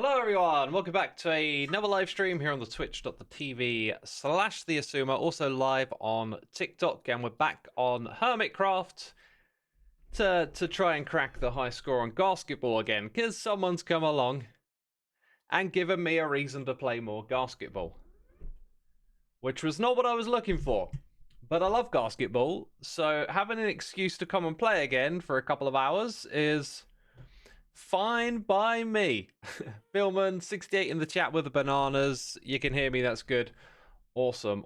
Hello everyone, welcome back to another live stream here on the twitch.tv/the Xisuma, also live on TikTok, and we're back on Hermitcraft to try and crack the high score on Gasketball again, because someone's come along and given me a reason to play more Gasketball. Which was not what I was looking for, but I love Gasketball, so having an excuse to come and play again for a couple of hours is fine by me. Billman68 in the chat with the bananas. You can hear me, that's good. Awesome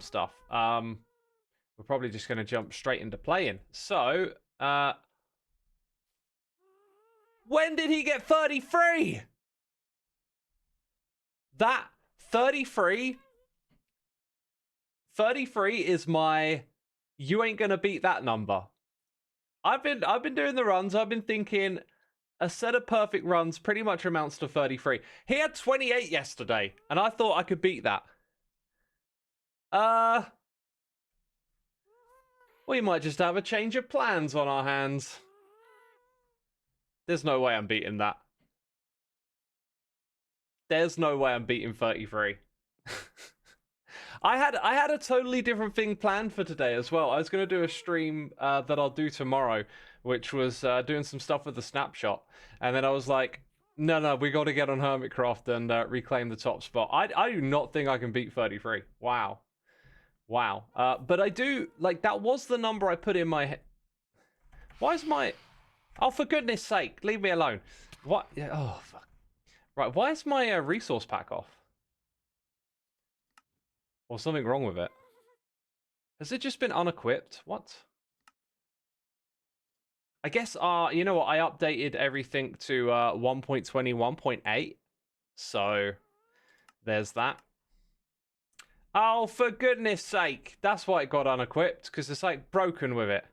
stuff. We're probably just going to jump straight into playing. So, when did he get 33? That 33 is my you ain't gonna beat that number. I've been doing the runs. I've been thinking a set of perfect runs pretty much amounts to 33. He had 28 yesterday, and I thought I could beat that. We might just have a change of plans on our hands. There's no way I'm beating that. There's no way I'm beating 33. I had a totally different thing planned for today as well. I was going to do a stream that I'll do tomorrow, which was doing some stuff with the snapshot. And then I was like, no, we got to get on Hermitcraft and reclaim the top spot. I do not think I can beat 33. Wow. But I do, like, that was the number I put in my head. Why is my... Oh, for goodness sake, leave me alone. What? Oh, fuck. Right, why is my resource pack off? Or something wrong with it. Has it just been unequipped? What? I guess, you know what? I updated everything to 1.21.8. So, there's that. Oh, for goodness sake. That's why it got unequipped, because it's, like, broken with it.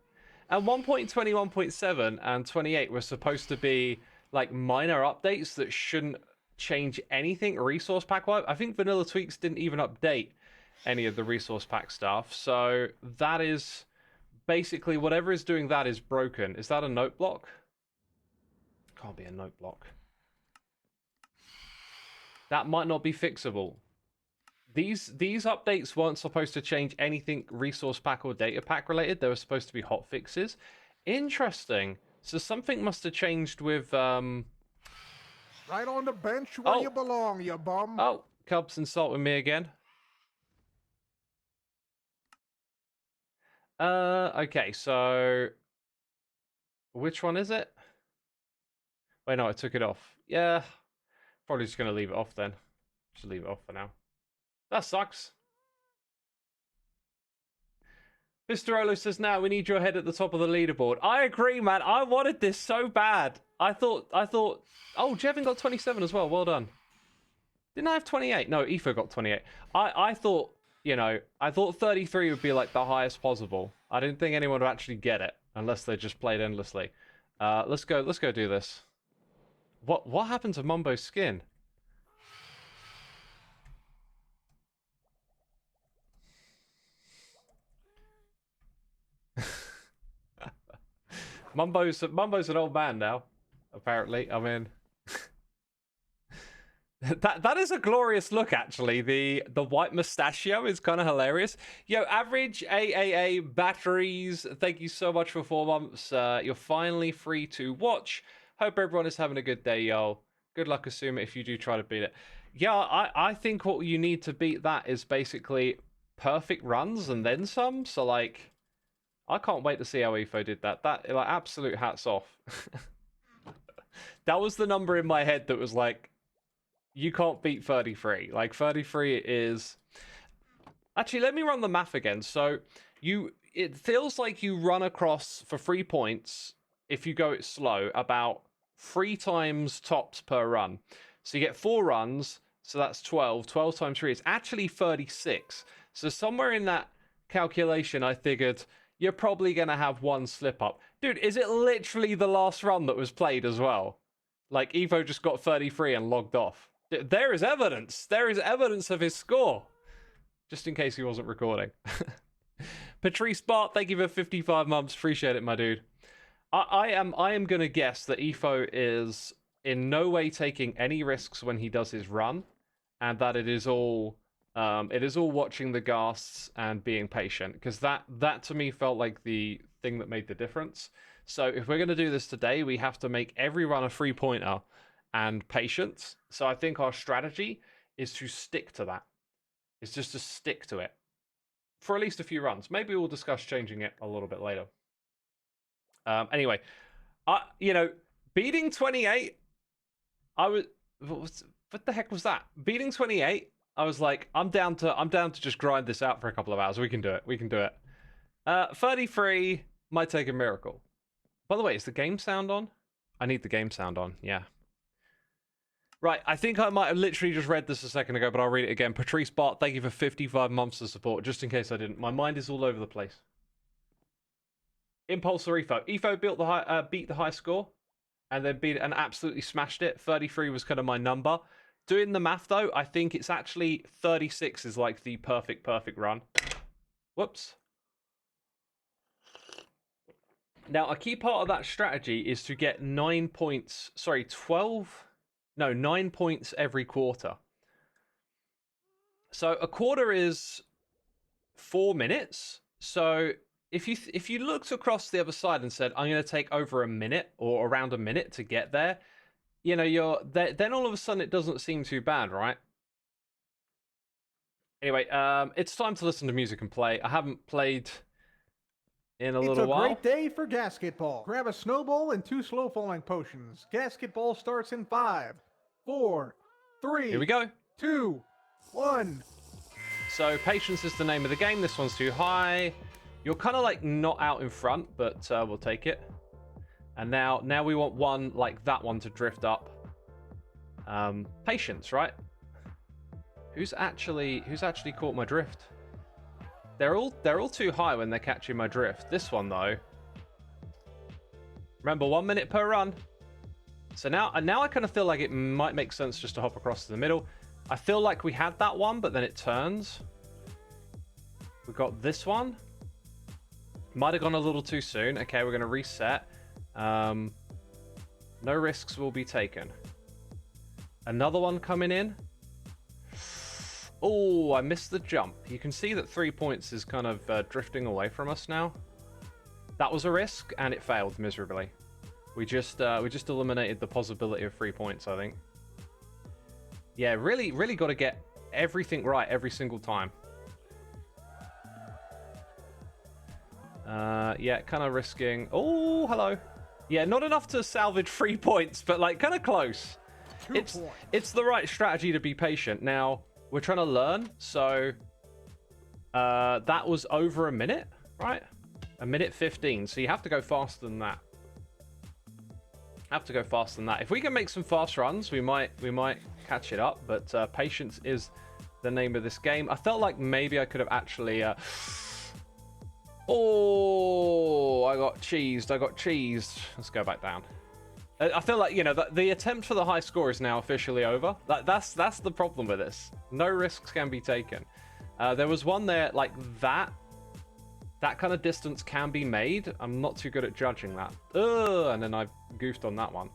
And 1.21.7 and 28 were supposed to be, like, minor updates that shouldn't change anything resource pack-wise. I think Vanilla Tweaks didn't even update any of the resource pack stuff, so that is basically whatever is doing that is broken. Is that a note block? Can't be a note block. That might not be fixable. These updates weren't supposed to change anything resource pack or data pack related. They were supposed to be hot fixes. Interesting. So something must have changed with Right on the bench where you belong, you bum. Oh, Cubs insulting me again. Okay, so which one is it? Wait, no, I took it off. Yeah, probably just gonna leave it off then. Just leave it off for now. That sucks. Pistorolo says, now we need your head at the top of the leaderboard. I agree, man. I wanted this so bad. I thought, oh, Jevin got 27 as well. Well done. Didn't I have 28? No, Etho got 28. I thought, you know, I thought 33 would be like the highest possible. I didn't think anyone would actually get it unless they just played endlessly. Let's go do this. What happened to Mumbo's skin? Mumbo's an old man now, apparently. I mean, that is a glorious look, actually. The white mustachio is kind of hilarious. Yo, average AAA batteries. Thank you so much for 4 months. You're finally free to watch. Hope everyone is having a good day, yo. Good luck, Xisuma, if you do try to beat it. Yeah, I think what you need to beat that is basically perfect runs and then some. So, like, I can't wait to see how Efo did that. That, like, absolute hats off. That was the number in my head that was like, you can't beat 33. Like, 33 is... Actually, let me run the math again. So, it feels like you run across, for 3 points, if you go it slow, about 3 times tops per run. So you get 4 runs, so that's 12. 12 times 3 is actually 36. So somewhere in that calculation, I figured you're probably going to have 1 slip up. Dude, is it literally the last run that was played as well? Like, Evo just got 33 and logged off. There is evidence. There is evidence of his score. Just in case he wasn't recording. Patrice Bart, thank you for 55 months. Appreciate it, my dude. I am going to guess that Efo is in no way taking any risks when he does his run, and that it is all watching the ghasts and being patient, because that to me felt like the thing that made the difference. So if we're going to do this today, we have to make every run a 3-pointer and patience. So I think our strategy is to stick to that. It's just to stick to it for at least a few runs. Maybe we'll discuss changing it a little bit later. Anyway, beating 28, what the heck was that? Beating 28, I was like, I'm down to just grind this out for a couple of hours. We can do it. 33 might take a miracle. By the way, is the game sound on? I need the game sound on, yeah. Right, I think I might have literally just read this a second ago, but I'll read it again. Patrice Bart, thank you for 55 months of support, just in case I didn't. My mind is all over the place. Impulse or EFO? EFO beat the high score, and then absolutely smashed it. 33 was kind of my number. Doing the math, though, I think it's actually 36 is like the perfect run. Whoops. Now, a key part of that strategy is to get 9 points. Sorry, 9 points every quarter. So a quarter is 4 minutes. So if you looked across the other side and said, I'm going to take over a minute or around a minute to get there, you know, then all of a sudden it doesn't seem too bad, right? Anyway, it's time to listen to music and play. I haven't played in a little while. It's a great day for Gasketball. Grab a snowball and 2 slow-falling potions. Gasketball starts in 5, 4, 3, here we go. 2, 1. So patience is the name of the game. This one's too high. You're kind of like not out in front, but we'll take it. And now we want one like that one to drift up. Patience, right? Who's actually caught my drift? They're all too high when they're catching my drift. This one though. Remember, 1 minute per run. So now I kind of feel like it might make sense just to hop across to the middle. I feel like we had that one, but then it turns. We got this one. Might have gone a little too soon. Okay, we're going to reset. No risks will be taken. Another one coming in. Oh, I missed the jump. You can see that 3 points is kind of drifting away from us now. That was a risk, and it failed miserably. We just eliminated the possibility of 3 points, I think. Yeah, really got to get everything right every single time. Yeah, kind of risking. Oh, hello. Yeah, not enough to salvage 3 points, but like kind of close. It's the right strategy to be patient. Now we're trying to learn, so that was over a minute, right? A minute 15. So you have to go faster than that. If we can make some fast runs, we might catch it up. But patience is the name of this game. I felt like maybe I could have actually. Oh, I got cheesed. Let's go back down. I feel like, you know, the attempt for the high score is now officially over. That's the problem with this. No risks can be taken. There was one there like that. That kind of distance can be made. I'm not too good at judging that. And then I goofed on that one.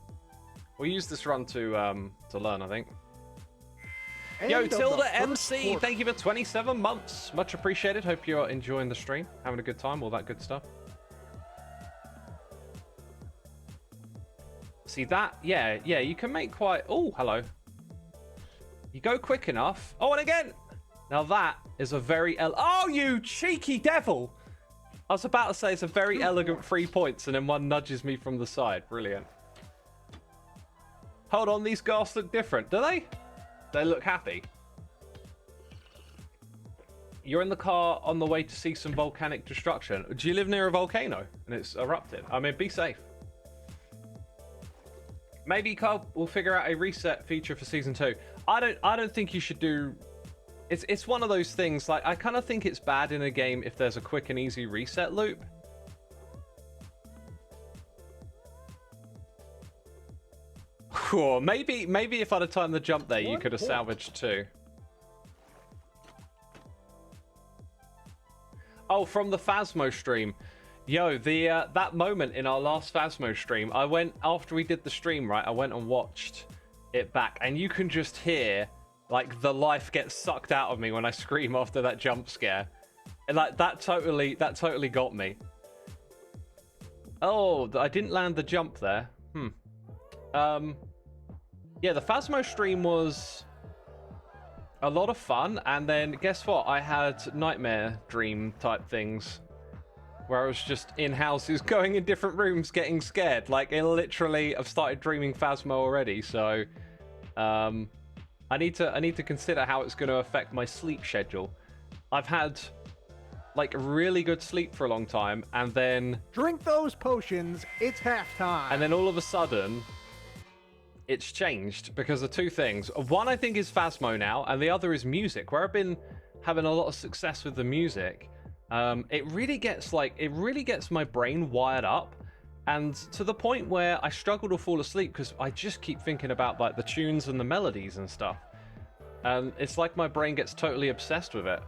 We'll use this run to learn, I think. Yo, Tilda MC, thank you for 27 months. Much appreciated. Hope you're enjoying the stream, having a good time, all that good stuff. See that? Yeah, you can make quite... Oh, hello. You go quick enough. Oh, and again! Now that is a very... Oh, you cheeky devil! I was about to say it's a very elegant 3 points, and then one nudges me from the side. Brilliant. Hold on, these ghasts look different, do they? They look happy. You're in the car on the way to see some volcanic destruction. Do you live near a volcano and it's erupted? I mean, be safe. Maybe Carl will figure out a reset feature for season 2. I don't think you should do. It's one of those things. Like, I kind of think it's bad in a game if there's a quick and easy reset loop. Cool. Maybe if I'd have timed the jump there, you could have salvaged 2. Oh, from the Phasmo stream. Yo, that moment in our last Phasmo stream, I went after we did the stream, right? I went and watched it back, and you can just hear like the life gets sucked out of me when I scream after that jump scare, and like that totally got me. Oh, I didn't land the jump there. Yeah, the Phasmo stream was a lot of fun, and then guess what? I had nightmare dream type things where I was just in houses, going in different rooms, getting scared. Like, it literally, I've started dreaming Phasmo already, so I need to consider how it's going to affect my sleep schedule. I've had like really good sleep for a long time, and then Drink those potions, it's halftime. and then all of a sudden it's changed because of two things. One, I think, is Phasmo now, and the other is music, where I've been having a lot of success with the music. It really gets my brain wired up, and to the point where I struggle to fall asleep because I just keep thinking about like the tunes and the melodies and stuff, and it's like my brain gets totally obsessed with it.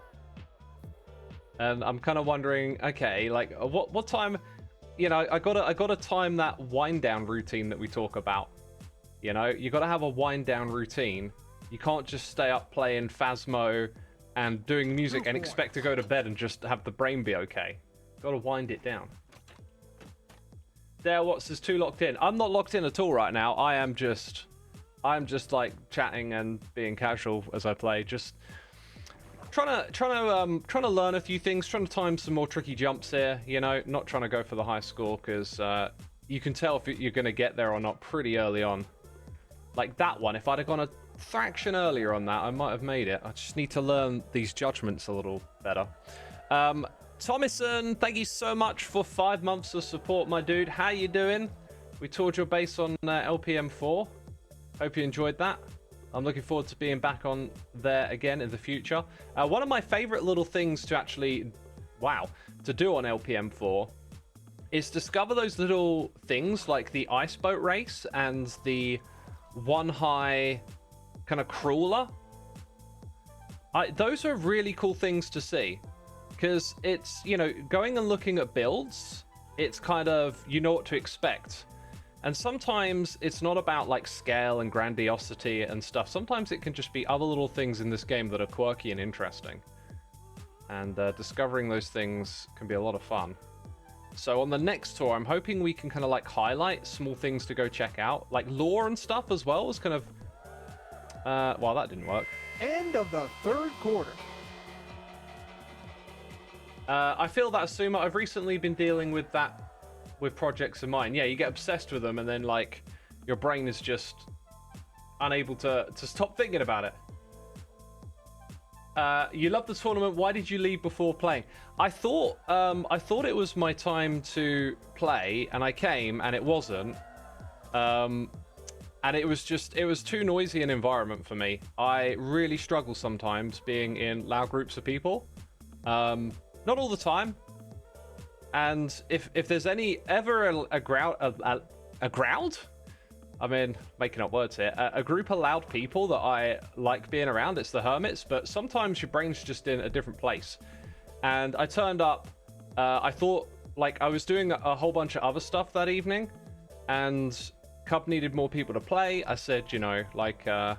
And I'm kind of wondering, okay, like what time, you know, I gotta time that wind down routine that we talk about. You know, you gotta have a wind down routine. You can't just stay up playing Phasmo and doing music and expect to go to bed and just have the brain be okay. Gotta wind it down. Dare Watts is too locked in. I'm not locked in at all right now. I'm just like chatting and being casual as I play. Just trying to learn a few things. Trying to time some more tricky jumps here. You know, not trying to go for the high score because you can tell if you're gonna get there or not pretty early on. Like that one, if I'd have gone a fraction earlier on that, I might have made it. I just need to learn these judgments a little better. Thomason, thank you so much for 5 months of support, my dude. How you doing? We toured your base on LPM4. Hope you enjoyed that. I'm looking forward to being back on there again in the future. One of my favorite little things to actually, to do on LPM4 is discover those little things like the ice boat race and the one high kind of crawler. Those are really cool things to see, because it's, you know, going and looking at builds, it's kind of, you know what to expect. And sometimes it's not about like scale and grandiosity and stuff. Sometimes it can just be other little things in this game that are quirky and interesting. And discovering those things can be a lot of fun. So on the next tour, I'm hoping we can kind of like highlight small things to go check out, like lore and stuff as well as kind of. Well, that didn't work. End of the third quarter. I feel that, Xisuma, I've recently been dealing with that with projects of mine. Yeah, you get obsessed with them, and then like your brain is just unable to stop thinking about it. You love the tournament. Why did you leave before playing? I thought it was my time to play, and I came, and it wasn't. And it was too noisy an environment for me. I really struggle sometimes being in loud groups of people. Not all the time. And if there's ever a crowd? I mean, making up words here. A group of loud people that I like being around, it's the Hermits, but sometimes your brain's just in a different place. And I turned up, I thought, like, I was doing a whole bunch of other stuff that evening, and Cub needed more people to play. I said, you know, like, I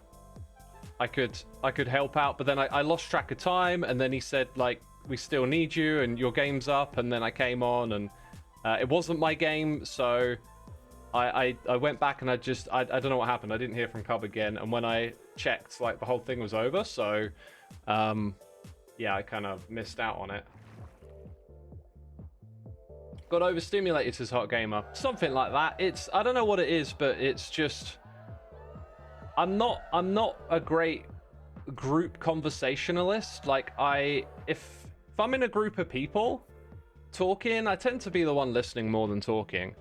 could help out, but then I lost track of time, and then he said, like, we still need you, and your game's up, and then I came on, and it wasn't my game, so I went back, and I don't know what happened. I didn't hear from Cub again, and when I checked, like, the whole thing was over, so yeah, I kind of missed out on it. Got overstimulated, says Hot Gamer. Something like that. I don't know what it is, but it's just, I'm not a great group conversationalist. Like, if I'm in a group of people talking, I tend to be the one listening more than talking.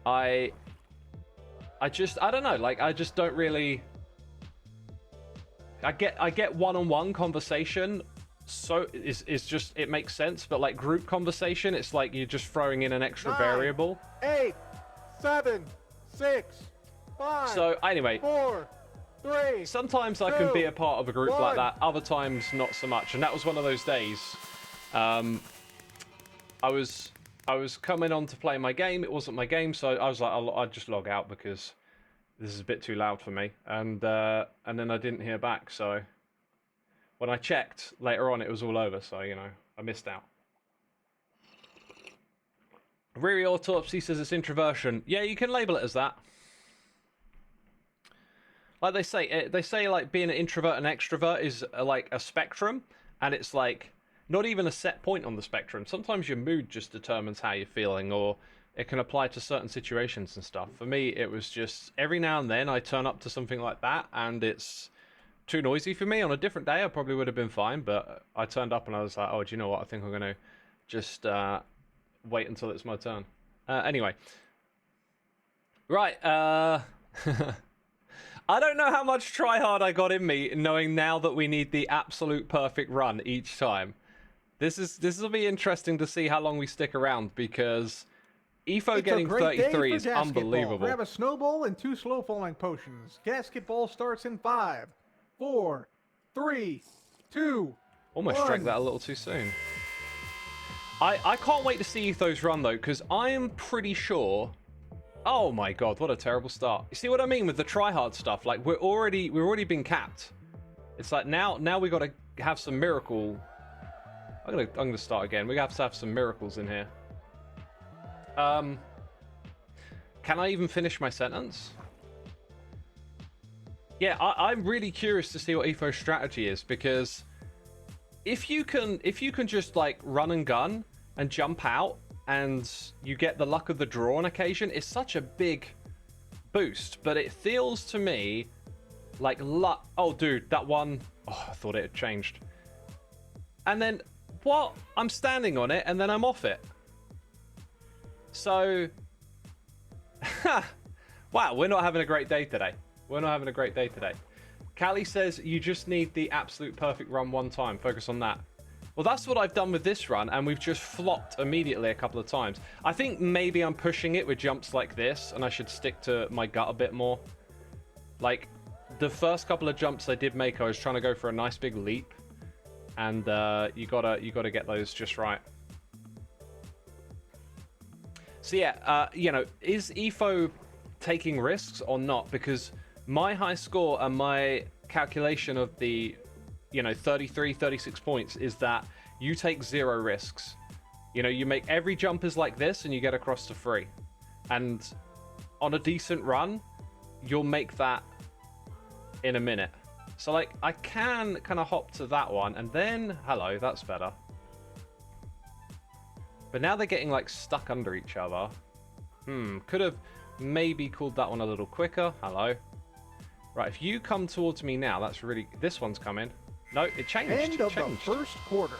I don't know, like, I just don't really, I get one-on-one conversation, so is just, it makes sense, but like group conversation, it's like you're just throwing in an extra 9, variable. 8, 7, 6, 5. So anyway, 4, 3. Sometimes I can be a part of a group like that, other times not so much, and that was one of those days. I was I was coming on to play my game. It wasn't my game, so I was like, I'll just log out because this is a bit too loud for me. And then I didn't hear back. So when I checked later on, it was all over. So, you know, I missed out. Riri Autopsy says it's introversion. Yeah, you can label it as that. Like they say like being an introvert and extrovert is like a spectrum, and it's like not even a set point on the spectrum. Sometimes your mood just determines how you're feeling, or it can apply to certain situations and stuff. For me, it was just every now and then I turn up to something like that, and it's too noisy for me. On a different day, I probably would have been fine, but I turned up and I was like, oh, do you know what? I think I'm going to just wait until it's my turn. Anyway. Right. I don't know how much tryhard I got in me, knowing now that we need the absolute perfect run each time. This will be interesting to see how long we stick around, because EFO getting 33 is unbelievable. Grab a snowball and 2 slow falling potions. Gasketball starts in 5, 4, 3, 2. Almost 1. drank that a little too soon. I can't wait to see Ethos run though, because I am pretty sure. Oh my god, what a terrible start. You see what I mean with the tryhard stuff? Like we're already been capped. It's like now we got to have some miracle. I'm gonna start again. We have to have some miracles in here. Can I even finish my sentence? Yeah, I'm really curious to see what Etho's strategy is, because if you can just like run and gun and jump out and you get the luck of the draw on occasion, it's such a big boost. But it feels to me like luck. Oh, dude, that one. Oh, I thought it had changed. And then what? I'm standing on it and then I'm off it. So, wow, we're not having a great day today. We're not having a great day today. Callie says you just need the absolute perfect run one time. Focus on that. Well, that's what I've done with this run, and we've just flopped immediately a couple of times. I think maybe I'm pushing it with jumps like this, and I should stick to my gut a bit more. Like, the first couple of jumps I did make, I was trying to go for a nice big leap, and you gotta get those just right. So yeah, you know, is EFO taking risks or not? Because my high score and my calculation of the, you know, 33, 36 points is that you take 0 risks. You know, you make every jump is like this and you get across to 3. And on a decent run, you'll make that in a minute. So like, I can kind of hop to that one and then, hello, that's better. But now they're getting like stuck under each other. Could have maybe called that one a little quicker. Hello. Right, if you come towards me now, that's really... This one's coming. No, it changed. End of the first quarter.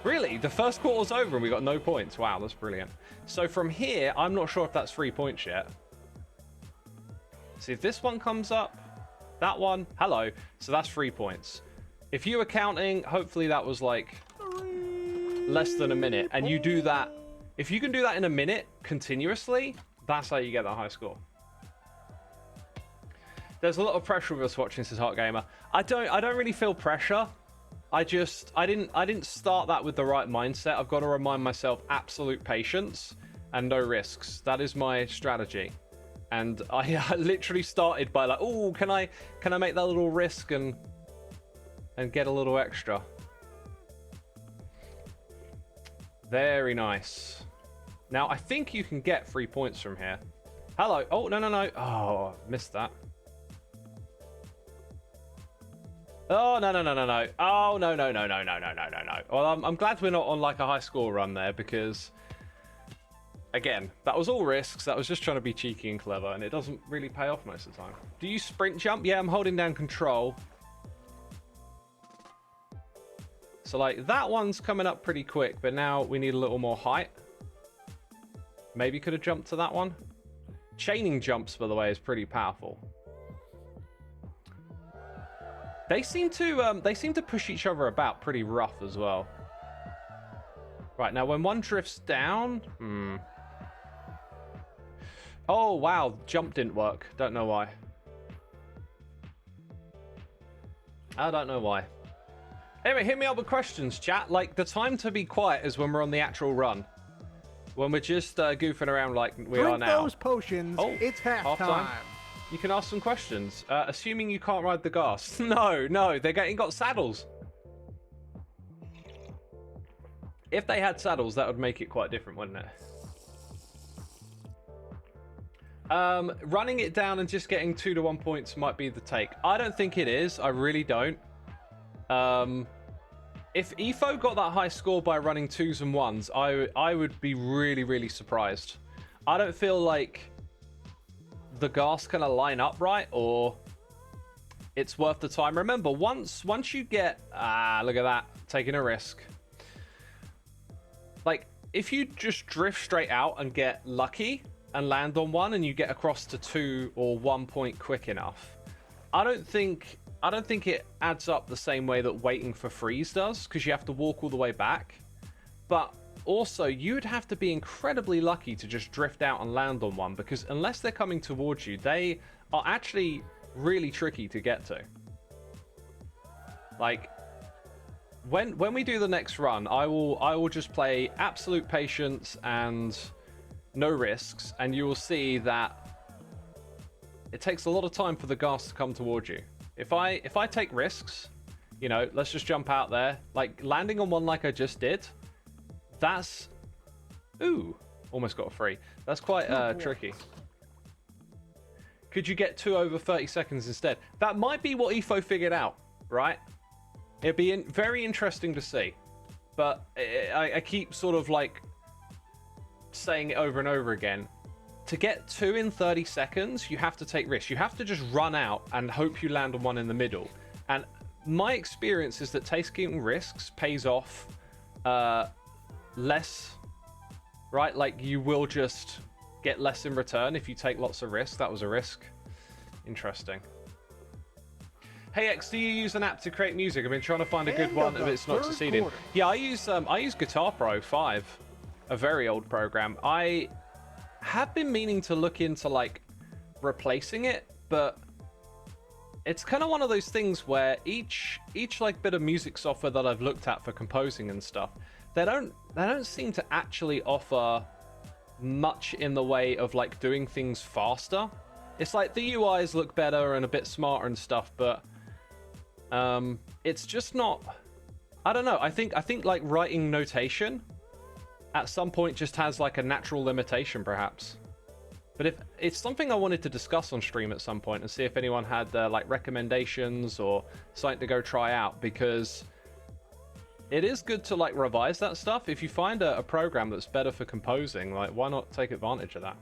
Really? The first quarter's over and we got no points. Wow, that's brilliant. So from here, I'm not sure if that's 3 points yet. See, if this one comes up, that one, hello. So that's 3 points. If you were counting, hopefully that was like less than a minute. And you do that... If you can do that in a minute continuously, that's how you get that high score. There's a lot of pressure with us watching, says Heart Gamer. I don't really feel pressure. I didn't start that with the right mindset. I've got to remind myself absolute patience and no risks. That is my strategy. And I literally started by like, oh, can I make that little risk and get a little extra? Very nice. Now I think you can get 3 points from here. Hello. Oh, no. Oh, missed that. Oh, no. Oh, no. Well, I'm glad we're not on like a high score run there, because again, that was all risks. That was just trying to be cheeky and clever, and it doesn't really pay off most of the time. Do you sprint jump? Yeah, I'm holding down control. So like that one's coming up pretty quick, but now we need a little more height. Maybe could have jumped to that one. Chaining jumps, by the way, is pretty powerful. They seem to push each other about pretty rough as well. Right, now when one drifts down, oh wow, jump didn't work. Don't know why. I don't know why. Anyway, hit me up with questions, chat. Like, the time to be quiet is when we're on the actual run. when we're just goofing around like we Drink are now. those potions. Oh, It's halftime. halftime. You can ask some questions. Assuming you can't ride the gas. No, they're getting got saddles. If they had saddles, that would make it quite different, wouldn't it? Running it down and just getting 2-1 points might be the take. I don't think it is. I really don't. If EFO got that high score by running 2s and 1s, I would be really, really surprised. I don't feel like the gas gonna line up right, or it's worth the time. Remember, once you get look at that, taking a risk. Like, if you just drift straight out and get lucky and land on one, and you get across to 2 or 1 point quick enough, I don't think it adds up the same way that waiting for freeze does, because you have to walk all the way back. But also, you'd have to be incredibly lucky to just drift out and land on one, because unless they're coming towards you, they are actually really tricky to get to. Like, when we do the next run, I will just play absolute patience and no risks, and you will see that it takes a lot of time for the gas to come towards you. If I take risks, you know, let's just jump out there, like landing on one like I just did, that's almost got a free. That's quite tricky. Could you get 2 over 30 seconds instead? That might be what EFO figured out, right? It'd be very interesting to see. But I keep sort of like saying it over and over again. To get 2 in 30 seconds, you have to take risks. You have to just run out and hope you land on one in the middle. And my experience is that taking risks pays off less, right? Like, you will just get less in return if you take lots of risks. That was a risk. Interesting. Hey X, do you use an app to create music? I've been trying to find a good one if it's not succeeding. Yeah, I use Guitar Pro 5, a very old program. I have been meaning to look into like replacing it, but it's kind of one of those things where each like bit of music software that I've looked at for composing and stuff, they don't seem to actually offer much in the way of like doing things faster. It's like the UIs look better and a bit smarter and stuff, but it's just not. I don't know. I think like writing notation at some point just has like a natural limitation, perhaps. But if it's something I wanted to discuss on stream at some point and see if anyone had like recommendations or something to go try out, because it is good to like revise that stuff. If you find a program that's better for composing, like, why not take advantage of that?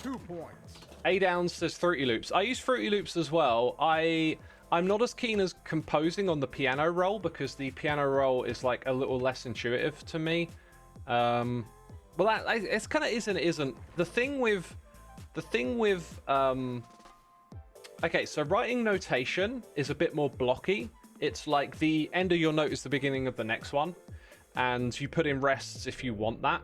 2 points. A Downs says Fruity Loops. I use Fruity Loops as well. I'm not as keen as composing on the piano roll, because the piano roll is like a little less intuitive to me. Well, it's kind of isn't. The thing with okay, so writing notation is a bit more blocky. It's like the end of your note is the beginning of the next one, and you put in rests if you want that.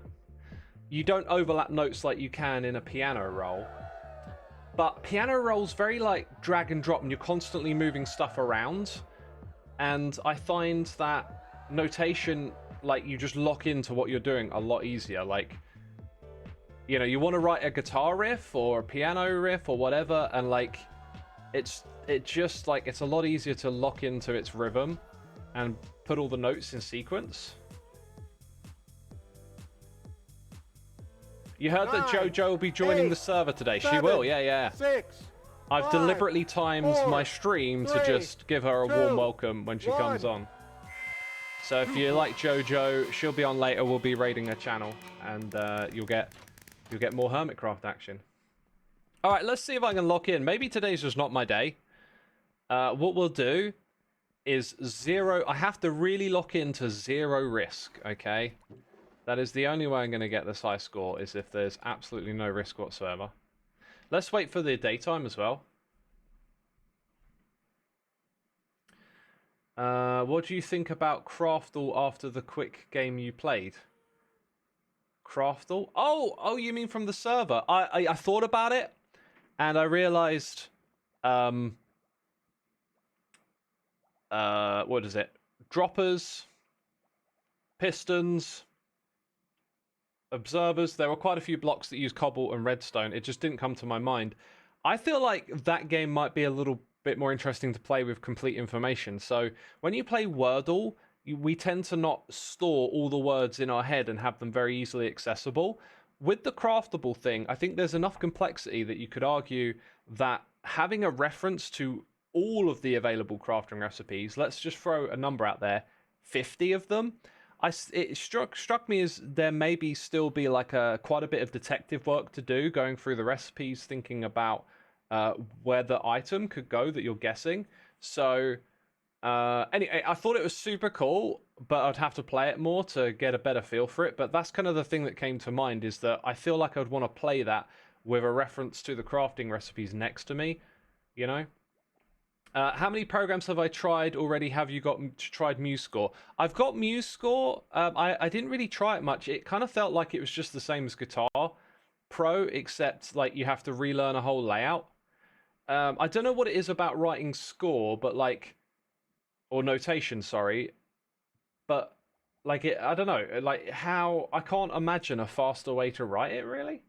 You don't overlap notes like you can in a piano roll. But piano roll's very like drag and drop, and you're constantly moving stuff around. And I find that notation, like, you just lock into what you're doing a lot easier. Like, you know, you want to write a guitar riff or a piano riff or whatever, and like it's a lot easier to lock into its rhythm and put all the notes in sequence. You heard that Jojo will be joining the server today. She will, yeah. 6. I've deliberately timed my stream to just give her a warm welcome when she comes on. So if you like Jojo, she'll be on later. We'll be raiding her channel, and you'll get more Hermitcraft action. All right, let's see if I can lock in. Maybe today's just not my day. What we'll do is 0. I have to really lock into 0 risk, okay? That is the only way I'm going to get this high score, is if there's absolutely no risk whatsoever. Let's wait for the daytime as well. What do you think about Craftle after the quick game you played? Craftle? Oh, you mean from the server? I thought about it, and I realized, what is it? Droppers, pistons, observers. There were quite a few blocks that use cobble and redstone. It just didn't come to my mind. I feel like that game might be a little bit more interesting to play with complete information. So when you play Wordle, we tend to not store all the words in our head and have them very easily accessible. With the craftable thing, I think there's enough complexity that you could argue that having a reference to all of the available crafting recipes, let's just throw a number out there, 50 of them, it struck me as there maybe still be like quite a bit of detective work to do, going through the recipes, thinking about where the item could go that you're guessing. So anyway, I thought it was super cool, but I'd have to play it more to get a better feel for it. But that's kind of the thing that came to mind, is that I feel like I'd want to play that with a reference to the crafting recipes next to me, you know? How many programs have I tried already? Have you tried MuseScore? I've got MuseScore. I didn't really try it much. It kind of felt like it was just the same as Guitar Pro, except like you have to relearn a whole layout. I don't know what it is about writing score, but like, or notation, sorry, but like I don't know, like how I can't imagine a faster way to write it, really.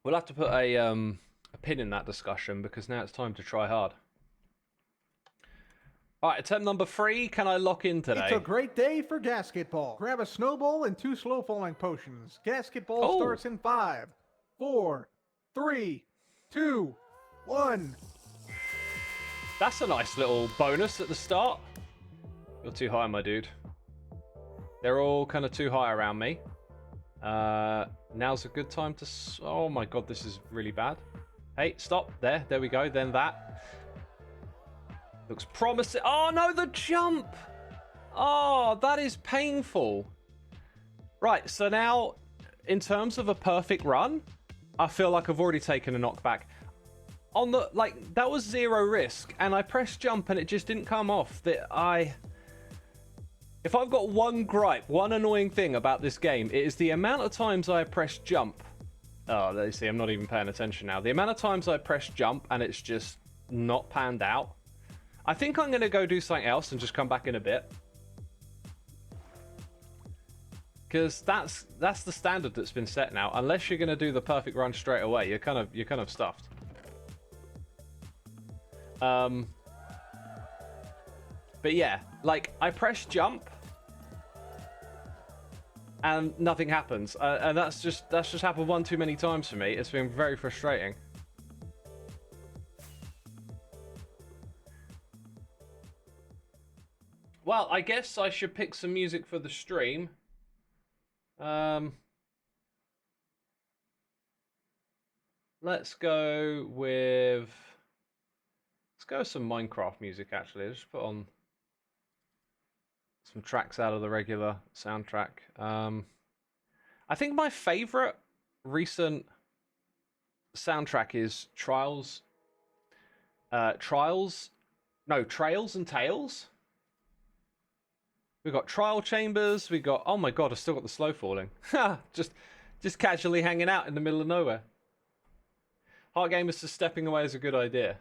We'll have to put a pin in that discussion, because now it's time to try hard. All right, attempt number 3. Can I lock in today? It's a great day for Gasketball. Grab a snowball and 2 slow falling potions. Gasketball starts in 5, 4, 3, 2, 1. That's a nice little bonus at the start. You're too high, my dude. They're all kind of too high around me. Now's a good time to... Oh my god, this is really bad. Hey, stop. There we go. Then that. Looks promising. Oh no, the jump! Oh, that is painful. Right, so now, in terms of a perfect run, I feel like I've already taken a knockback. On the... Like, that was 0 risk, and I pressed jump and it just didn't come off. If I've got one gripe, one annoying thing about this game, it is the amount of times I press jump. Oh, you see, I'm not even paying attention now. The amount of times I press jump and it's just not panned out. I think I'm going to go do something else and just come back in a bit. Because that's the standard that's been set now. Unless you're going to do the perfect run straight away, you're kind of stuffed. But yeah, like, I press jump and nothing happens. And that's just happened one too many times for me. It's been very frustrating. Well, I guess I should pick some music for the stream. Let's go with some Minecraft music, actually. Let's just put on some tracks out of the regular soundtrack. I think my favorite recent soundtrack is Trails and Tales. We've got Trial Chambers, we got... Oh my god, I've still got the slow falling. just casually hanging out in the middle of nowhere. Heart Gamers says stepping away is a good idea.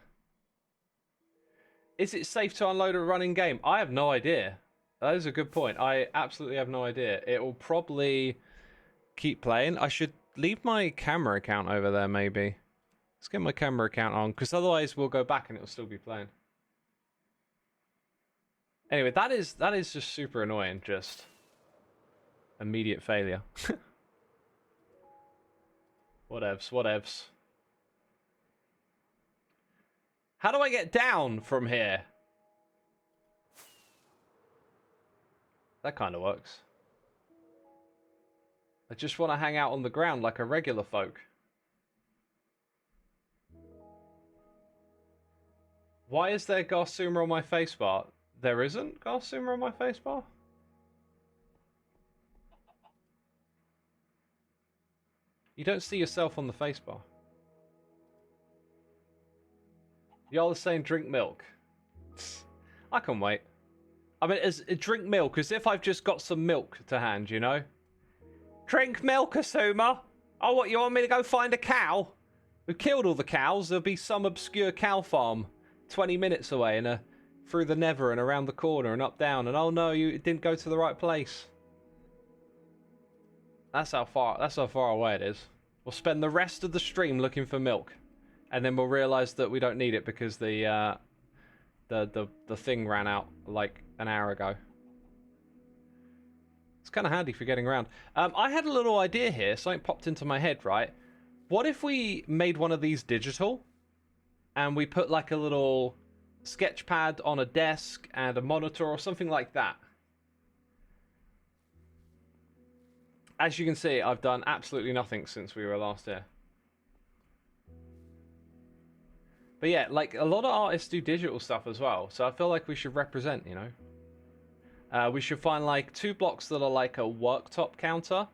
Is it safe to unload a running game? I have no idea. That is a good point. I absolutely have no idea. It will probably keep playing. I should leave my camera account over there, maybe. Let's get my camera account on, because otherwise we'll go back and it'll still be playing. Anyway, that is just super annoying. Just immediate failure. Whatevs. How do I get down from here? That kind of works. I just want to hang out on the ground like a regular folk. Why is there Xisuma on my facebar? There isn't Xisuma on my facebar? You don't see yourself on the facebar. Y'all are saying drink milk. I can wait. I mean, drink milk as if I've just got some milk to hand, you know? Drink milk, Xisuma. Oh, what, you want me to go find a cow? We've killed all the cows. Therell be some obscure cow farm 20 minutes away in a through the nether and around the corner and up down, and oh no, you didn't go to the right place. That's how far away it is. We'll spend the rest of the stream looking for milk, and then we'll realize that we don't need it because the thing ran out like an hour ago. It's kind of handy for getting around. I had a little idea here. Something popped into my head, right? What if we made one of these digital, and we put like a little sketch pad on a desk and a monitor or something like that? As you can see, I've done absolutely nothing since we were last here. But yeah, like a lot of artists do digital stuff as well, so I feel like we should represent, you know. We should find like 2 blocks that are like a worktop counter,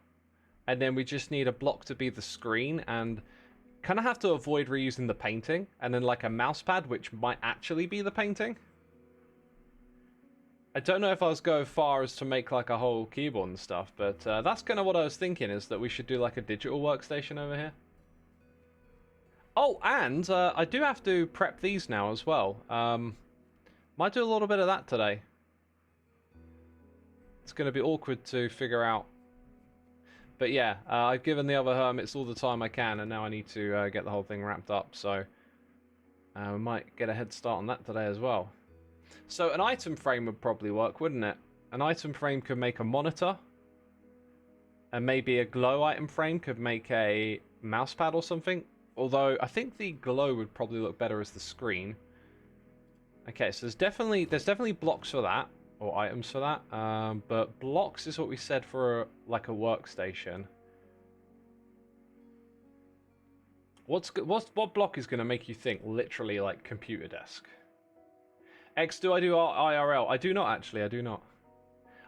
and then we just need a block to be the screen, and kind of have to avoid reusing the painting, and then like a mouse pad which might actually be the painting. I don't know if I was going far as to make like a whole keyboard and stuff, but that's kind of what I was thinking, is that we should do like a digital workstation over here. Oh, and I do have to prep these now as well. Might do a little bit of that today. It's going to be awkward to figure out. But yeah, I've given the other hermits all the time I can, and now I need to get the whole thing wrapped up. So we might get a head start on that today as well. So an item frame would probably work, wouldn't it? An item frame could make a monitor. And maybe a glow item frame could make a mousepad or something. Although I think the glow would probably look better as the screen. Okay, so there's definitely blocks for that, or items for that. But blocks is what we said for like a workstation. What block is going to make you think literally like computer desk? X, do I do IRL? I do not actually. I do not.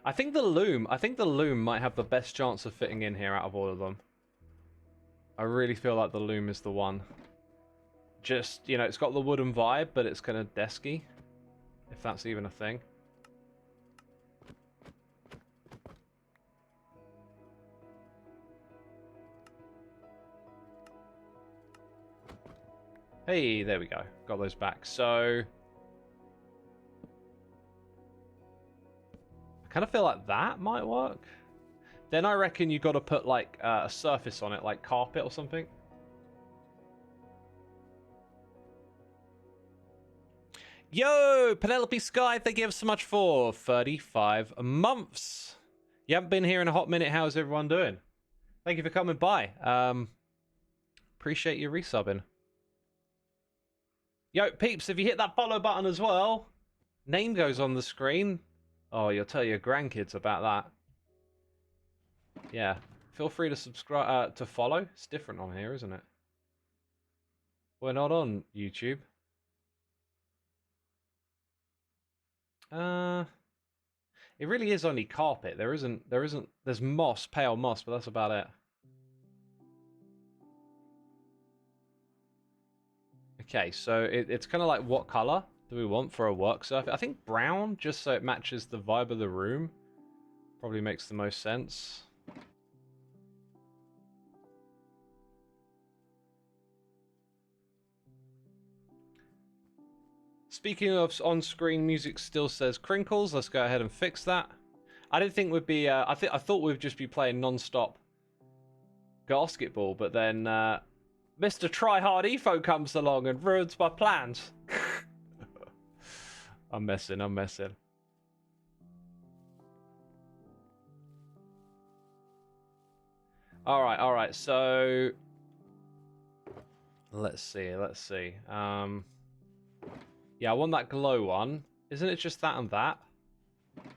I think the loom might have the best chance of fitting in here out of all of them. I really feel like the loom is the one. Just, you know, it's got the wooden vibe, but it's kind of desky, if that's even a thing. Hey, there we go. Got those back. So I kind of feel like that might work. Then I reckon you got to put like a surface on it, like carpet or something. Yo, Penelope Sky, thank you ever so much for 35 months. You haven't been here in a hot minute. How's everyone doing? Thank you for coming by. Appreciate you resubbing. Yo, peeps, if you hit that follow button as well, name goes on the screen. Oh, you'll tell your grandkids about that. Yeah, feel free to subscribe, to follow. It's different on here, isn't it? We're not on YouTube. It really is only carpet. There's moss, pale moss, but that's about it. Okay, so it's kind of like, what color do we want for a work surface? I think brown, just so it matches the vibe of the room. Probably makes the most sense. Speaking of on-screen music, still says crinkles. Let's go ahead and fix that. I didn't think we'd be. I thought we'd just be playing non-stop Gasketball, but then Mr. Tryhard Efo comes along and ruins my plans. I'm messing. All right. So let's see. Yeah, I want that glow one. Isn't it just that and that?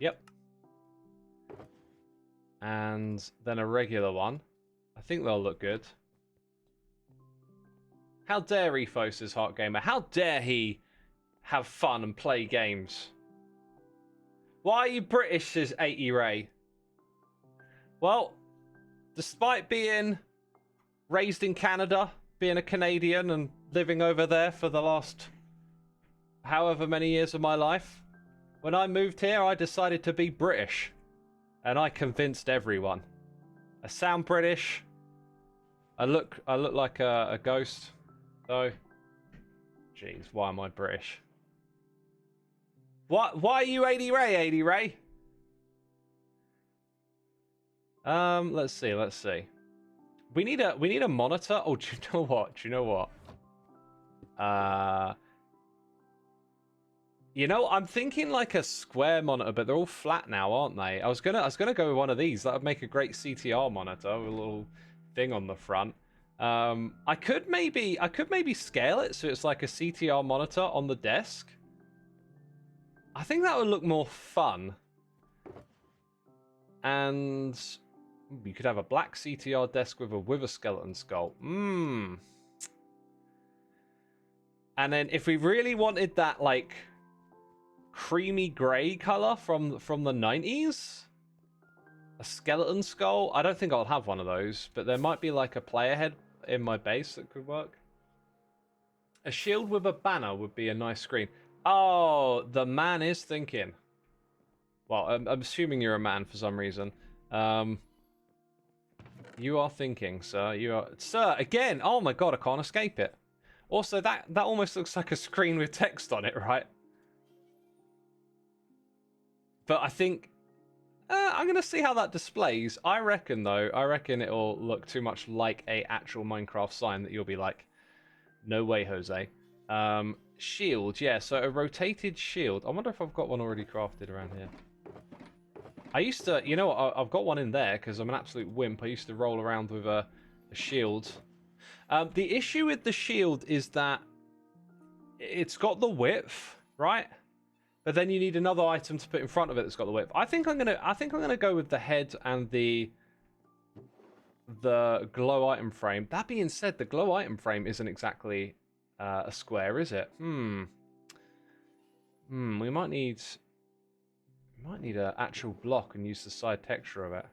Yep. And then a regular one. I think they'll look good. How dare Ethos is Hot Gamer? How dare he have fun and play games? Why are you British, says 80 Ray? Well, despite being raised in Canada, being a Canadian and living over there for the last however many years of my life, when I moved here, I decided to be British. And I convinced everyone. I sound British. I look like a ghost, though. Jeez, why am I British? What? Why are you 80 Ray, 80 Ray? Let's see. We need a monitor. Oh, do you know what? I'm thinking like a square monitor, but they're all flat now, aren't they? I was gonna go with one of these. That would make a great CTR monitor with a little thing on the front. I could maybe scale it so it's like a CTR monitor on the desk. I think that would look more fun. And you could have a black CTR desk with a wither skeleton skull. And then if we really wanted that like creamy gray color from the 90s, a skeleton skull. I don't think I'll have one of those, but there might be like a player head in my base that could work. A shield with a banner would be a nice screen. Oh, the man is thinking. Well, I'm assuming you're a man for some reason. You are thinking, sir. You are, sir. Again. Oh my god, I can't escape it. Also, that almost looks like a screen with text on it, right? But I think I'm gonna see how that displays. I reckon it'll look too much like a actual Minecraft sign that you'll be like, no way, Jose. Shield, yeah. So a rotated shield. I wonder if I've got one already crafted around here. I used to, you know what, I've got one in there because I'm an absolute wimp. I used to roll around with a shield. The issue with the shield is that it's got the width, right? But then you need another item to put in front of it that's got the width. I think I'm gonna go with the head and the glow item frame. That being said, the glow item frame isn't exactly a square, is it? We might need an actual block and use the side texture of it.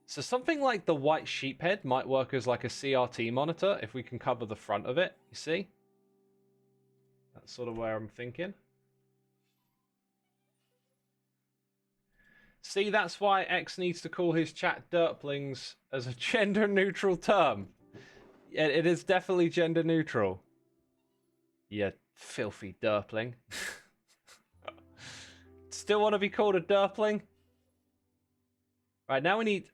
So something like the white sheep head might work as like a CRT monitor if we can cover the front of it, you see? That's sort of where I'm thinking. See, that's why X needs to call his chat derplings as a gender-neutral term. It is definitely gender-neutral. You filthy derpling. Still want to be called a derpling? Right, now we need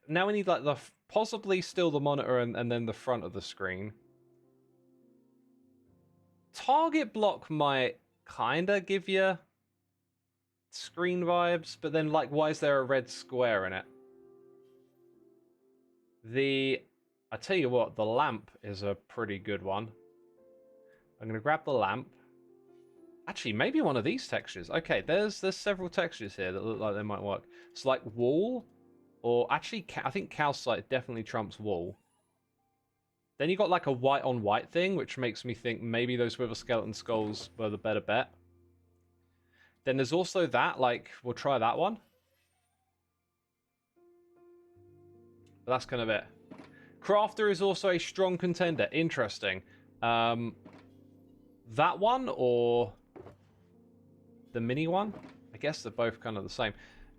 like the possibly still the monitor and then the front of the screen. Target block might kinda give you screen vibes, but then like why is there a red square in it? I tell you what, the lamp is a pretty good one. I'm gonna grab the lamp. Actually, maybe one of these textures. Okay, there's several textures here that look like they might work. It's like wall, or actually, I think calcite definitely trumps wall. Then you got like a white on white thing, which makes me think maybe those wither skeleton skulls were the better bet. Then there's also that, like, we'll try that one. But that's kind of it. Crafter is also a strong contender. Interesting. That one or the mini one? I guess they're both kind of the same.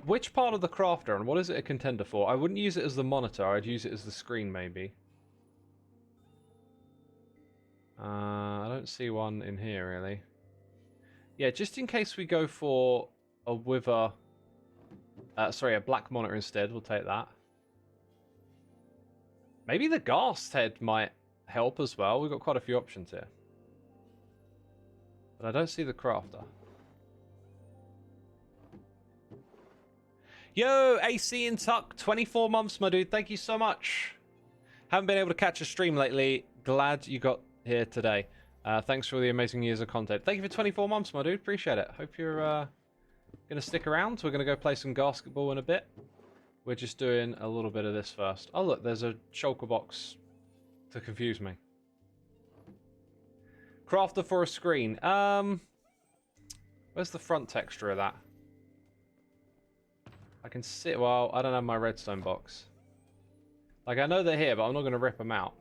Which part of the crafter and what is it a contender for? I wouldn't use it as the monitor. I'd use it as the screen maybe. I don't see one in here really. Yeah, just in case we go for a wither... sorry, a black monitor instead. We'll take that. Maybe the ghast head might help as well. We've got quite a few options here. But I don't see the crafter. Yo, AC and Tuck, 24 months, my dude. Thank you so much. Haven't been able to catch a stream lately. Glad you got here today. Thanks for the amazing years of content. Thank you for 24 months, my dude. Appreciate it. Hope you're going to stick around. We're going to go play some Gasketball in a bit. We're just doing a little bit of this first. Oh, look, there's a shulker box to confuse me. Crafter for a screen. Where's the front texture of that? I can see... Well, I don't have my redstone box. Like, I know they're here, but I'm not going to rip them out.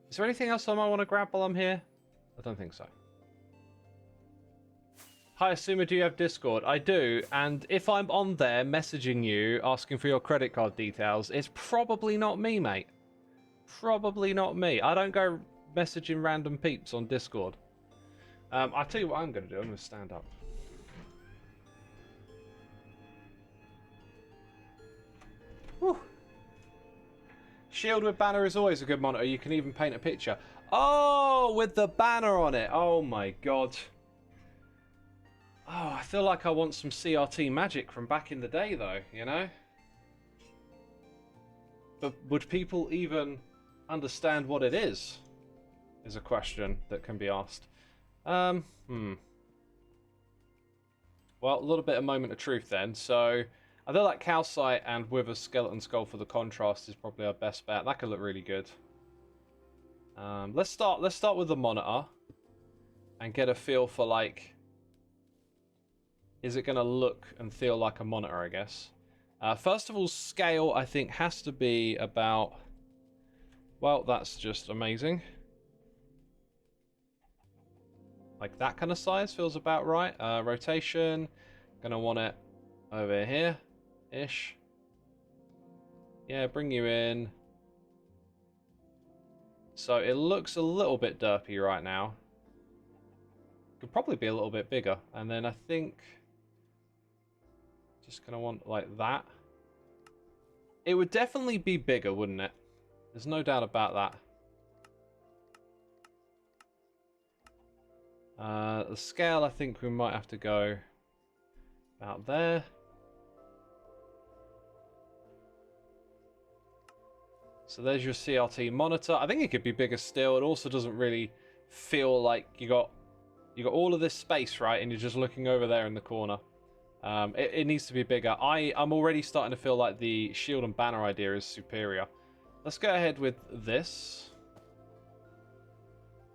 Is there anything else I might want to grab while I'm here? I don't think so. Hi, Xisuma, do you have Discord? I do, and if I'm on there messaging you, asking for your credit card details, it's probably not me, mate. Probably not me. I don't go messaging random peeps on Discord. I'll tell you what I'm going to do. I'm going to stand up. Whew. Shield with banner is always a good monitor. You can even paint a picture. Oh, with the banner on it. Oh my god. Oh, I feel like I want some CRT magic from back in the day, though, you know? But would people even understand what it is a question that can be asked. Well, a little bit of moment of truth then. So I feel like calcite and with a skeleton skull for the contrast is probably our best bet. That could look really good. Let's start with the monitor and get a feel for, like, is it going to look and feel like a monitor, I guess. First of all, scale, I think, has to be about... Well, that's just amazing. Like, that kind of size feels about right. Rotation, going to want it over here-ish. Yeah, bring you in. So it looks a little bit derpy right now. Could probably be a little bit bigger. And then I think... Just going to want like that. It would definitely be bigger, wouldn't it? There's no doubt about that. The scale, I think we might have to go about there. So there's your CRT monitor. I think it could be bigger still. It also doesn't really feel like you got all of this space, right? And you're just looking over there in the corner. It needs to be bigger. I'm already starting to feel like the shield and banner idea is superior. Let's go ahead with this.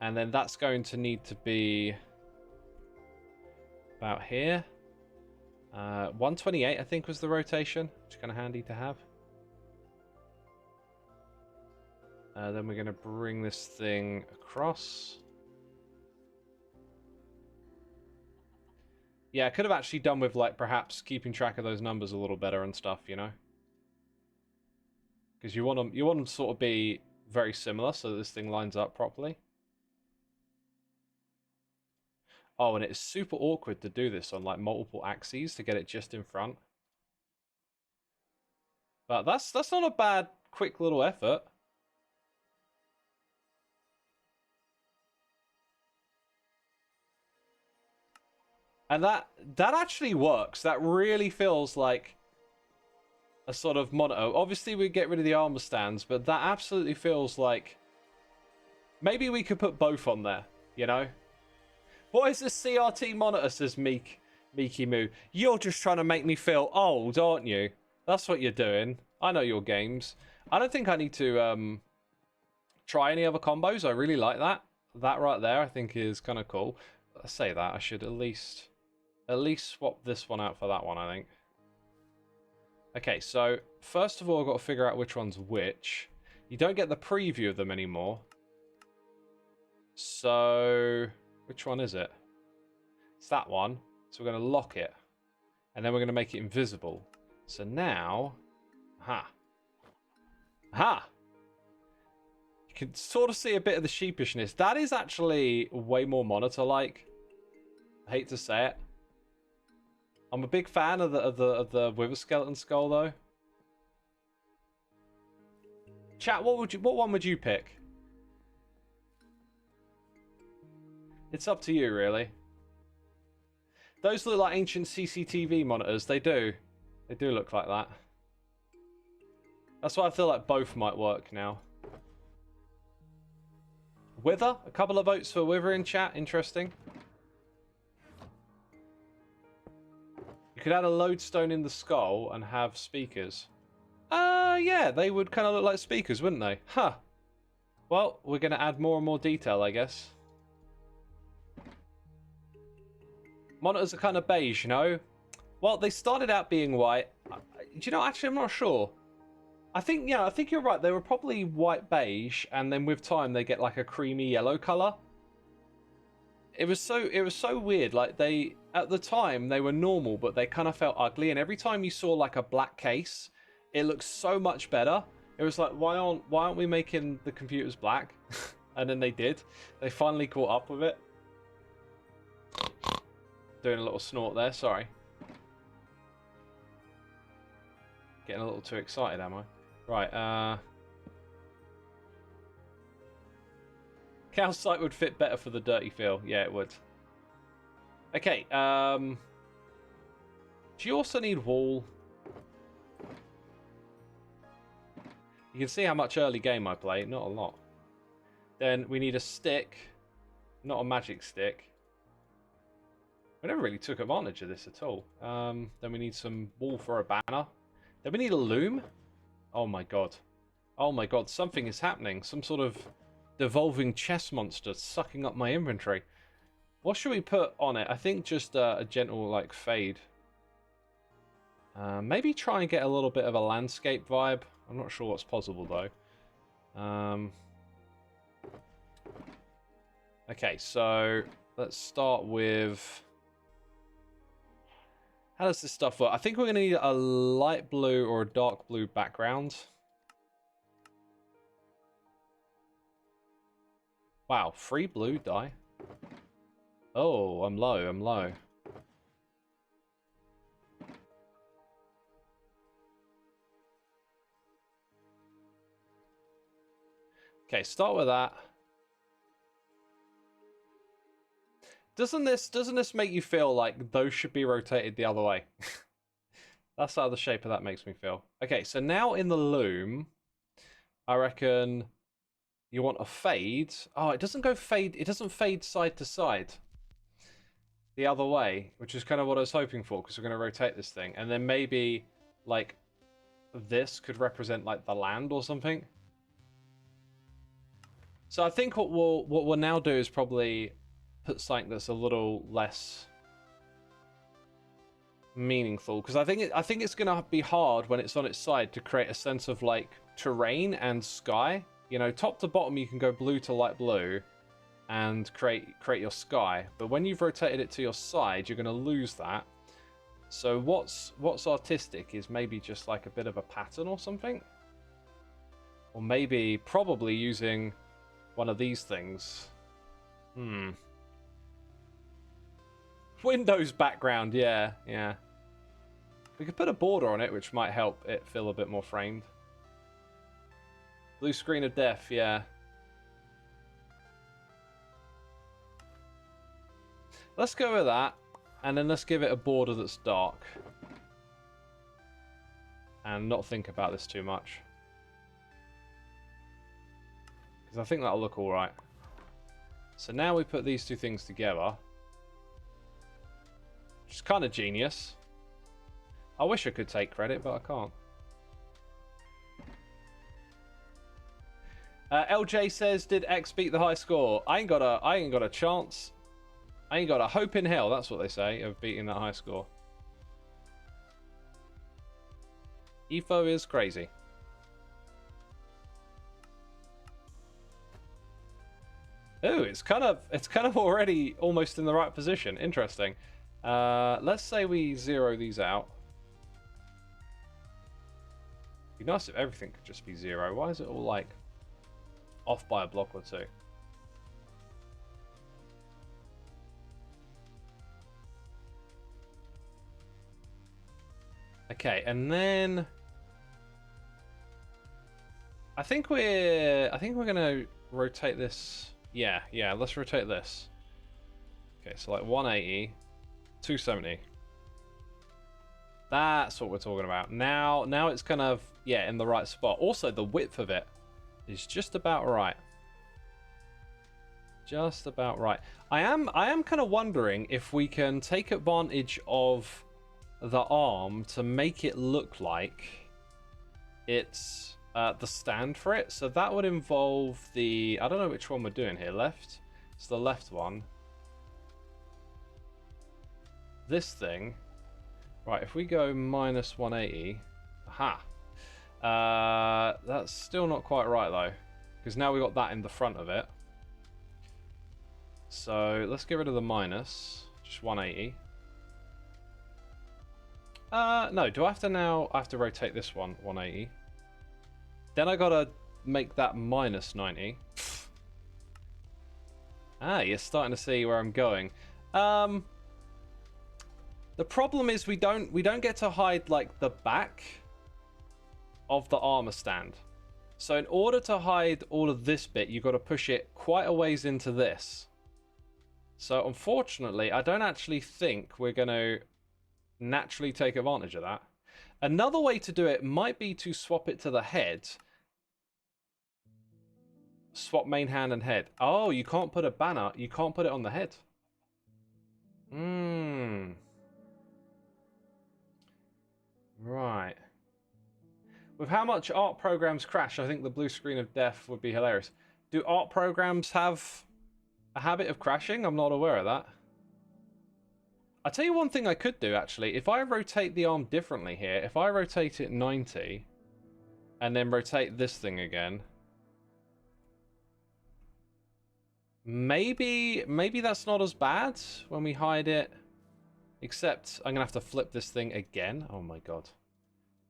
And then that's going to need to be about here. 128, I think, was the rotation. Which is kind of handy to have. Then we're going to bring this thing across. Yeah, I could have actually done with, like, perhaps keeping track of those numbers a little better and stuff, you know? Because you want them to sort of be very similar so that this thing lines up properly. Oh, and it's super awkward to do this on, like, multiple axes to get it just in front. But that's not a bad, quick little effort. And that actually works. That really feels like a sort of monitor. Obviously, we get rid of the armor stands, but that absolutely feels like... Maybe we could put both on there, you know? What is this CRT monitor, says Meeky Moo. You're just trying to make me feel old, aren't you? That's what you're doing. I know your games. I don't think I need to try any other combos. I really like that. That right there, I think, is kind of cool. I say that, I should at least swap this one out for that one, I think. Okay, so first of all, I've got to figure out which one's which. You don't get the preview of them anymore. So, which one is it? It's that one. So we're going to lock it. And then we're going to make it invisible. So now... Aha. Aha! You can sort of see a bit of the sheepishness. That is actually way more monitor-like. I hate to say it. I'm a big fan of the with a skeleton skull, though. Chat, what one would you pick? It's up to you, really. Those look like ancient CCTV monitors. They do. They do look like that. That's why I feel like both might work now. Wither? A couple of votes for Wither in chat. Interesting. You could add a lodestone in the skull and have speakers. Yeah, they would kind of look like speakers, wouldn't they? Huh. Well, we're going to add more and more detail, I guess. Monitors are kind of beige, you know? Well, they started out being white. Do you know, actually, I'm not sure. I think you're right. They were probably white beige, and then with time they get like a creamy yellow color. It was so weird. Like, they, at the time, they were normal, but they kind of felt ugly. And every time you saw like a black case, it looked so much better. It was like, why aren't we making the computers black? And then they did. They finally caught up with it. Doing a little snort there, sorry. Getting a little too excited, am I? Right, calcite would fit better for the dirty feel. Yeah, it would. Okay, do you also need wool? You can see how much early game I play, not a lot. Then we need a stick, not a magic stick. We never really took advantage of this at all. Then we need some wool for a banner. Then we need a loom. Oh my god. Oh my god, something is happening. Some sort of devolving chest monster sucking up my inventory. What should we put on it? I think just a gentle, like, fade. Maybe try and get a little bit of a landscape vibe. I'm not sure what's possible, though. Okay, so let's start with... How does this stuff work? I think we're going to need a light blue or a dark blue background. Wow, free blue dye. Oh, I'm low, I'm low. Okay, start with that. Doesn't this make you feel like those should be rotated the other way? That's how the shape of that makes me feel. Okay, so now in the loom, I reckon you want a fade. Oh, it doesn't go fade. It doesn't fade side to side. The other way, which is kind of what I was hoping for, because we're going to rotate this thing, and then maybe like this could represent like the land or something. So I think what we'll now do is probably put something that's a little less meaningful, because I think it's going to be hard when it's on its side to create a sense of like terrain and sky. You know, top to bottom you can go blue to light blue and create your sky, but when you've rotated it to your side, you're going to lose that. So what's artistic is maybe just like a bit of a pattern or something, or maybe probably using one of these things. Windows background, yeah. We could put a border on it, which might help it feel a bit more framed. Blue screen of death, yeah. Let's go with that, and then let's give it a border that's dark. And not think about this too much. Because I think that'll look alright. So now we put these two things together. Which is kind of genius. I wish I could take credit, but I can't. LJ says, "Did X beat the high score?" I ain't got a chance. I ain't got a hope in hell. That's what they say of beating that high score. EFO is crazy. Ooh, it's kind of already almost in the right position. Interesting. Let's say we zero these out. It'd be nice if everything could just be zero. Why is it all like off by a block or two? Okay, and then I think we're gonna rotate this. Yeah, let's rotate this. Okay, so like 180, 270. That's what we're talking about. Now it's kind of, yeah, in the right spot. Also, the width of it is just about right. Just about right. I am kind of wondering if we can take advantage of the arm to make it look like it's the stand for it. So that would involve the, I don't know which one we're doing here. Left? It's the left one. This thing. Right, if we go minus 180. Aha. That's still not quite right though, because now we got that in the front of it. So let's get rid of the minus. Just 180. No, do I have to now? I have to rotate this one 180. Then I gotta make that minus 90. You're starting to see where I'm going. The problem is we don't get to hide like the back of the armor stand. So in order to hide all of this bit, you've got to push it quite a ways into this. So unfortunately, I don't actually think we're going to naturally take advantage of that. Another way to do it might be to swap it to the head. Swap main hand and head. Oh, you can't put a banner. You can't put it on the head. Right. With how much art programs crash, I think the blue screen of death would be hilarious. Do art programs have a habit of crashing? I'm not aware of that. I'll tell you one thing I could do, actually. If I rotate the arm differently here, if I rotate it 90, and then rotate this thing again, maybe that's not as bad when we hide it. Except I'm going to have to flip this thing again. Oh my god.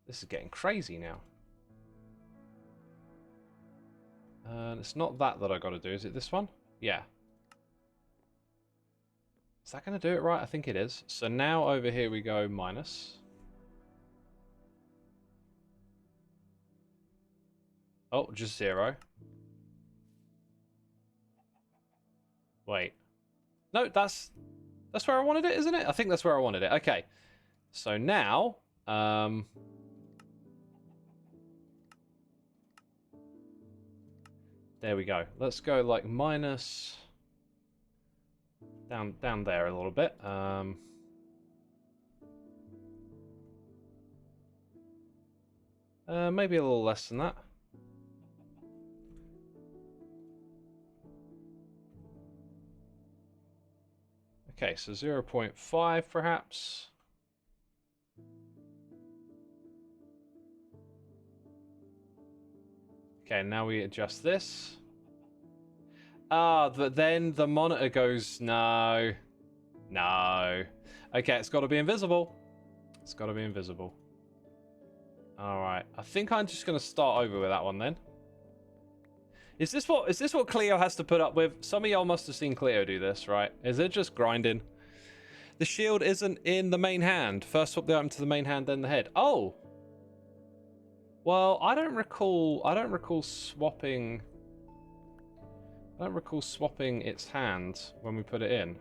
This is getting crazy now. It's not that I got to do. Is it this one? Yeah. Is that going to do it right? I think it is. So now over here we go minus. Oh, just 0. Wait. No, that's where I wanted it, isn't it? I think that's where I wanted it. Okay. So now, there we go. Let's go like minus down there a little bit. Maybe a little less than that. Okay, so 0.5 perhaps. Okay, now we adjust this. But then the monitor goes, no. No. Okay, it's got to be invisible. It's got to be invisible. Alright, I think I'm just going to start over with that one then. Is this what Cleo has to put up with? Some of y'all must have seen Cleo do this, right? Is it just grinding? The shield isn't in the main hand. First swap the item to the main hand, then the head. Oh! Well, I don't recall swapping its hand when we put it in.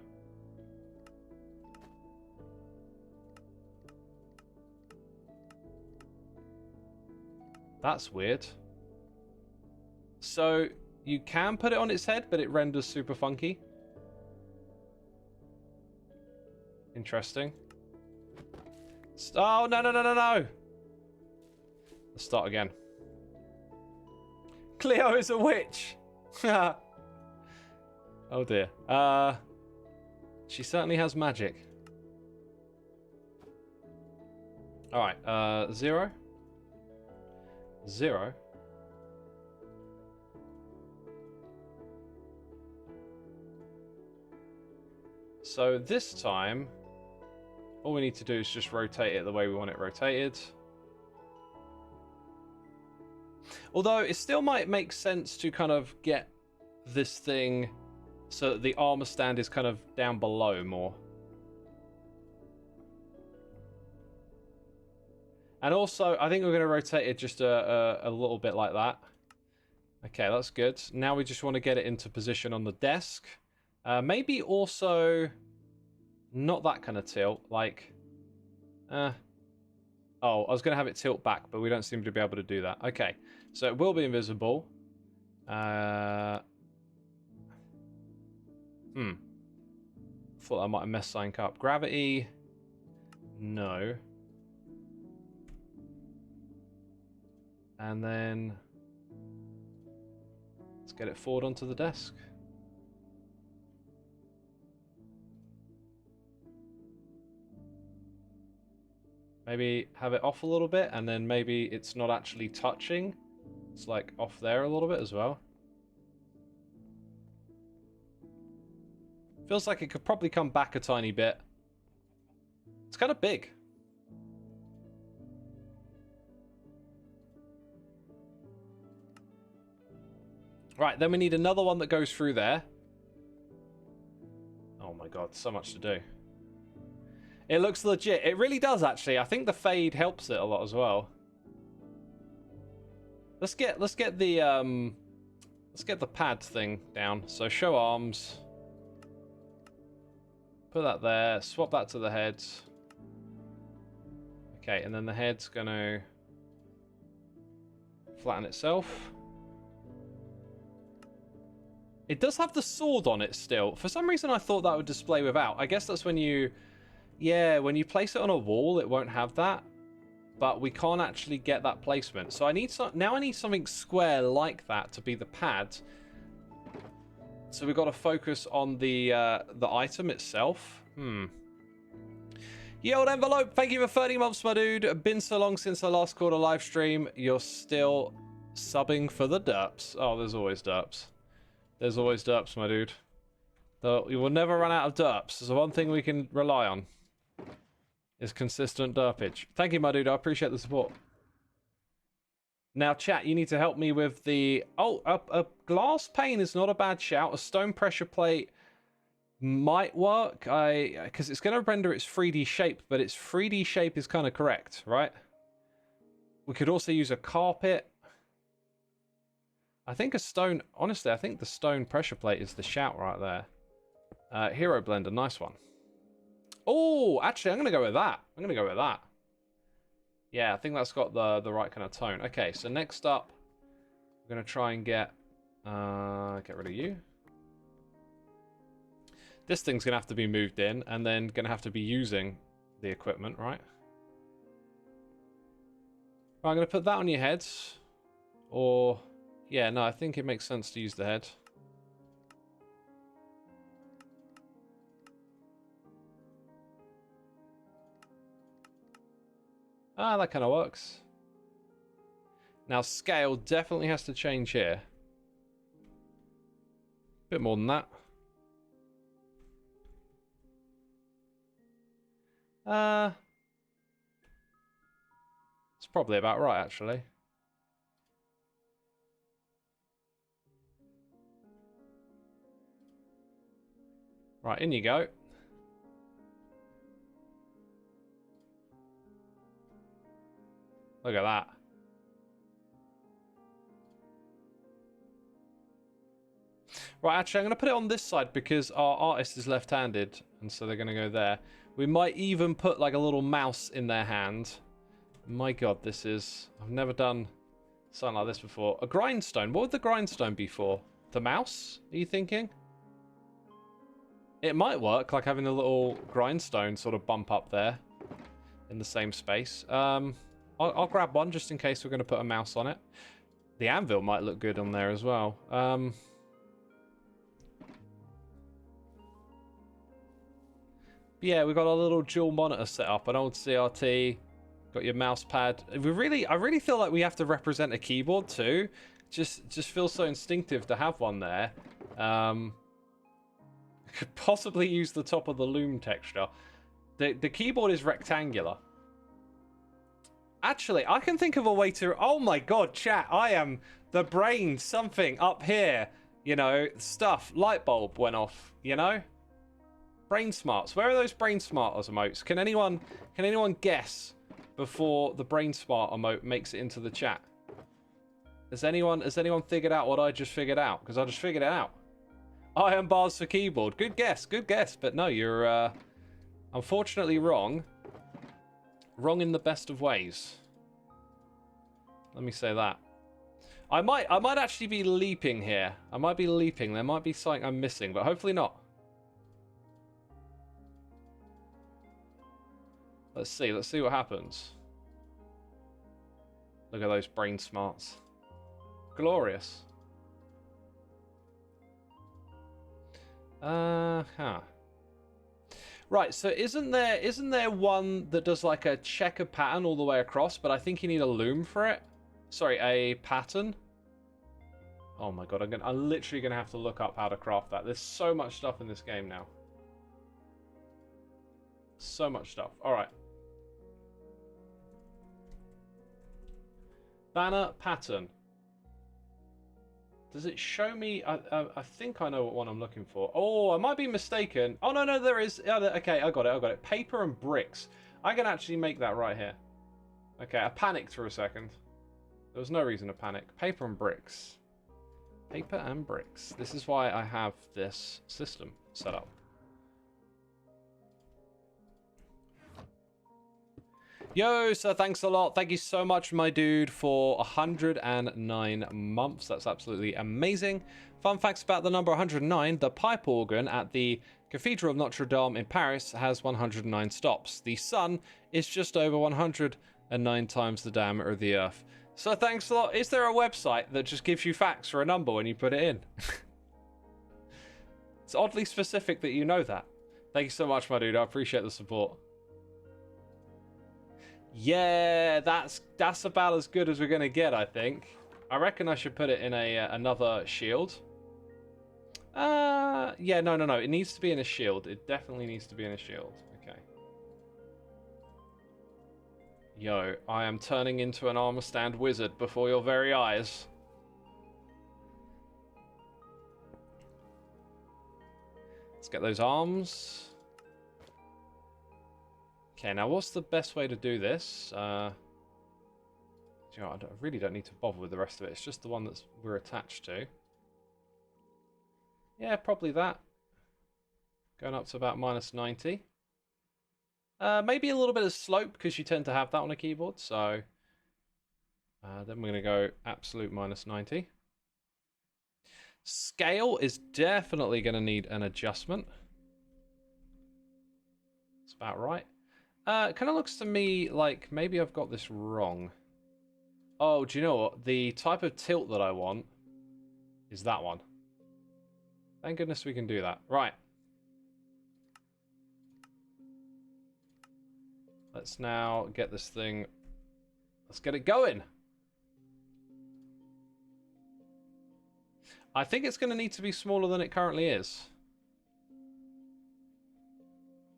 That's weird. So, you can put it on its head, but it renders super funky. Interesting. Oh, no. Let's start again. Cleo is a witch! Oh dear. She certainly has magic. Alright, 0. 0. So this time, all we need to do is just rotate it the way we want it rotated. Although it still might make sense to kind of get this thing so that the armor stand is kind of down below more. And also, I think we're going to rotate it just a little bit like that. Okay, that's good. Now we just want to get it into position on the desk. Maybe also not that kind of tilt, like... Oh, I was going to have it tilt back, but we don't seem to be able to do that. Okay, so it will be invisible. Thought I might have messed something up. Gravity... No. And then... let's get it forward onto the desk. Maybe have it off a little bit, and then maybe it's not actually touching. It's like off there a little bit as well. Feels like it could probably come back a tiny bit. It's kind of big. Right, then we need another one that goes through there. Oh my god, so much to do. It looks legit. It really does, actually. I think the fade helps it a lot as well. Let's get the pad thing down. So show arms. Put that there. Swap that to the heads. Okay, and then the head's gonna flatten itself. It does have the sword on it still. For some reason, I thought that would display without. I guess that's when you... Yeah, when you place it on a wall, it won't have that. But we can't actually get that placement. So I need now I need something square like that to be the pad. So we've got to focus on the item itself. Ye old envelope, thank you for 30 months, my dude. Been so long since I last called a live stream. You're still subbing for the derps. Oh, there's always derps. There's always derps, my dude. You will never run out of derps. There's the one thing we can rely on. Is consistent derpage. Thank you, my dude. I appreciate the support. Now, chat, you need to help me with the... Oh, a glass pane is not a bad shout. A stone pressure plate might work. Because it's going to render its 3D shape, but its 3D shape is kind of correct, right? We could also use a carpet. I think a stone... Honestly, I think the stone pressure plate is the shout right there. Hero Blender, nice one. Oh, actually, I'm going to go with that. I'm going to go with that. Yeah, I think that's got the right kind of tone. Okay, so next up, we're going to try and get rid of you. This thing's going to have to be moved in, and then going to have to be using the equipment, right? I'm going to put that on your heads. Or, yeah, no, I think it makes sense to use the head. Ah, that kind of works. Now, scale definitely has to change here. Bit more than that. It's probably about right, actually. Right, in you go. Look at that. Right, actually, I'm going to put it on this side because our artist is left-handed, and so they're going to go there. We might even put, like, a little mouse in their hand. My god, this is... I've never done something like this before. A grindstone. What would the grindstone be for? The mouse, are you thinking? It might work, like having a little grindstone sort of bump up there in the same space. I'll grab one just in case we're going to put a mouse on it. The anvil might look good on there as well. Yeah, we've got a little dual monitor set up, an old CRT. Got your mouse pad. I really feel like we have to represent a keyboard too. Just feels so instinctive to have one there. Could possibly use the top of the loom texture. The keyboard is rectangular. Actually, I can think of a way to... Oh my god, chat, I am the brain something up here. You know, stuff. Light bulb went off, you know? Brain smarts. Where are those brain smart emotes? Can anyone guess before the brain smart emote makes it into the chat? Has anyone figured out what I just figured out? Because I just figured it out. Iron bars for keyboard. Good guess, but no, you're unfortunately wrong. Wrong in the best of ways. Let me say that. I might actually be leaping here. I might be leaping. There might be something I'm missing, but hopefully not. Let's see what happens. Look at those brain smarts. Glorious. Right, so isn't there one that does like a checker pattern all the way across, but I think you need a loom for it? Sorry, a pattern? Oh my god, I'm literally gonna have to look up how to craft that. There's so much stuff in this game now. So much stuff. Alright. Banner pattern. Does it show me? I think I know what one I'm looking for. Oh, I might be mistaken. Oh, no, no, there is. Okay, I got it, I got it. Paper and bricks. I can actually make that right here. Okay, I panicked for a second. There was no reason to panic. Paper and bricks. Paper and bricks. This is why I have this system set up. Yo, so thanks a lot. Thank you so much, my dude, for 109 months. That's absolutely amazing. Fun facts about the number 109. The pipe organ at the Cathedral of Notre Dame in Paris has 109 stops. The sun is just over 109 times the diameter of the Earth. So thanks a lot. Is there a website that just gives you facts for a number when you put it in? It's oddly specific that you know that. Thank you so much, my dude. I appreciate the support. Yeah, that's about as good as we're gonna get, I think. I reckon I should put it in another shield. Yeah, no. It needs to be in a shield. It definitely needs to be in a shield. Okay. Yo, I am turning into an armor stand wizard before your very eyes. Let's get those arms. Okay, now what's the best way to do this? You know, I really don't need to bother with the rest of it. It's just the one that we're attached to. Yeah, probably that. Going up to about -90. Maybe a little bit of slope, because you tend to have that on a keyboard. So then we're going to go absolute -90. Scale is definitely going to need an adjustment. That's about right. Kind of looks to me like maybe I've got this wrong. Oh, do you know what? The type of tilt that I want is that one. Thank goodness we can do that. Right. Let's now get this thing. Let's get it going. I think it's going to need to be smaller than it currently is.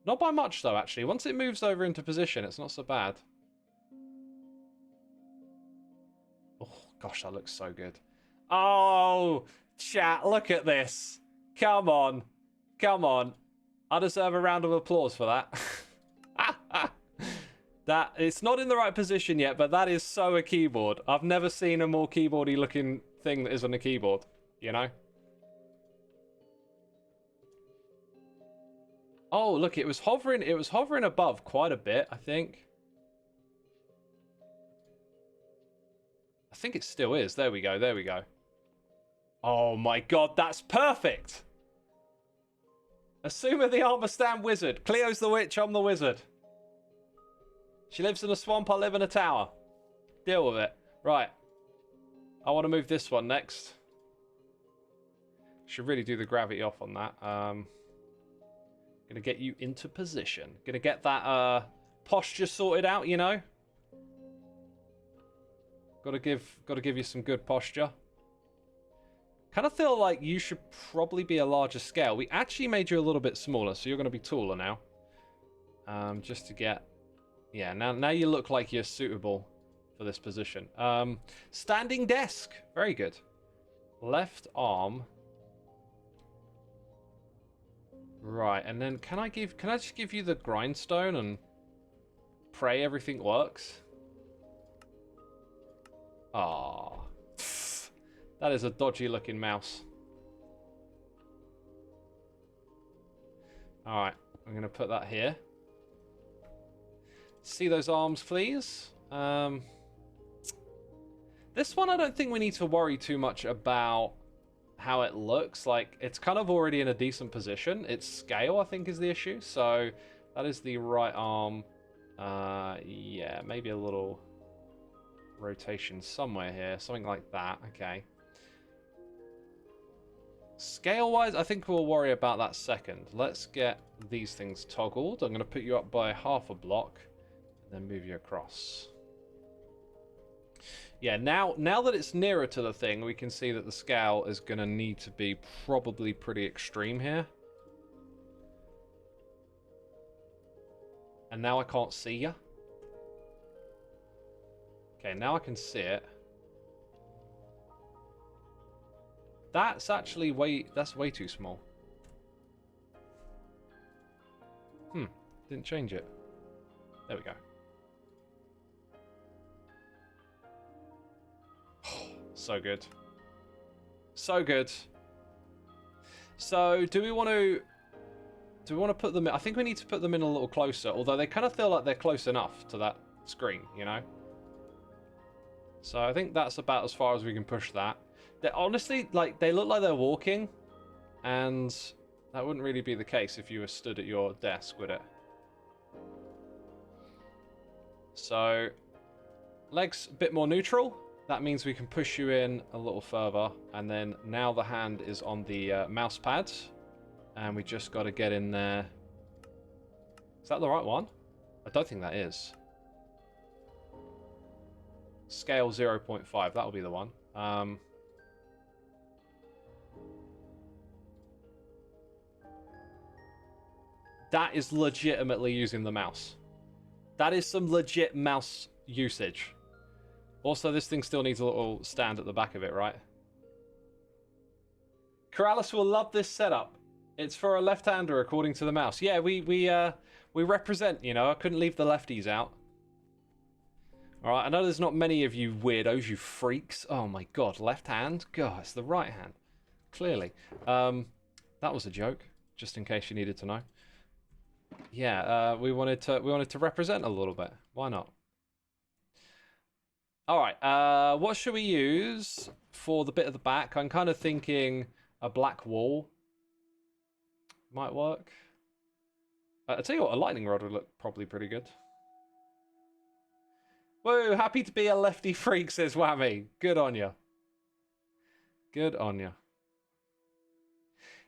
Not by much, though, actually. Once it moves over into position, it's not so bad. Oh, gosh, that looks so good. Oh, chat, look at this. Come on. Come on. I deserve a round of applause for that. That, it's not in the right position yet, but that is so a keyboard. I've never seen a more keyboardy looking thing that is on a keyboard, you know? Oh, look, it was hovering above quite a bit, I think. I think it still is. There we go, there we go. Oh my god, that's perfect! Xisuma the armor stand wizard. Cleo's the witch, I'm the wizard. She lives in a swamp, I live in a tower. Deal with it. Right. I want to move this one next. Should really do the gravity off on that. Gonna get you into position. Gonna get that posture sorted out, you know. Gotta give you some good posture. Kind of feel like you should probably be a larger scale. We actually made you a little bit smaller, so you're gonna be taller now. Just to get, yeah. Now you look like you're suitable for this position. Standing desk, very good. Left arm. Right, and then can I just give you the grindstone and pray everything works? Ah, that is a dodgy looking mouse. All right, I'm gonna put that here. See those arms, please. This one I don't think we need to worry too much about how it looks. Like, it's kind of already in a decent position. Its scale, I think, is the issue. So that is the right arm. Yeah, maybe a little rotation somewhere here, something like that. Okay, scale wise I think we'll worry about that second. Let's get these things toggled. I'm going to put you up by half a block and then move you across. Yeah, now that it's nearer to the thing, we can see that the scale is going to need to be probably pretty extreme here. And now I can't see you. Okay, now I can see it. That's actually that's way too small. Didn't change it. There we go. So good. So good. So, do we want to put them in? I think we need to put them in a little closer, although they kind of feel like they're close enough to that screen, you know? So, I think that's about as far as we can push that. They're honestly, like, they look like they're walking, and that wouldn't really be the case if you were stood at your desk, would it? So, legs a bit more neutral. That means we can push you in a little further, and then now the hand is on the mouse pad, and we just got to get in there. Is that the right one? I don't think that is. Scale 0.5, that'll be the one. That is legitimately using the mouse. That is some legit mouse usage. Also, this thing still needs a little stand at the back of it, right? Corrales will love this setup. It's for a left-hander, according to the mouse. Yeah, we represent, you know. I couldn't leave the lefties out. All right, I know there's not many of you weirdos, you freaks. Oh my god, left hand? God, it's the right hand. Clearly. That was a joke, just in case you needed to know. Yeah, we wanted to represent a little bit. Why not? All right, what should we use for the bit at the back? I'm kind of thinking a black wall might work. I'll tell you what, a lightning rod would look probably pretty good. Whoa, happy to be a lefty freak, says Whammy. Good on you. Good on you.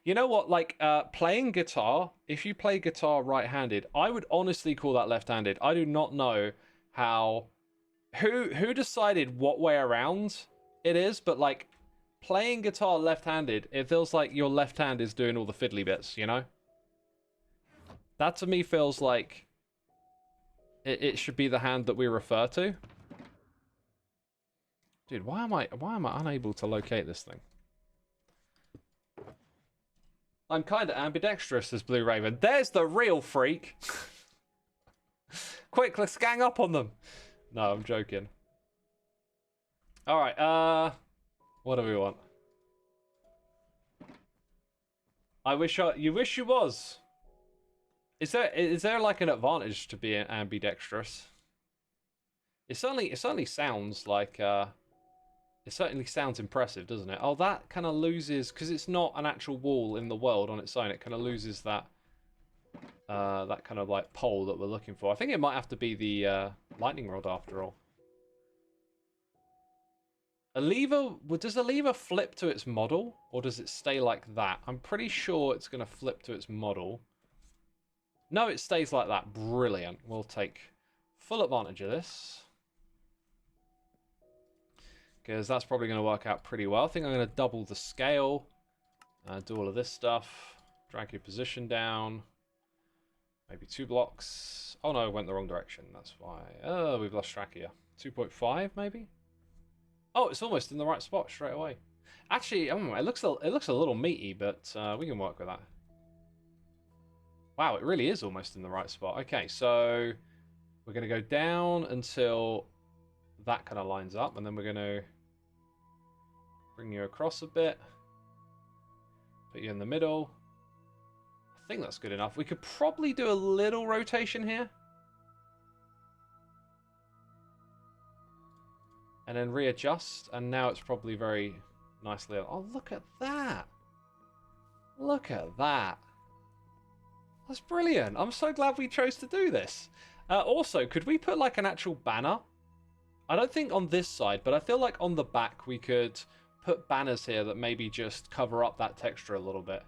You know what, like, playing guitar, if you play guitar right-handed, I would honestly call that left-handed. I do not know how... Who decided what way around it is, but, like, playing guitar left-handed, it feels like your left hand is doing all the fiddly bits, you know? That, to me, feels like it should be the hand that we refer to. Dude, why am I unable to locate this thing? I'm kind of ambidextrous, says Blue Raven. There's the real freak. Quick, let's gang up on them. No, I'm joking. All right, what do we want? You wish you was. Is there like an advantage to being ambidextrous? It certainly sounds like it certainly sounds impressive, doesn't it? Oh, that kind of loses, because it's not an actual wall in the world on its own. It kind of loses that that kind of like pole that we're looking for. I think it might have to be the lightning rod after all. A lever, does a lever flip to its model, or does it stay like that? I'm pretty sure it's going to flip to its model. No, it stays like that. Brilliant. We'll take full advantage of this, because that's probably going to work out pretty well. I think I'm going to double the scale, do all of this stuff, drag your position down, maybe 2 blocks. Oh no, I went the wrong direction. That's why. Oh, we've lost track here. 2.5 maybe. Oh, it's almost in the right spot straight away. Actually, it looks a little meaty, but we can work with that. Wow, it really is almost in the right spot. Okay, so we're going to go down until that kind of lines up, and then we're going to bring you across a bit, put you in the middle. I think that's good enough. We could probably do a little rotation here, and then readjust, and now it's probably very nicely. Oh, look at that. Look at that. That's brilliant. I'm so glad we chose to do this. Also, could we put like an actual banner? I don't think on this side, but I feel like on the back we could put banners here that maybe just cover up that texture a little bit.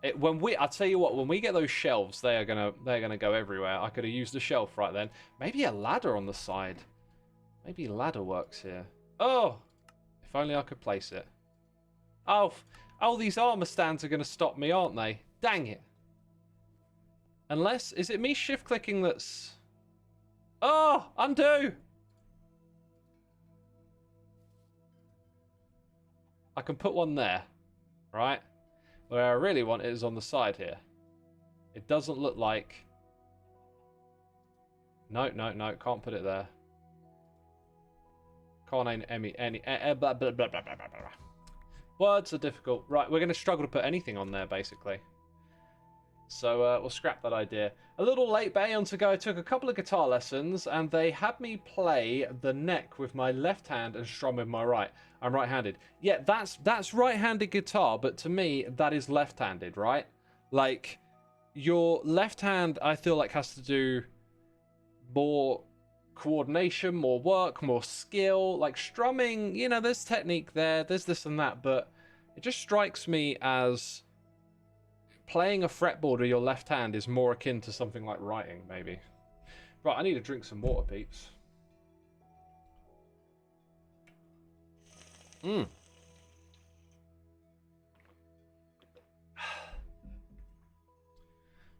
I'll tell you what, when we get those shelves, they're gonna go everywhere. I could have used a shelf right then. Maybe a ladder on the side. Maybe ladder works here. Oh, if only I could place it. Oh, these armor stands are gonna stop me, aren't they? Dang it. Unless, is it me shift clicking that's... Oh, undo. I can put one there. right? Where I really want it is on the side here. It doesn't look like... No, can't put it there. Can't blah, blah, blah, blah, blah, blah, blah. Words are difficult. Right, we're going to struggle to put anything on there, basically. So we'll scrap that idea. A little late, but Aeon to go. I took a couple of guitar lessons, and they had me play the neck with my left hand and strum with my right. I'm right-handed. Yeah, that's right-handed guitar, but to me, that is left-handed, right? Like, your left hand, I feel like, has to do more coordination, more work, more skill. Like, strumming, you know, there's technique there, there's this and that, but it just strikes me as playing a fretboard with your left hand is more akin to something like writing, maybe. Right, I need to drink some water, peeps.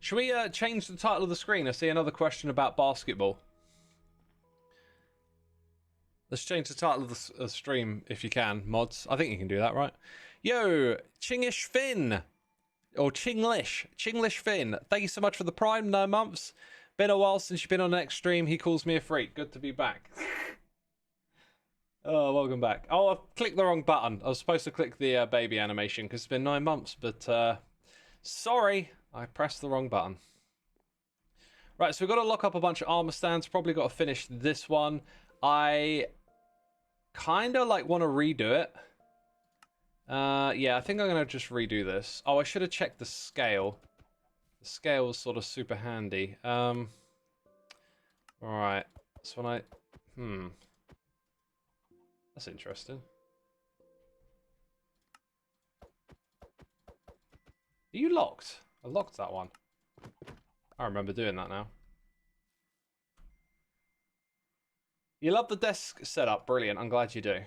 Should we change the title of the screen? I see another question about basketball. Let's change the title of the stream if you can, mods. I think you can do that, right? Yo, Chingish Finn. Or Chinglish Finn. Thank you so much for the Prime, 9 months. Been a while since you've been on the next stream. He calls me a freak. Good to be back. Oh, welcome back. Oh, I clicked the wrong button. I was supposed to click the baby animation because it's been 9 months, but sorry. I pressed the wrong button. Right, so we've got to lock up a bunch of armor stands. Probably got to finish this one. I kind of like want to redo it. Yeah, I think I'm going to just redo this. Oh, I should have checked the scale. The scale was sort of super handy. Alright. So when I... That's interesting. Are you locked? I locked that one. I remember doing that now. You love the desk setup. Brilliant. I'm glad you do.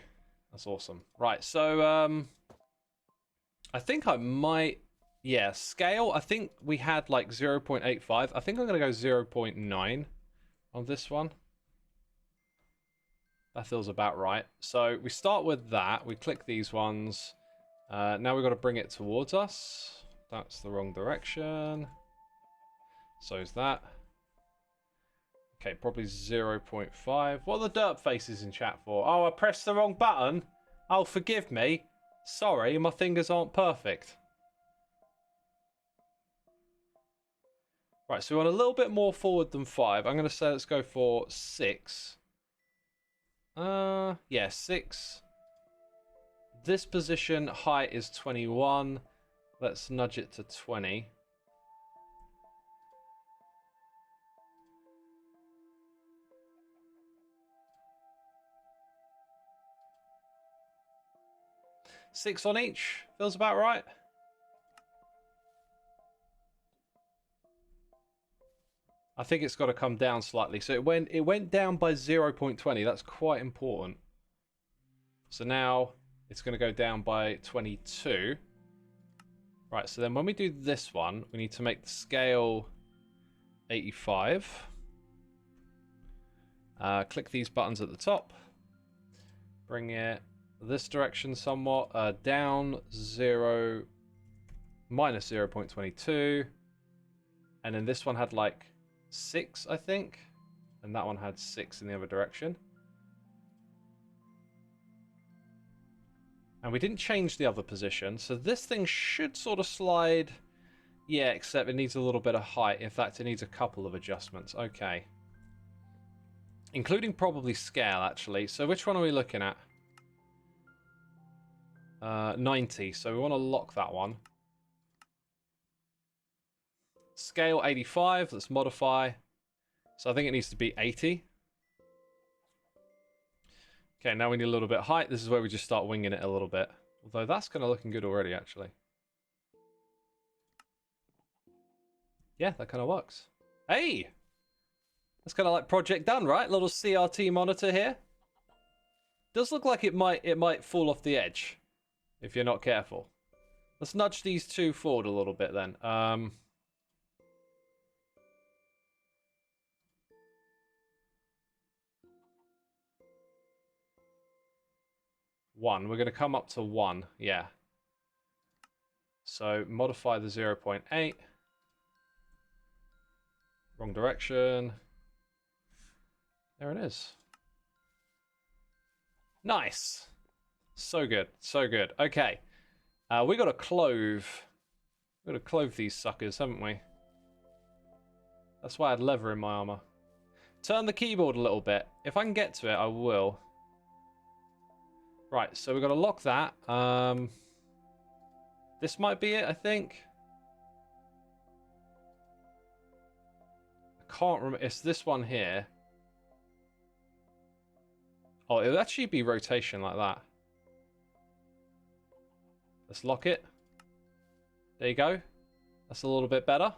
That's awesome. Right, so I think I might... Yeah, scale. I think we had like 0.85. I think I'm going to go 0.9 on this one. That feels about right. So we start with that. We click these ones. Now we've got to bring it towards us. That's the wrong direction. So is that. Okay, probably 0.5. What are the derp faces in chat for? Oh, I pressed the wrong button. Oh, forgive me. Sorry, my fingers aren't perfect. Right, so we want a little bit more forward than 5. I'm going to say let's go for 6. Yeah, 6. This position height is 21. Let's nudge it to 20. Six on each. Feels about right. I think it's got to come down slightly. So it went down by 0.20. That's quite important. So now it's going to go down by 22. Right, so then when we do this one, we need to make the scale 85. Click these buttons at the top. Bring it this direction somewhat. Down 0, minus 0.22. And then this one had like 6, I think. And that one had 6 in the other direction. And we didn't change the other position, so this thing should sort of slide. Yeah, except it needs a little bit of height. In fact, it needs a couple of adjustments. Okay. Including probably scale, actually. So which one are we looking at? 90, so we want to lock that one. Scale 85, let's modify. So I think it needs to be 80. Okay, now we need a little bit of height. This is where we just start winging it a little bit. Although that's kind of looking good already, actually. Yeah, that kind of works. Hey! That's kind of like project done, right? Little CRT monitor here. Does look like it might fall off the edge if you're not careful. Let's nudge these two forward a little bit then. 1. We're going to come up to 1. Yeah. So modify the 0.8. Wrong direction. There it is. Nice. So good. So good. Okay. We got to clove. We got to clove these suckers, haven't we? That's why I had leather in my armor. Turn the keyboard a little bit. If I can get to it, I will. Right, so we've got to lock that. This might be it, I think. I can't remember. It's this one here. Oh, it would actually be rotation like that. Let's lock it. There you go. That's a little bit better.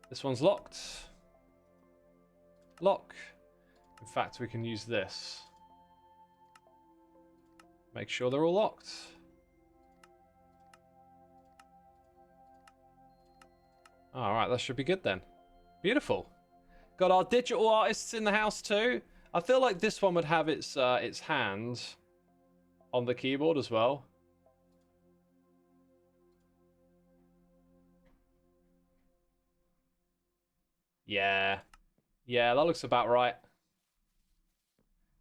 This one's locked. Lock. In fact, we can use this. Make sure they're all locked. Alright, that should be good then. Beautiful. Got our digital artists in the house too. I feel like this one would have its hands on the keyboard as well. Yeah. Yeah, that looks about right.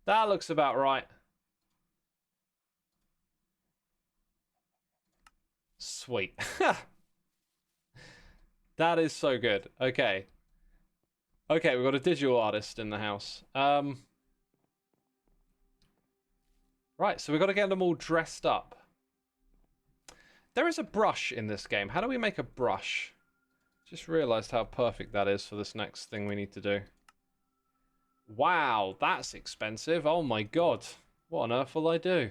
That looks about right. Sweet. That is so good. Okay. Okay, we've got a digital artist in the house. Right, so we've got to get them all dressed up. There is a brush in this game. How do we make a brush? Just realized how perfect that is for this next thing we need to do. Wow, that's expensive. Oh my god. What on earth will I do?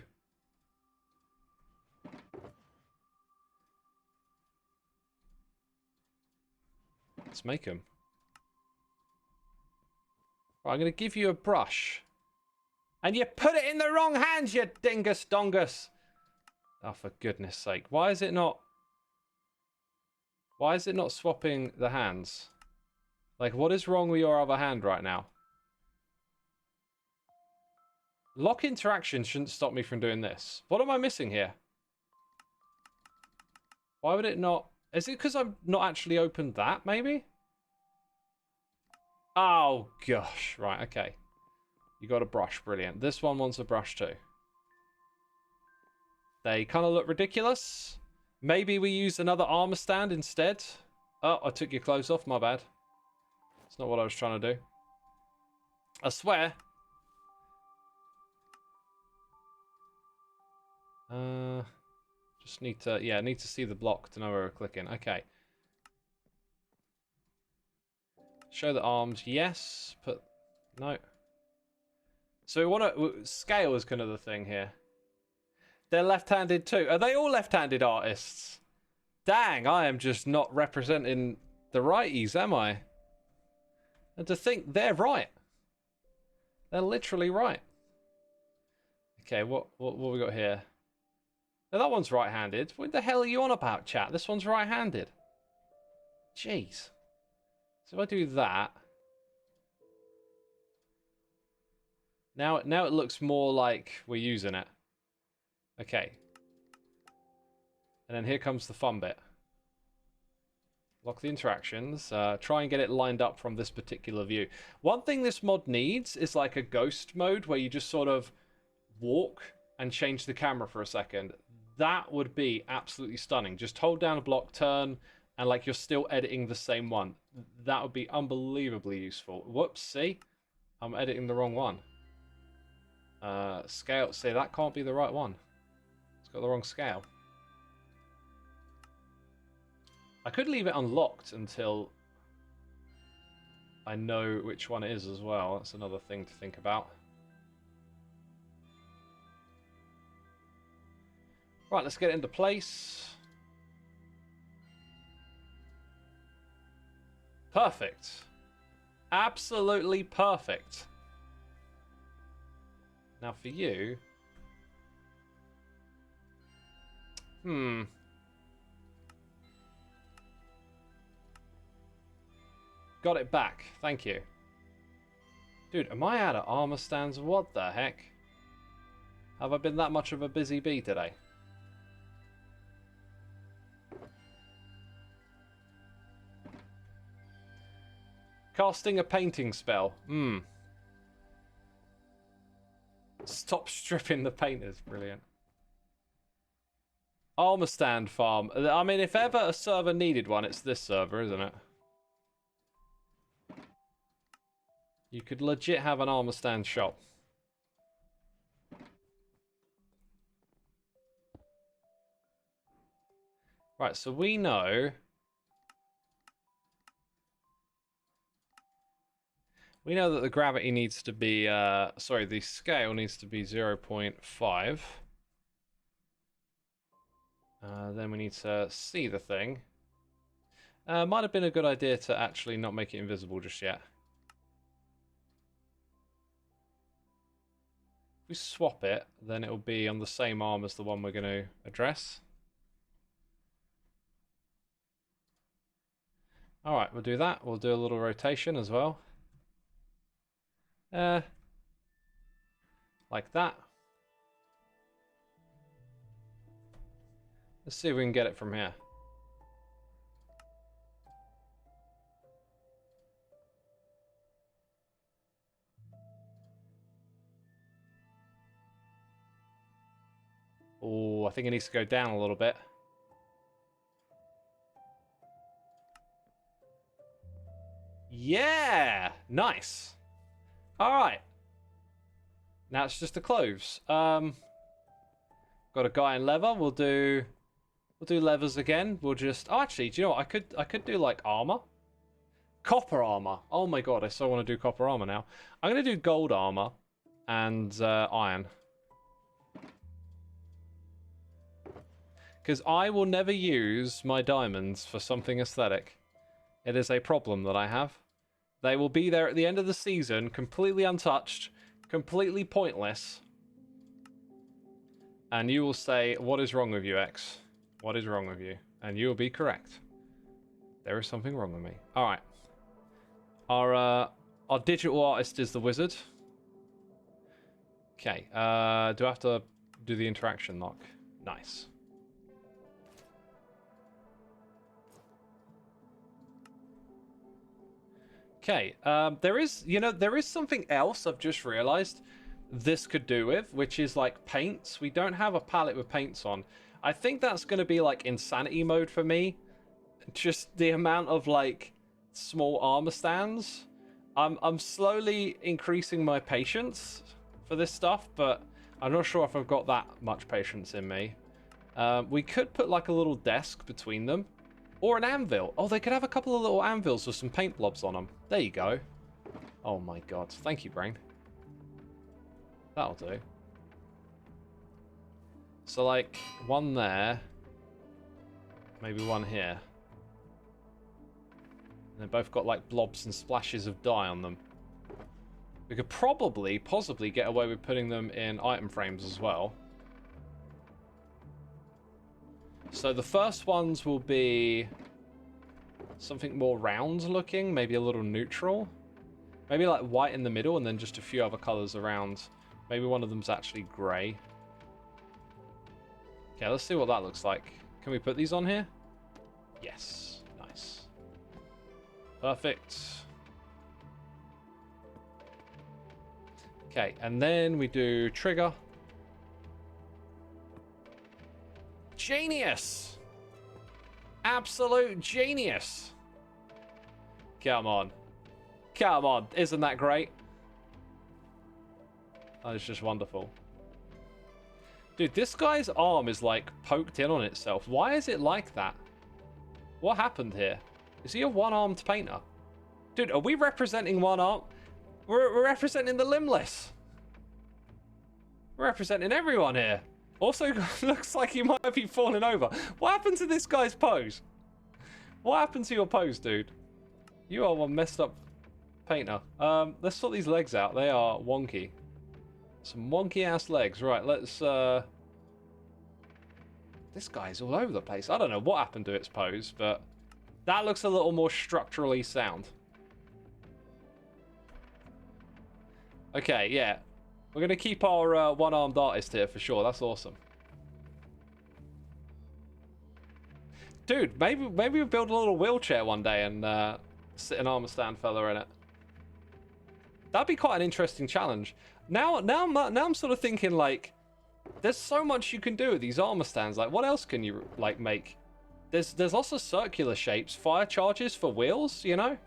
Let's make them. Right, I'm going to give you a brush. And you put it in the wrong hands, you dingus dongus. Oh, for goodness sake. Why is it not... Why is it not swapping the hands? Like, what is wrong with your other hand right now? Lock interaction shouldn't stop me from doing this. What am I missing here? Why would it not... Is it because I've not actually opened that, maybe? Oh, gosh. Right, okay. You got a brush. Brilliant. This one wants a brush too. They kind of look ridiculous. Maybe we use another armor stand instead. Oh, I took your clothes off. My bad. It's not what I was trying to do. I swear. Just need to... Yeah, need to see the block to know where we're clicking. Okay. Show the arms. Yes. Put... No. So we want to... Scale is kind of the thing here. They're left-handed too. Are they all left-handed artists? Dang, I am just not representing the righties, am I? And to think they're right. They're literally right. Okay, what we got here? Now that one's right-handed. What the hell are you on about, chat? This one's right-handed. Jeez. So if I do that... Now it looks more like we're using it. Okay. And then here comes the fun bit. Lock the interactions. Try and get it lined up from this particular view. One thing this mod needs is like a ghost mode where you just sort of walk and change the camera for a second. That would be absolutely stunning. Just hold down a block, turn, and like you're still editing the same one. That would be unbelievably useful. Whoops, see? I'm editing the wrong one. Scale, see, that can't be the right one. It's got the wrong scale. I could leave it unlocked until I know which one it is as well. That's another thing to think about. Right, let's get it into place. Perfect. Absolutely perfect. Now for you... Got it back. Thank you. Dude, am I out of armor stands? What the heck? Have I been that much of a busy bee today? Casting a painting spell. Stop stripping the painters. Brilliant. Armor stand farm. I mean, if ever a server needed one, it's this server, isn't it? You could legit have an armor stand shop. Right, so we know... We know that the gravity needs to be... sorry, the scale needs to be 0.5. Then we need to see the thing. Might have been a good idea to actually not make it invisible just yet. If we swap it, then it'll be on the same arm as the one we're going to address. Alright, we'll do that. We'll do a little rotation as well. Like that. Let's see if we can get it from here. Oh, I think it needs to go down a little bit. Yeah! Nice. Alright. Now it's just the clothes. Got a guy in leather. We'll do leathers again. We'll just... Oh, actually, do you know what? I could do, like, armor. Copper armor. Oh my god, I so want to do copper armor now. I'm going to do gold armor and iron. Because I will never use my diamonds for something aesthetic. It is a problem that I have. They will be there at the end of the season, completely untouched, completely pointless. And you will say, what is wrong with you, X? What is wrong with you? And you will be correct. There is something wrong with me. Alright. Our digital artist is the wizard. Okay, do I have to do the interaction lock? Nice. Okay, there is something else I've just realized this could do with, which is like paints. We don't have a palette with paints on. I think that's going to be like insanity mode for me. Just the amount of like small armor stands. I'm slowly increasing my patience for this stuff, but I'm not sure if I've got that much patience in me. We could put like a little desk between them. Or an anvil. Oh, they could have a couple of little anvils with some paint blobs on them. There you go. Oh my god. Thank you, brain. That'll do. So, like, one there. Maybe one here. And they've both got, like, blobs and splashes of dye on them. We could probably, possibly get away with putting them in item frames as well. So the first ones will be something more round looking, maybe a little neutral. Maybe like white in the middle and then just a few other colors around. Maybe one of them's actually gray. Okay, let's see what that looks like. Can we put these on here? Yes, nice. Perfect. Okay, and then we do trigger. Genius! Absolute genius! Come on. Come on, isn't that great? That is just wonderful. Dude, this guy's arm is like poked in on itself. Why is it like that? What happened here? Is he a one-armed painter? Dude, are we representing one arm? We're representing the limbless. We're representing everyone here. Also, looks like he might be falling over. What happened to this guy's pose? What happened to your pose, dude? You are one messed up painter. Let's sort these legs out. They are wonky. Some wonky ass legs. Right, let's this guy's all over the place. I don't know what happened to its pose, but that looks a little more structurally sound. Okay, yeah. We're going to keep our one-armed artist here for sure. That's awesome. Dude, maybe we build a little wheelchair one day and sit an armor stand fella in it. That'd be quite an interesting challenge. Now I'm sort of thinking, like, there's so much you can do with these armor stands. Like, what else can you, like, make? There's lots of circular shapes, fire charges for wheels, you know?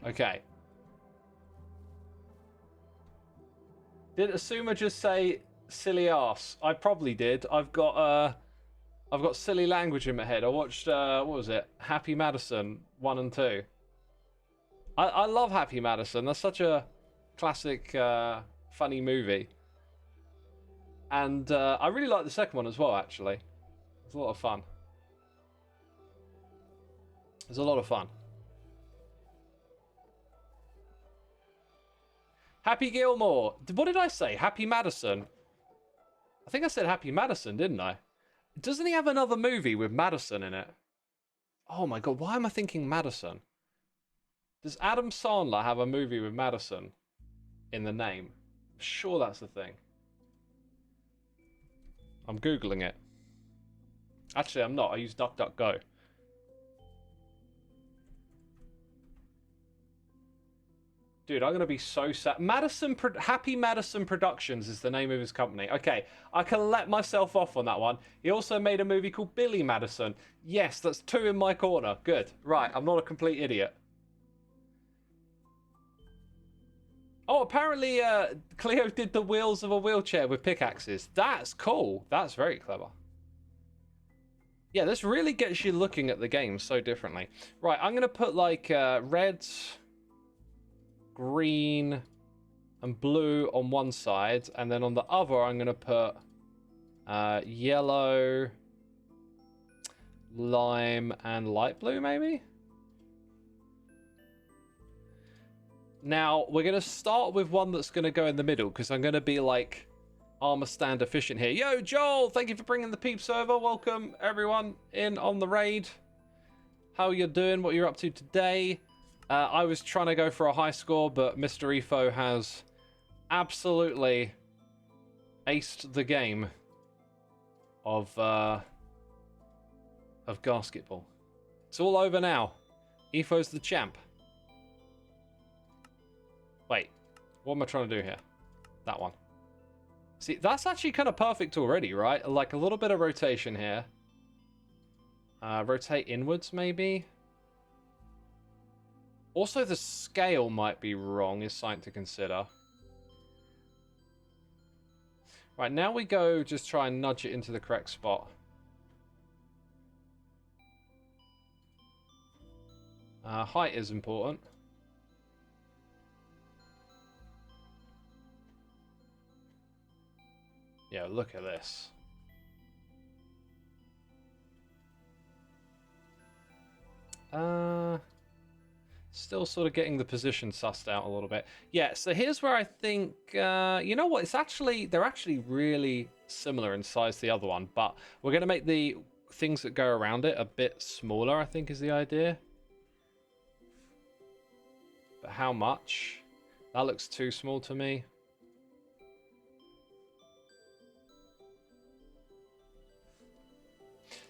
Okay. Did Xisuma just say silly ass? I probably did. I've got silly language in my head. I watched what was it? Happy Madison 1 and 2. I love Happy Madison. That's such a classic funny movie. And I really like the second one as well, actually. It's a lot of fun. It's a lot of fun. Happy Gilmore. What did I say? Happy Madison. I think I said Happy Madison, didn't I? Doesn't he have another movie with Madison in it? Oh my god, why am I thinking Madison? Does Adam Sandler have a movie with Madison in the name? I'm sure that's the thing. I'm Googling it. Actually, I'm not. I use DuckDuckGo. Dude, I'm going to be so sad. Happy Madison Productions is the name of his company. Okay, I can let myself off on that one. He also made a movie called Billy Madison. Yes, that's 2 in my corner. Good. Right, I'm not a complete idiot. Oh, apparently Cleo did the wheels of a wheelchair with pickaxes. That's cool. That's very clever. Yeah, this really gets you looking at the game so differently. Right, I'm going to put like red, green, and blue on one side. And then on the other, I'm going to put yellow, lime, and light blue, maybe? Now, we're going to start with one that's going to go in the middle, because I'm going to be, like, armor stand efficient here. Yo, Joel! Thank you for bringing the peeps over. Welcome, everyone, in on the raid. How you're doing, what you're up to today. I was trying to go for a high score, but Mr. Efo has absolutely aced the game of Gasketball. It's all over now. Efo's the champ. Wait, what am I trying to do here? That one. See, that's actually kind of perfect already, right? Like a little bit of rotation here. Rotate inwards, maybe. Also, the scale might be wrong, is something to consider. Right, now we go just try and nudge it into the correct spot. Height is important. Yeah, look at this. Still sort of getting the position sussed out a little bit. Yeah, so here's where I think, you know what? They're actually really similar in size to the other one, but we're going to make the things that go around it a bit smaller, I think is the idea. But how much? That looks too small to me.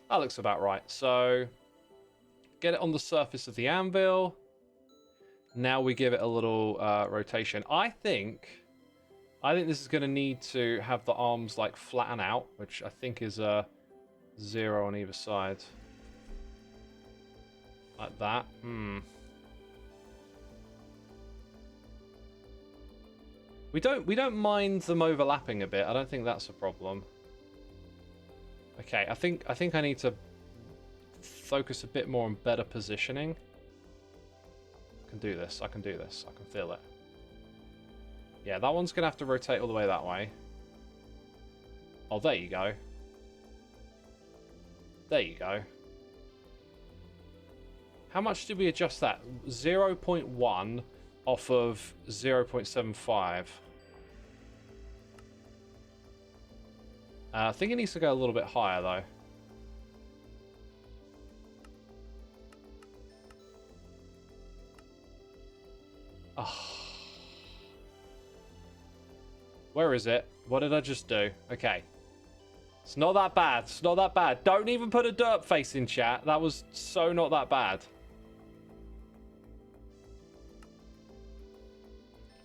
That looks about right. So, get it on the surface of the anvil. Now we give it a little rotation. I think this is going to need to have the arms like flatten out, which I think is a 0 on either side. Like that. We don't mind them overlapping a bit. I don't think that's a problem. Okay, I think I need to focus a bit more on better positioning. I can do this. I can do this. I can feel it. Yeah, that one's going to have to rotate all the way that way. Oh, there you go. There you go. How much did we adjust that? 0.1 off of 0.75. I think it needs to go a little bit higher, though. Oh. Where is it? What did I just do? Okay. It's not that bad. It's not that bad. Don't even put a derp face in chat. That was so not that bad.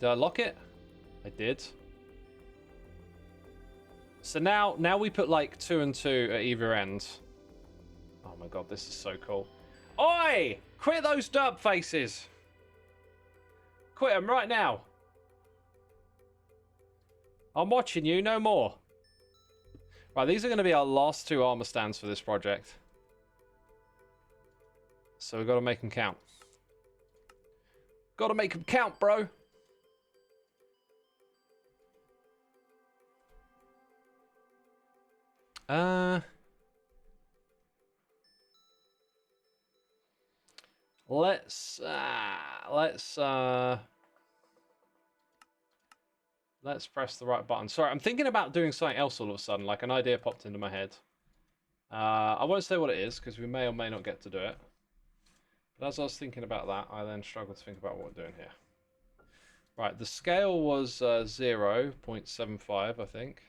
Did I lock it? I did. So now we put like 2 and 2 at either end. Oh my god, this is so cool. Oi! Quit those derp faces! Quit them right now. I'm watching you, no more. Right, these are going to be our last 2 armor stands for this project. So we've got to make them count. Got to make them count, bro. Let's press the right button. Sorry, I'm thinking about doing something else all of a sudden. Like an idea popped into my head. I won't say what it is because we may or may not get to do it. But as I was thinking about that, I then struggled to think about what we're doing here. Right, the scale was 0.75, I think.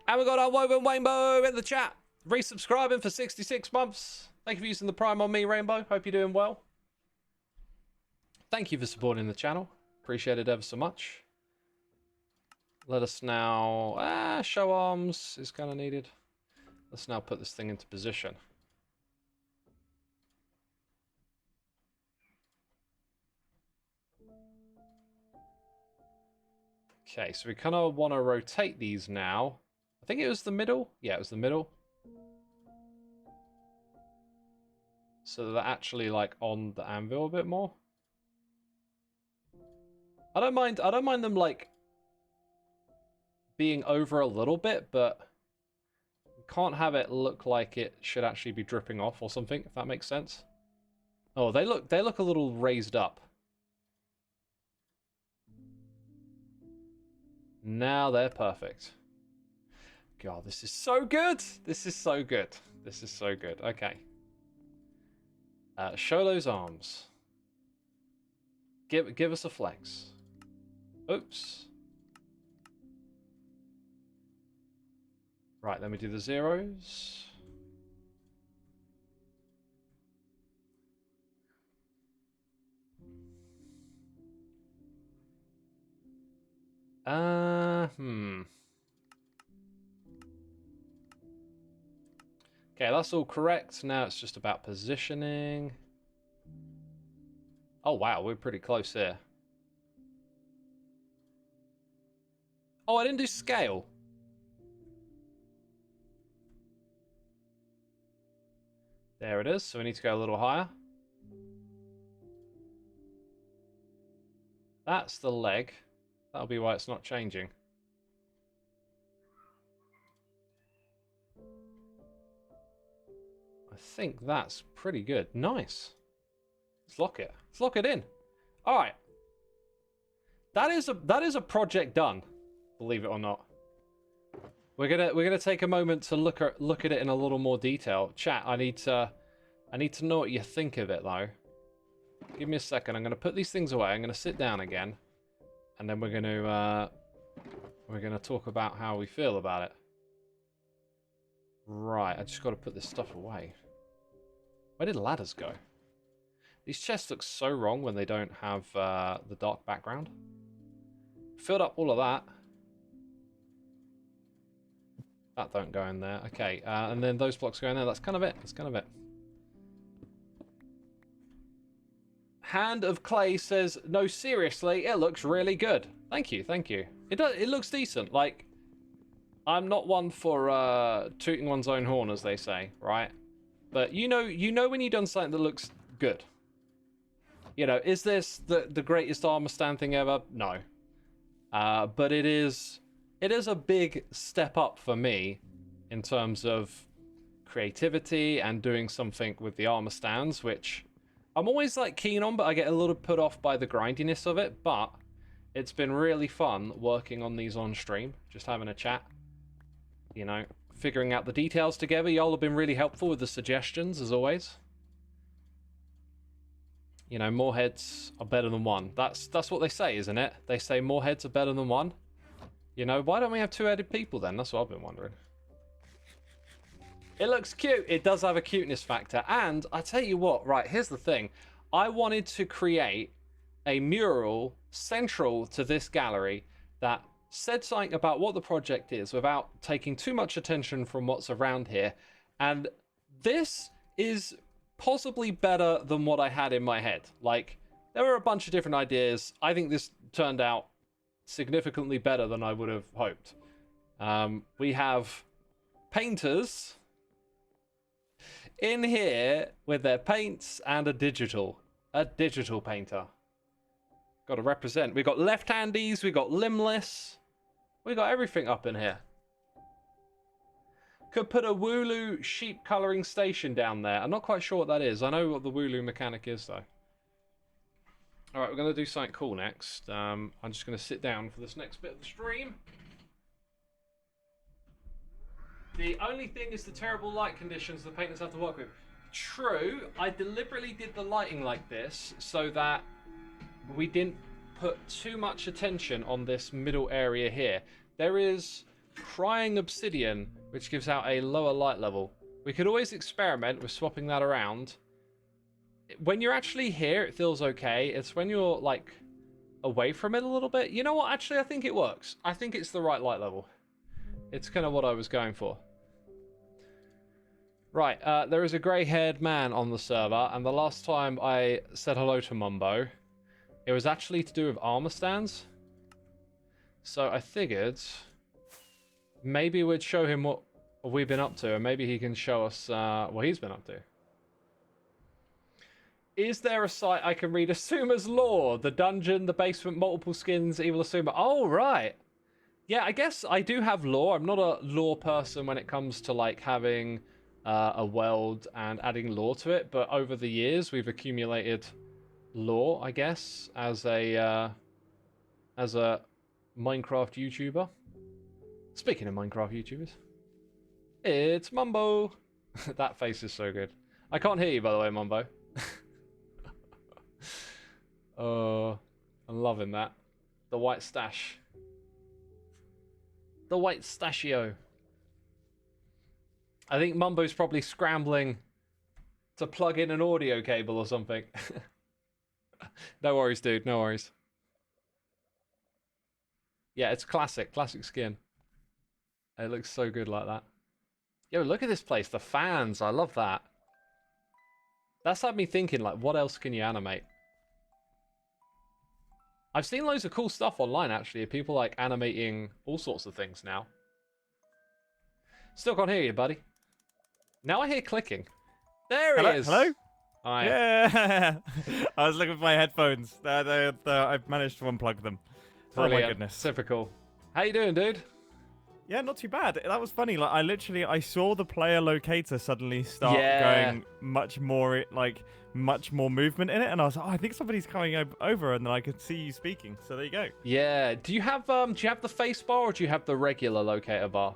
And we got our Woven Rainbow in the chat. Resubscribing for 66 months. Thank you for using the Prime on me, Rainbow. Hope you're doing well. Thank you for supporting the channel. Appreciate it ever so much. Let us now... show arms is kind of needed. Let's now put this thing into position. Okay, so we kind of want to rotate these now. I think it was the middle. Yeah, it was the middle. So they're actually like on the anvil a bit more. I don't mind them like being over a little bit, but we can't have it look like it should actually be dripping off or something, if that makes sense. Oh, they look a little raised up. Now they're perfect. God, this is so good. This is so good. This is so good. Okay. Show those arms. Give us a flex. Oops. Right, let me do the zeros. Okay, that's all correct. Now it's just about positioning. Oh wow, we're pretty close here. Oh, I didn't do scale. There it is. So we need to go a little higher. That's the leg. That'll be why it's not changing. I think that's pretty good. Nice. Let's lock it. Let's lock it in. All right. That is a project done. Believe it or not. We're gonna take a moment to look at it in a little more detail. Chat, I need to know what you think of it though. Give me a second. I'm gonna put these things away. I'm gonna sit down again, and then we're gonna talk about how we feel about it. Right. I just got to put this stuff away. Where did ladders go? These chests look so wrong when they don't have the dark background. Filled up all of that. That don't go in there. Okay, and then those blocks go in there. That's kind of it. That's kind of it. Hand of Clay says, no, seriously, it looks really good. Thank you, thank you. It looks decent. Like, I'm not one for tooting one's own horn, as they say, right? But you know when you've done something that looks good. You know, is this the greatest armor stand thing ever? No. But it is a big step up for me in terms of creativity and doing something with the armor stands, which I'm always like keen on, but I get a little put off by the grindiness of it. But it's been really fun working on these on stream, just having a chat, you know, figuring out the details together. Y'all have been really helpful with the suggestions, as always. You know, more heads are better than one. That's what they say, isn't it? They say more heads are better than one. You know, why don't we have two-headed people then? That's what I've been wondering. It looks cute. It does have a cuteness factor. And I tell you what, right, here's the thing. I wanted to create a mural central to this gallery that said something about what the project is without taking too much attention from what's around here. And this is possibly better than what I had in my head. Like, there were a bunch of different ideas. I think this turned out significantly better than I would have hoped. We have painters in here with their paints and a digital painter. Got to represent. We got left-handies, we got limbless, we got everything up in here. Could put a Wooloo sheep colouring station down there. I'm not quite sure what that is. I know what the Wooloo mechanic is though. Alright, we're going to do something cool next. I'm just going to sit down for this next bit of the stream. The only thing is the terrible light conditions the painters have to work with. True, I deliberately did the lighting like this so that we didn't put too much attention on this middle area here. There is crying obsidian, which gives out a lower light level. We could always experiment with swapping that around. When you're actually here, it feels okay. It's when you're, like, away from it a little bit. You know what? Actually, I think it works. I think it's the right light level. It's kind of what I was going for. Right, there is a grey-haired man on the server, and the last time I said hello to Mumbo, it was actually to do with armor stands. So I figured maybe we'd show him what we've been up to, and maybe he can show us what he's been up to. Is there a site I can read Xisuma's lore? The dungeon, the basement, multiple skins, evil Xisuma. Oh, right. Yeah, I guess I do have lore. I'm not a lore person when it comes to, like, having a world and adding lore to it, but over the years we've accumulated lore, I guess, as a Minecraft YouTuber. Speaking of Minecraft YouTubers, it's Mumbo. That face is so good. I can't hear you, by the way, Mumbo. Oh, I'm loving that. The white stash. The white stashio. I think Mumbo's probably scrambling to plug in an audio cable or something. No worries, dude. No worries. Yeah, it's classic. Classic skin. It looks so good like that. Yo, look at this place. The fans. I love that. That's had me thinking, like, what else can you animate? I've seen loads of cool stuff online, actually. People, like, animating all sorts of things now. Still can't hear you, buddy. Now I hear clicking. There he is. Hello? Hi. Yeah. I was looking for my headphones. I've managed to unplug them. Brilliant. Oh my goodness. Typical. How you doing, dude? Yeah, not too bad. That was funny. Like, I saw the player locator suddenly start going much more movement in it, and I was like, oh, I think somebody's coming over, and then I could see you speaking. So there you go. Yeah. Do you have the face bar, or do you have the regular locator bar?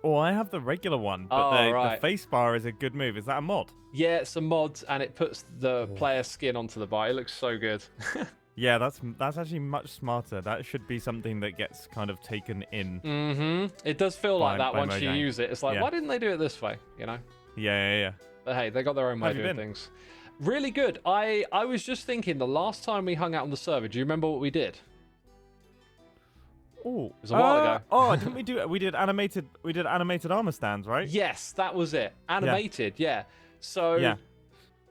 Oh, I have the regular one, but the face bar is a good move. Is that a mod? Yeah, it's a mod, and it puts the player skin onto the bar. It looks so good. Yeah, that's actually much smarter. That should be something that gets kind of taken in. Mm-hmm. It does feel like that once you use it. It's like, why didn't they do it this way? You know? Yeah. But hey, they got their own way of doing things. Really good. I was just thinking, the last time we hung out on the server, do you remember what we did? Oh, it was a while ago. Oh, didn't we do it? We did animated armor stands, right? Yes, that was it. Animated, yeah. So yeah.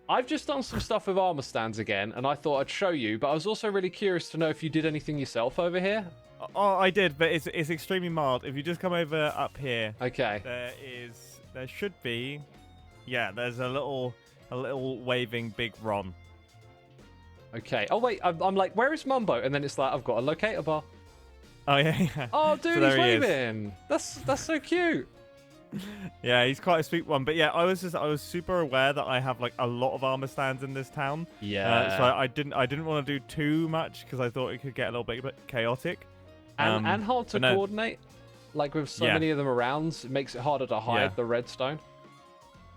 I've just done some stuff with armor stands again, and I thought I'd show you, but I was also really curious to know if you did anything yourself over here. Oh, I did, but it's extremely mild. If you just come over up here, okay. There should be, there's a little waving big Ron. Okay. Oh wait, I'm like, where is Mumbo? And then it's like, I've got a locator bar. Oh yeah. Oh dude, so he's waving. That's so cute. Yeah, he's quite a sweet one. But yeah, I was super aware that I have like a lot of armor stands in this town. Yeah. So I didn't want to do too much because I thought it could get a little bit chaotic. And hard to coordinate. Like with so many of them around, it makes it harder to hide the redstone.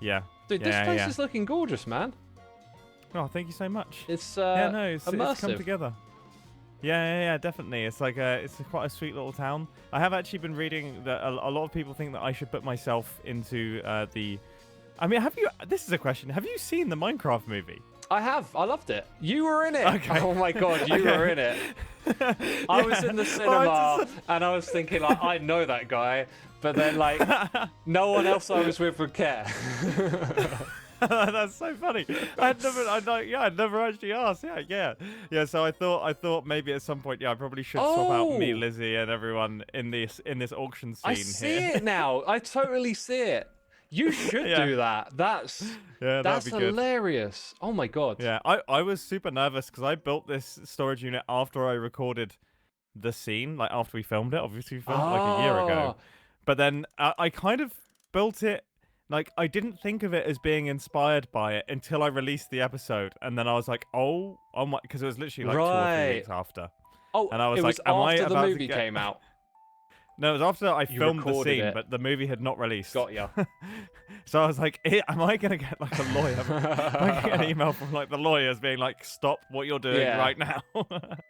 Yeah. Dude, this place is looking gorgeous, man. Oh, thank you so much. It's it's come immersive. together. Yeah, definitely. It's like it's quite a sweet little town. I have actually been reading that a lot of people think that I should put myself into the. I mean, have you? This is a question. Have you seen the Minecraft movie? I have. I loved it. You were in it. Okay. Oh my god, you were in it. I was in the cinema and I was thinking like, I know that guy, but then like, no one else I was with would care. That's so funny. I'd never actually asked. Yeah. So I thought maybe at some point, I probably should swap out me, Lizzie, and everyone in this auction scene. I see it now. I totally see it. You should do that. That's hilarious. Oh my god. Yeah, I was super nervous because I built this storage unit after I recorded the scene, like after we filmed it. Obviously, we filmed it like a year ago. But then I kind of built it. Like, I didn't think of it as being inspired by it until I released the episode. And then I was like, oh my, because it was literally like 2 or 3 weeks after. Oh, and I was it like, was after the movie came out. No, it was after I filmed the scene, it. but the movie had not released. Got ya. So I was like, am I going to get like a lawyer? Am I get an email from like the lawyers being like, stop what you're doing right now?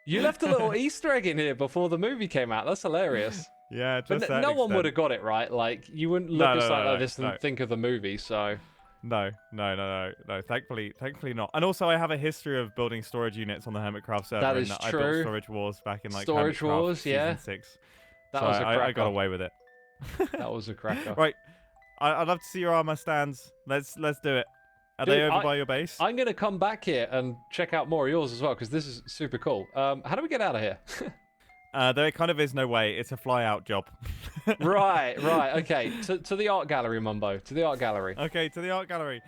You left a little Easter egg in here before the movie came out. That's hilarious. Yeah, but no one would have got it right. Like, you wouldn't look at something like this and think of the movie, so... No. Thankfully not. And also, I have a history of building storage units on the Hermitcraft server. That is I true. built Storage Wars back in like Storage Hermitcraft Wars, season 6. That so was a cracker. I got away with it. That was a cracker. Right. I'd love to see your armor stands. Let's do it. Are they over by your base? I'm going to come back here and check out more of yours as well, because this is super cool. How do we get out of here? There kind of is no way. It's a fly-out job. Right. Okay. To the art gallery, Mumbo. To the art gallery. Okay, to the art gallery.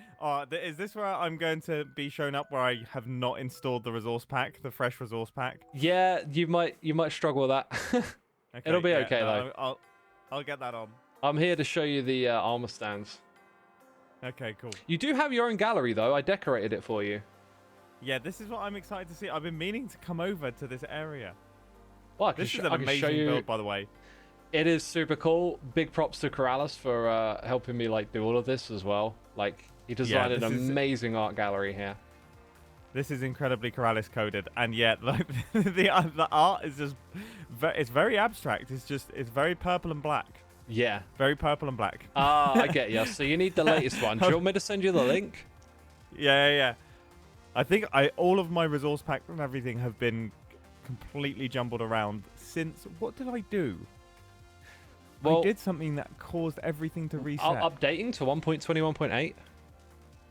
Is this where I'm going to be shown up where I have not installed the resource pack, the fresh resource pack? Yeah, you might struggle with that. Okay, It'll be okay, though. I'll get that on. I'm here to show you the armor stands. Okay, cool. You do have your own gallery, though. I decorated it for you. Yeah, this is what I'm excited to see. I've been meaning to come over to this area. Well, this is an amazing build, by the way. It is super cool. Big props to Corrales for helping me like do all of this as well. Like, he designed an amazing art gallery here. This is incredibly Corrales coded, and yet like the art is just it's very abstract. It's very purple and black. Yeah. Very purple and black. I get you. So you need the latest one. Do you want me to send you the link? Yeah. I think all of my resource packs and everything have been completely jumbled around since. What did I do? Well, I did something that caused everything to reset. Updating to 1.21.8.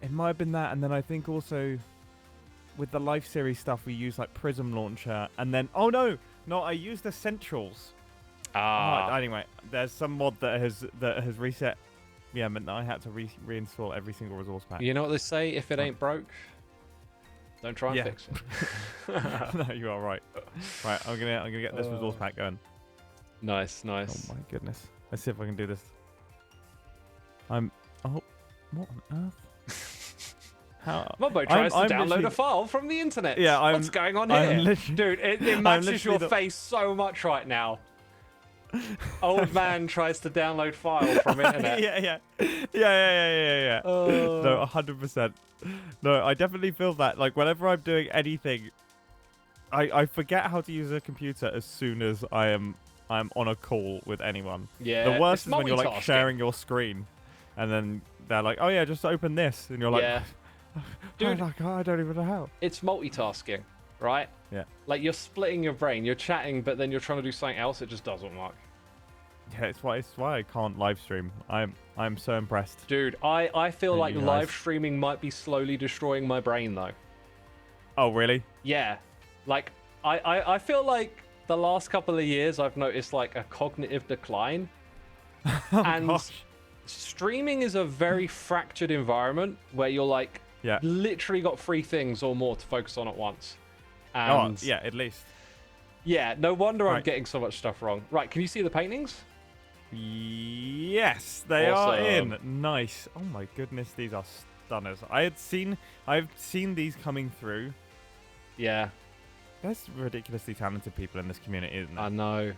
It might have been that, and then I think also with the Life Series stuff, we used like Prism Launcher, and then I used Essentials. Anyway, there's some mod that has reset. Yeah, but I had to reinstall every single resource pack. You know what they say? If it ain't broke, don't try and fix it. No, you are right. Right, I'm gonna get this resource pack going. Nice. Oh my goodness. Let's see if I can do this. What on earth? How? Mumbo tries to download a file from the internet. Yeah, what's going on here? Dude, it matches your face so much right now. Old man tries to download file from internet. Yeah. No, 100%. No, I definitely feel that. Like, whenever I'm doing anything, I forget how to use a computer as soon as I'm on a call with anyone. Yeah. The worst is when you're like sharing your screen, and then they're like, "Oh yeah, just open this," and you're like, "Dude, I don't even know how." It's multitasking, right? Yeah. Like, you're splitting your brain. You're chatting, but then you're trying to do something else. It just doesn't work. Yeah, it's why I can't live stream. I'm so impressed. Dude, I feel like live streaming might be slowly destroying my brain though. Oh really? Yeah. Like I feel like the last couple of years I've noticed like a cognitive decline. Streaming is a very fractured environment where you're like literally got 3 things or more to focus on at once. And at least. Yeah, no wonder I'm getting so much stuff wrong. Right, can you see the paintings? Yes, they are in. Nice. Oh my goodness, these are stunners. I've seen these coming through. Yeah. There's ridiculously talented people in this community, isn't there? I know.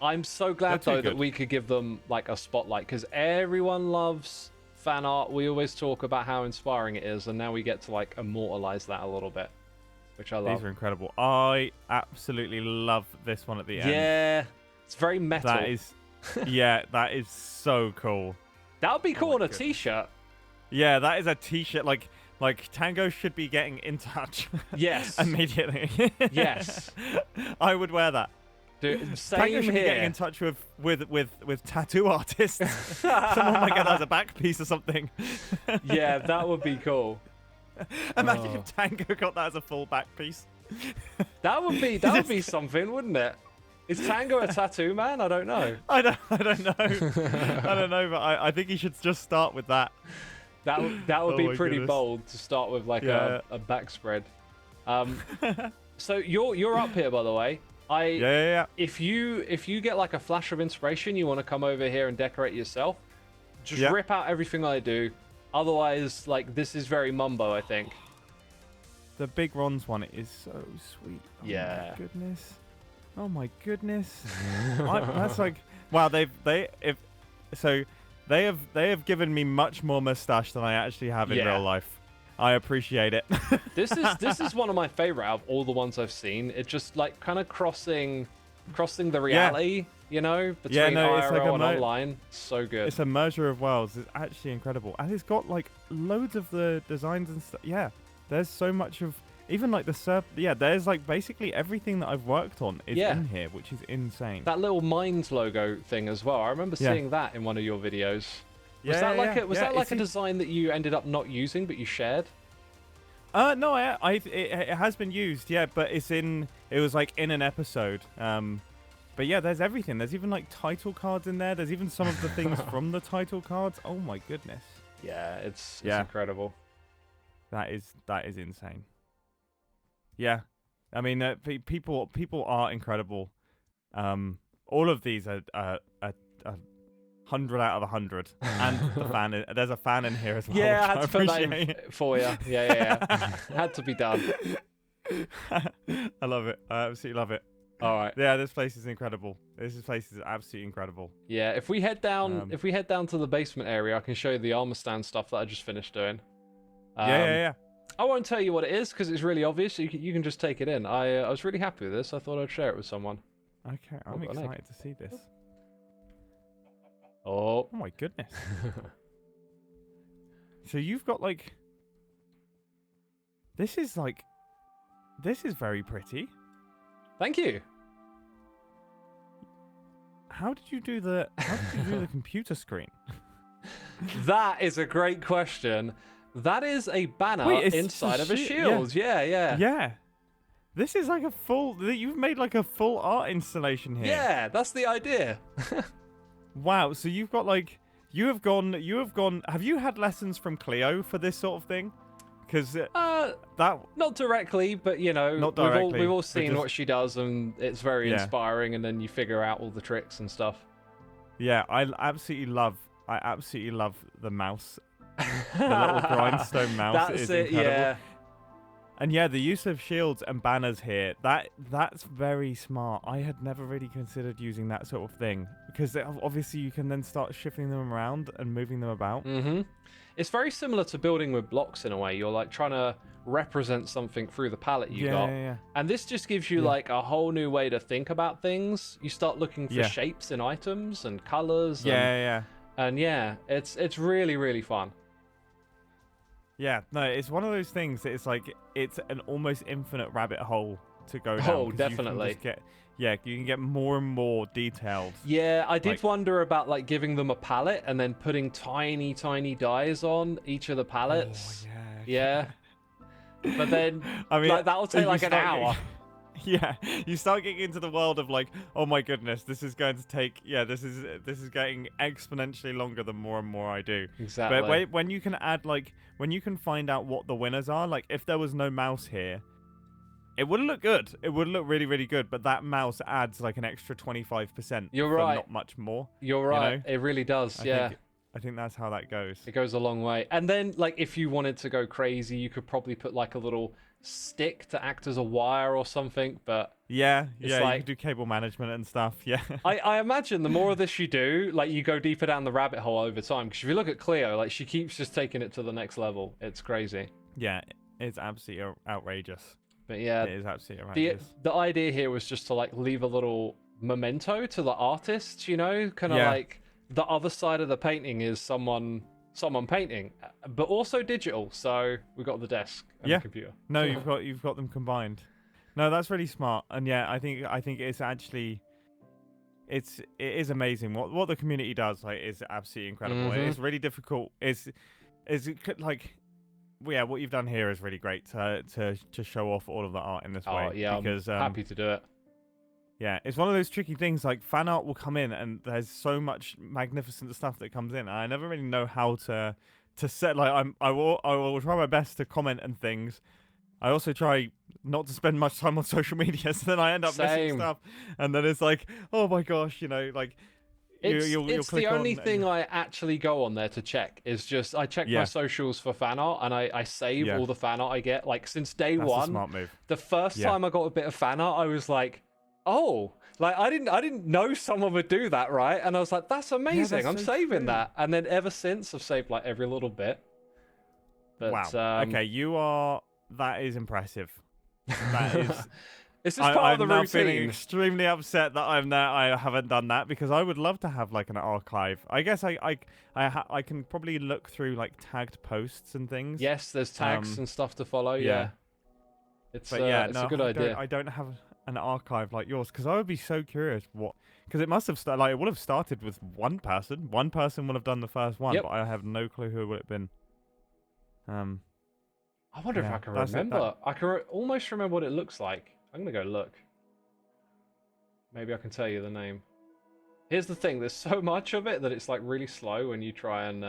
I'm so glad though that we could give them like a spotlight, because everyone loves fan art. We always talk about how inspiring it is, and now we get to like immortalize that a little bit, which I love. These are incredible. I absolutely love this one at the end. Yeah, it's very metal. That is, yeah, that is so cool. That would be cool on a goodness. t-shirt. Yeah, that is a t-shirt. Like Tango should be getting in touch. Yes. Immediately. Yes. I would wear that. Dude, same Tango should be getting here. in touch with tattoo artists. Someone might get that as a back piece or something. Yeah, that would be cool. Imagine if Tango got that as a full back piece. That would be something, wouldn't it? Is Tango a tattoo man? I don't know. I don't know. I don't know, but I think he should just start with that. That would Oh be my pretty goodness. bold to start with, like Yeah. a back spread. So you're up here, by the way. Yeah. If you get like a flash of inspiration, you want to come over here and decorate yourself, just Yeah. rip out everything I do. Otherwise, like, this is very Mumbo, I think. The Big Ron's one is so sweet. Oh Yeah. my goodness. Oh my goodness. That's like, wow. They have given me much more mustache than I actually have in Yeah. real life. I appreciate it. This is one of my favorite out of all the ones I've seen. It's just like kind of crossing the reality, you know, between no, IRL it's like a and online. So good. It's a merger of worlds. It's actually incredible, and it's got like loads of the designs and stuff. Yeah, there's so much of even like the yeah. There's like basically everything that I've worked on is Yeah. in here, which is insane. That little Minds logo thing as well. I remember Yeah. seeing that in one of your videos. Was Yeah, that like yeah, a was yeah, that like it's a in- design that you ended up not using but you shared? No, it has been used, yeah, but it was like in an episode. But yeah, there's everything. There's even like title cards in there. There's even some of the things from the title cards. Oh my goodness. Yeah, it's Yeah. incredible. That is insane. Yeah, I mean, people are incredible. All of these are 100 out of 100, and the fan. There's a fan in here as well. Yeah, I which had to put that appreciate. in for you. Yeah. Had to be done. I love it. I absolutely love it. All right. Yeah, this place is incredible. This place is absolutely incredible. Yeah, if we head down to the basement area, I can show you the armor stand stuff that I just finished doing. Yeah. I won't tell you what it is because it's really obvious. You can just take it in. I was really happy with this. I thought I'd share it with someone. Okay, I'm got an egg. excited to see this. Oh. Oh my goodness. So you've got like... This is very pretty. Thank you. How did you do the computer screen? That is a great question. That is a banner Wait, it's inside a of a shield. shield. Yeah. Yeah. This is like you've made like a full art installation here. Yeah, that's the idea. Wow, so you've got like you have gone have you had lessons from Cleo for this sort of thing? Because that Not directly, but you know, Not directly, we've all but seen just- what she does, and it's very Yeah. inspiring. And then you figure out all the tricks and stuff. yeah, I absolutely love the mouse. The little grindstone mouse That's is it. incredible. Yeah. And yeah, the use of shields and banners here, that's very smart. I had never really considered using that sort of thing because obviously you can then start shifting them around and moving them about. Mm-hmm. It's very similar to building with blocks in a way. You're like trying to represent something through the palette you got. Yeah. And this just gives you like a whole new way to think about things. You start looking for Yeah. shapes in items and colors. Yeah. And yeah, it's really, really fun. Yeah, no, it's one of those things that it's like it's an almost infinite rabbit hole to go down. Oh, 'cause definitely. You can get more and more detailed. Yeah, I did Like- wonder about like giving them a palette and then putting tiny, tiny dies on each of the palettes. Oh, Yeah. But then I mean, like, that'll take you like an start hour. Yeah, you start getting into the world of like, oh my goodness, this is going to take. Yeah, this is getting exponentially longer the more and more I do. Exactly. But when you can add when you can find out what the winners are, like if there was no mouse here, it wouldn't look good. It would look really, really good. But that mouse adds like an extra 25%. You're for right. Not much more. You're right. know? It really does. Yeah. I think that's how that goes. It goes a long way. And then, like, if you wanted to go crazy, you could probably put, like, a little stick to act as a wire or something, but... Yeah, It's you like- can do cable management and stuff, yeah. I imagine the more of this you do, like, you go deeper down the rabbit hole over time. Because if you look at Cleo, like, she keeps just taking it to the next level. It's crazy. Yeah, it's absolutely outrageous. But yeah, It is absolutely the outrageous. the idea here was just to like leave a little memento to the artists, you know, kind of Yeah. like the other side of the painting is someone painting, but also digital. So we got the desk and the computer. No, you've got them combined. No, that's really smart. And yeah, I think it's actually it is amazing what the community does. Like, is absolutely incredible. It's really difficult. Like, well, yeah, what you've done here is really great to show off all of the art in this way. Yeah, because I'm happy to do it. Yeah, it's one of those tricky things. Like, fan art will come in, and there's so much magnificent stuff that comes in. And I never really know how to set. Like, I will try my best to comment and things. I also try not to spend much time on social media, so then I end up missing stuff. And then it's like, oh my gosh, you know, like. It's the only thing I actually go on there to check is just I check my socials for fan art, and I save all the fan art I get. Like, since day That's one, a smart move. The first time I got a bit of fan art, I was like, oh, like I didn't know someone would do that, right? And I was like, that's amazing. I'm so saving that. And then ever since, I've saved like every little bit. But, wow. Okay, that is impressive. That is. This is part of the routine. I'm now feeling extremely upset that I haven't done that, because I would love to have like an archive. I guess I can probably look through like tagged posts and things. Yes, there's tags and stuff to follow. Yeah. It's a good idea. I don't have an archive like yours, because I would be so curious because it must have started, like, it would have started with one person. One person would have done the first one, but I have no clue who it would have been. I wonder if I can remember. I can almost remember what it looks like. I'm going to go look. Maybe I can tell you the name. Here's the thing. There's so much of it that it's like really slow when you try and...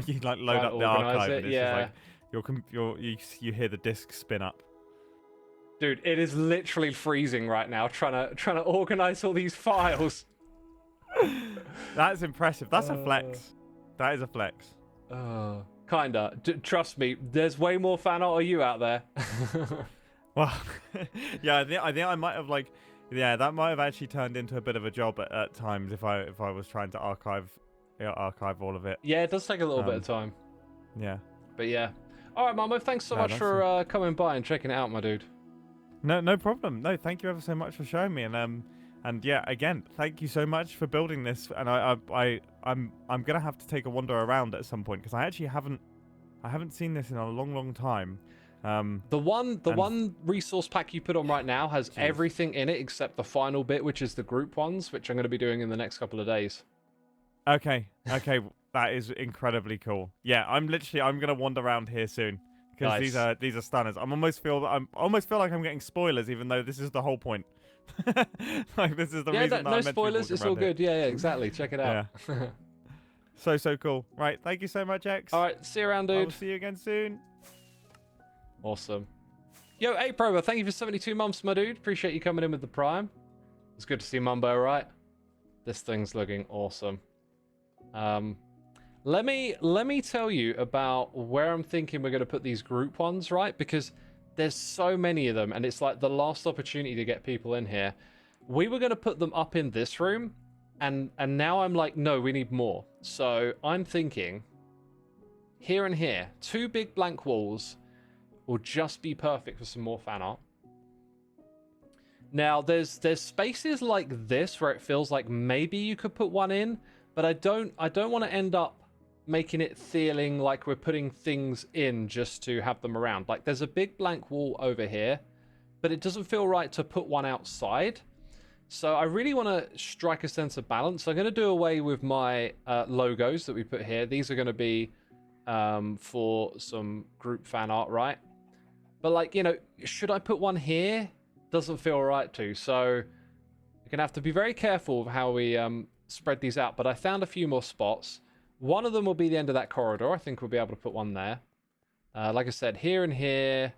you like load up the archive. And it's just like, you hear the disc spin up. Dude, it is literally freezing right now trying to organize all these files. That's impressive. That's a flex. That is a flex. Kinda. Trust me, there's way more fan art of you out there. Well, yeah, I think I might have that might have actually turned into a bit of a job at times if I was trying to archive all of it. Yeah, it does take a little bit of time. Yeah. But yeah. All right, Mumbo, thanks so much for coming by and checking it out, my dude. No problem. No, thank you ever so much for showing me, and yeah, again, thank you so much for building this. And I'm gonna have to take a wander around at some point, because I actually haven't seen this in a long time. The one resource pack you put on right now has everything in it except the final bit, which is the group ones, which I'm going to be doing in the next couple of days. Okay, that is incredibly cool. Yeah, I'm gonna wander around here soon, because these are stunners. I almost feel like I'm getting spoilers, even though this is the whole point. Like, this is the reason. No spoilers. It's all good. Yeah, exactly. Check it out. Yeah. So cool. Right, thank you so much, X. All right, see you around, dude. I'll see you again soon. Awesome. Yo, hey, Proba, thank you for 72 months, my dude. Appreciate you coming in with the Prime. It's good to see Mumbo, right? This thing's looking awesome. Let me tell you about where I'm thinking we're going to put these group ones, right? Because there's so many of them, and it's like the last opportunity to get people in here. We were going to put them up in this room, and now I'm like, no, we need more. So I'm thinking here and here, 2 big blank walls will just be perfect for some more fan art. Now, there's spaces like this where it feels like maybe you could put one in, but I don't want to end up making it feeling like we're putting things in just to have them around. Like, there's a big blank wall over here, but it doesn't feel right to put one outside. So I really want to strike a sense of balance. So I'm going to do away with my logos that we put here. These are going to be for some group fan art, right? But, like, you know, should I put one here? Doesn't feel right to. So you're going to have to be very careful of how we spread these out. But I found a few more spots. One of them will be the end of that corridor. I think we'll be able to put one there. Like I said, here and here.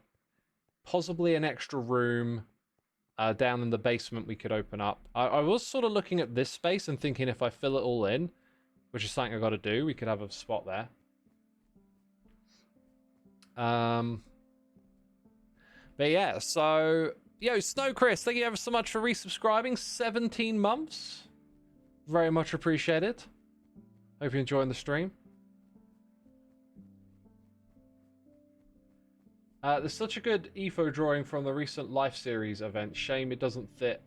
Possibly an extra room down in the basement we could open up. I was sort of looking at this space and thinking if I fill it all in, which is something I got to do, we could have a spot there. But yeah, so, yo, Snow Chris, thank you ever so much for resubscribing. 17 months. Very much appreciated. Hope you're enjoying the stream. There's such a good EFO drawing from the recent Life Series event. Shame it doesn't fit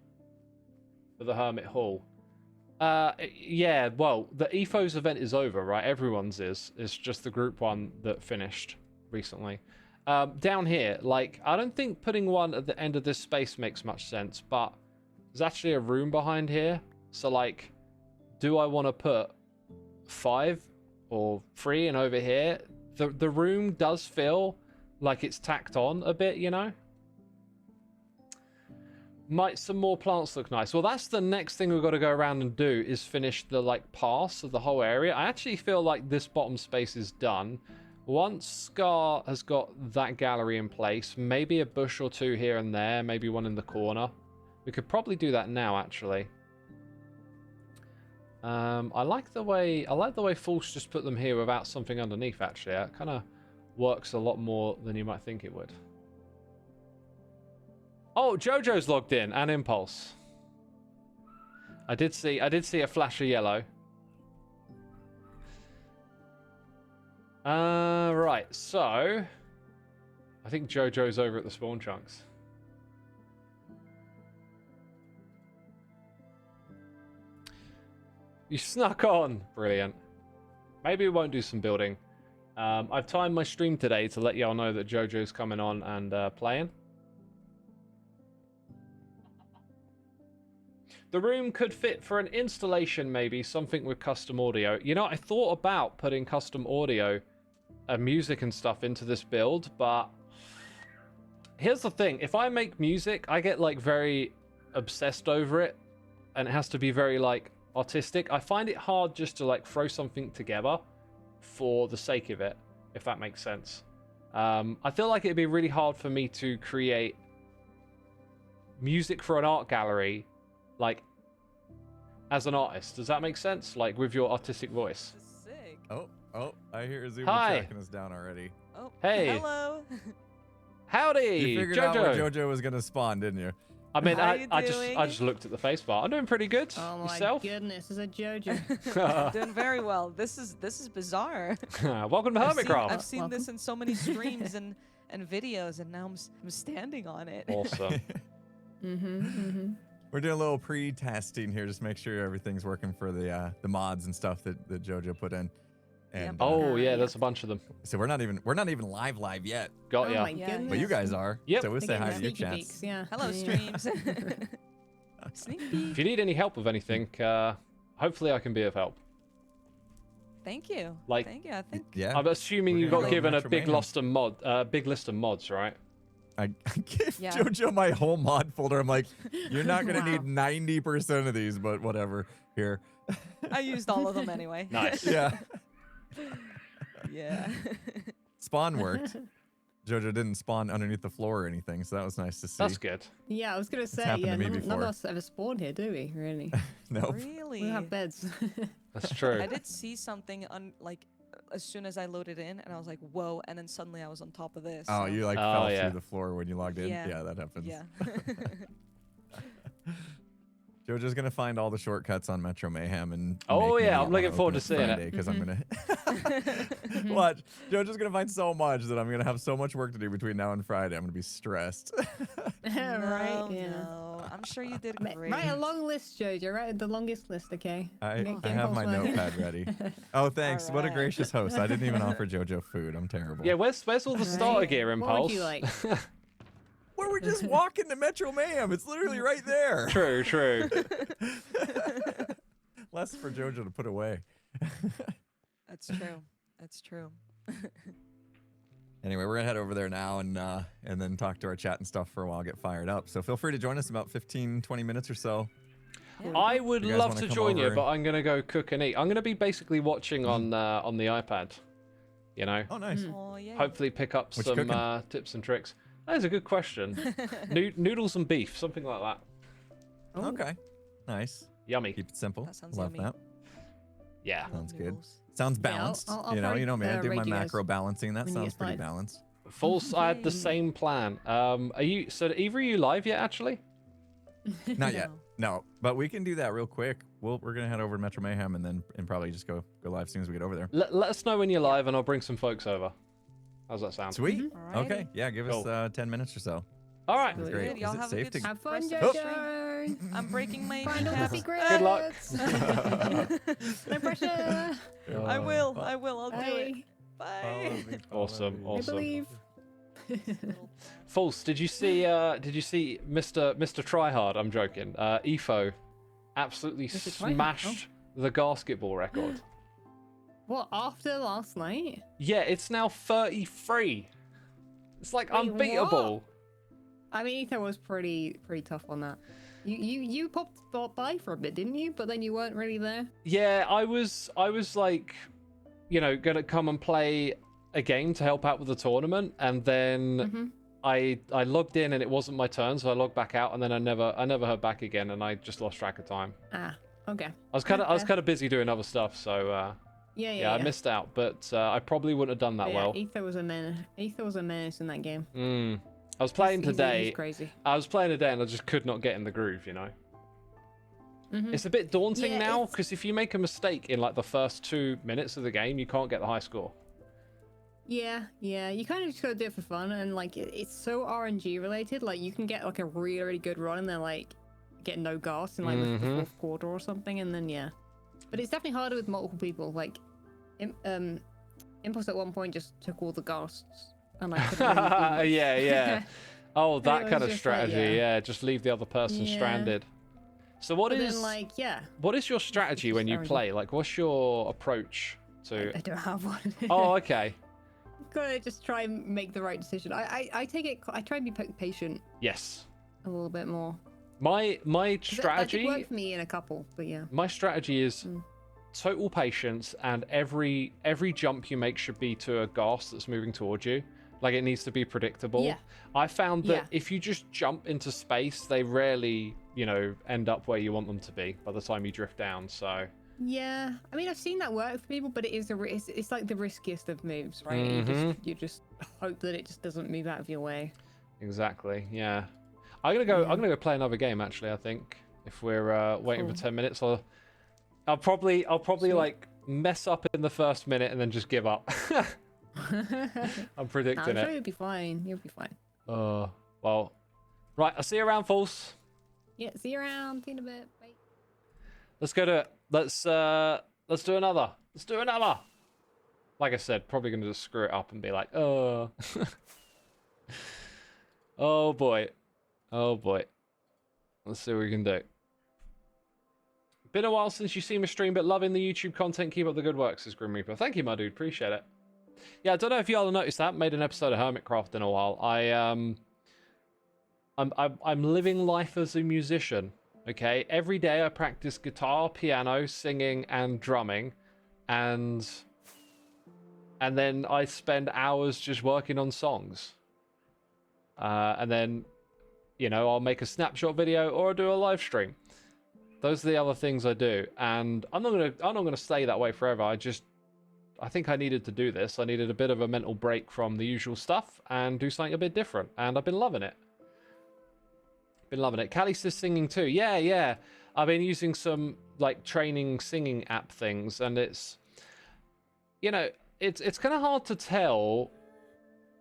for the Hermit Hall. Yeah, well, the EFO's event is over, right? Everyone's is. It's just the group one that finished recently. Down here, like, I don't think putting one at the end of this space makes much sense, but there's actually a room behind here. So, like, do I want to put 5 or 3 and over here? The room does feel like it's tacked on a bit, you know? Might some more plants look nice? Well, that's the next thing we've got to go around and do is finish the, like, pass of the whole area. I actually feel like this bottom space is done. Once Scar has got that gallery in place, maybe a bush or 2 here and there, maybe one in the corner. We could probably do that now, actually. I like the way False just put them here without something underneath, actually. It kind of works a lot more than you might think it would. Oh, Jojo's logged in and Impulse. I did see a flash of yellow. Right, so I think Jojo's over at the spawn chunks. You snuck on. Brilliant. Maybe we won't do some building. I've timed my stream today to let y'all know that Jojo's coming on and playing. The room could fit for an installation, maybe, something with custom audio. You know, I thought about putting custom audio and music and stuff into this build, but here's the thing. If I make music, I get, like, very obsessed over it, and it has to be very, like, artistic. I find it hard just to, like, throw something together for the sake of it, if that makes sense. I feel like it'd be really hard for me to create music for an art gallery, like, as an artist. Does that make sense? Like, with your artistic voice. Sick. Oh, I hear Xisuma Hi. tracking us down already. Oh, Hey. hello. Howdy, You figured out where Jojo was gonna spawn, didn't you? I mean, How you I doing? just looked at the face bar. I'm doing pretty good. Oh my Yourself? goodness, is it Jojo? Doing very well. This is bizarre. Welcome to I've Hermitcraft. seen this in so many streams and videos, and now I'm standing on it. Awesome. We're doing a little pre-testing here, just make sure everything's working for the mods and stuff that Jojo put in. And Oh yeah, yeah. there's a bunch of them. so we're not even live yet. Got Oh ya. my Yeah, goodness. But you guys are. Yep. So we'll They're say getting hi to your sneaky chats. peeks, yeah. Hello, Yeah. streams. Sneak If peek. you need any help with anything, hopefully I can be of help. Thank you. Like- Thank you. I think. Yeah. I'm assuming We're you gonna got go given a Metro big Mayhem. list of mods, right? I gave Yeah. Jojo my whole mod folder. I'm like, you're not gonna Wow. need 90% of these, but whatever. Here. I used all of them anyway. Nice. Yeah. Yeah. Spawn worked. Jojo didn't spawn underneath the floor or anything, so that was nice to see. That's good. Yeah, I was gonna say, happened yeah, to me none of before. us ever spawned here, do we? Really? Nope. Really? We have beds. That's true. I did see something like as soon as I loaded in, and I was like, "Whoa!" And then suddenly I was on top of this. Oh, so- you like Oh, fell yeah. through the floor when you logged in? Yeah. Yeah, that happens. Yeah. Jojo's gonna find all the shortcuts on Metro Mayhem and. Oh, yeah, I'm looking forward to seeing it. Because I'm gonna watch. Jojo's gonna find so much that I'm gonna have so much work to do between now and Friday. I'm gonna be stressed. Yeah, right? No, Yeah. no. I'm sure you did Ma- great. Write a long list, Jojo. Write the longest list, okay? I Get have my Impulse working. notepad ready. Oh, thanks. What a Alright. gracious host. I didn't even offer Jojo food. I'm terrible. Yeah, where's all the Right. starter gear, What Impulse? would you like? Well, we're just walking to Metro Mayhem. It's literally right there. True, true. Less for Jojo to put away. That's true. That's true. Anyway, we're gonna head over there now and then talk to our chat and stuff for a while, get fired up. So feel free to join us in about 15, 20 minutes or so. I would You guys love wanna to come join you, over? but I'm gonna go cook and eat. I'm gonna be basically watching on the iPad. You know, Oh, nice. Oh yeah. hopefully pick up What you some cooking? tips and tricks. That is a good question. Noodles and beef, something like that. Oh. Okay. Nice. Yummy. Keep it simple. That sounds Love yummy. that. Yeah. Love Sounds good. noodles. Sounds Yeah, I'll- balanced. I'll you probably, know me. I do my rate you guys macro balancing. That when you sounds get pretty live. balanced. False. I had the same plan. Are you? So either are you live yet? Actually. Not yet. No. No, but we can do that real quick. We're gonna head over to Metro Mayhem and probably just go live as soon as we get over there. Let us know when you're live, and I'll bring some folks over. How's that sound? Sweet. Alrighty. Okay. Yeah, give us Cool. 10 minutes or so. All right. That's Good. great. Y'all Is it have a safe good to- Have fun, rest of the stream. Jojo. I'm breaking my Find all the kneecap. secrets. Good luck. No pressure. I will. I'll do it. Hey, Bye. Awesome. I Awesome. believe. False. Did you see Mr. Tryhard? I'm joking. Efo absolutely Mr. Tryhard? smashed the Gasketball record. What, after last night? Yeah, it's now 33. It's like Wait, unbeatable. I mean, Ethan was pretty tough on that. You popped by for a bit, didn't you? But then you weren't really there. Yeah, I was like, gonna come and play a game to help out with the tournament, and then I logged in and it wasn't my turn, so I logged back out, and then I never heard back again, and I just lost track of time. Ah, okay. I was kind of busy doing other stuff, so Yeah. I missed out, but I probably wouldn't have done that Yeah, well. Ether was a menace. Ether was a menace in that game. I was playing He's today. crazy. I was playing today, and I just could not get in the groove. Mhm. It's a bit daunting Yeah, now it's- because if you make a mistake in like the first 2 minutes of the game, you can't get the high score. Yeah. You kind of just gotta do it for fun, and like it's so RNG related. Like you can get like a really, really good run, and then like get no gas in like the fourth quarter or something, and then yeah. But it's definitely harder with multiple people. Like, Impulse at one point just took all the ghasts, and like couldn't really do much. yeah. Oh, that was kind of just strategy. like, yeah. Just leave the other person Yeah. stranded. So what But is then, like, yeah, what is your strategy when you RNG. play? Like, what's your approach to? I don't have one. Oh, okay. Gotta just try and make the right decision. I take it. I try and be patient Yes. a little bit more. My 'Cause that did strategy. work for me in a couple, but yeah. My strategy is total patience, and every jump you make should be to a ghast that's moving towards you. Like it needs to be predictable. Yeah. I found that Yeah. if you just jump into space, they rarely, end up where you want them to be by the time you drift down. So Yeah, I mean, I've seen that work for people, but it is it's like the riskiest of moves, right? You just hope that it just doesn't move out of your way. exactly, yeah. I'm gonna go play another game actually. I think if we're waiting for Cool. 10 minutes, I'll probably like mess up in the first minute and then just give up. I'm predicting I'm sure it. you'll be fine. You'll be fine. Well, right. I'll see you around, False. Yeah, see you around. See you in a bit. Bye. Let's go to it. Let's do another. Let's do another. Like I said, probably gonna just screw it up and be like, oh. Oh boy. Oh boy. Let's see what we can do. Been a while since you've seen me stream, but loving the YouTube content. Keep up the good work, says Grim Reaper. Thank you, my dude. Appreciate it. Yeah, I don't know if y'all have noticed that. Made an episode of Hermitcraft in a while. I'm living life as a musician. Okay, every day I practice guitar, piano, singing, and drumming, and then I spend hours just working on songs. And then, I'll make a snapshot video or I'll do a live stream. Those are the other things I do, and I'm not gonna stay that way forever. I think I needed to do this. I needed a bit of a mental break from the usual stuff and do something a bit different, and I've been loving it. Callie's is singing too. Yeah. I've been using some like training singing app things, and it's it's kind of hard to tell.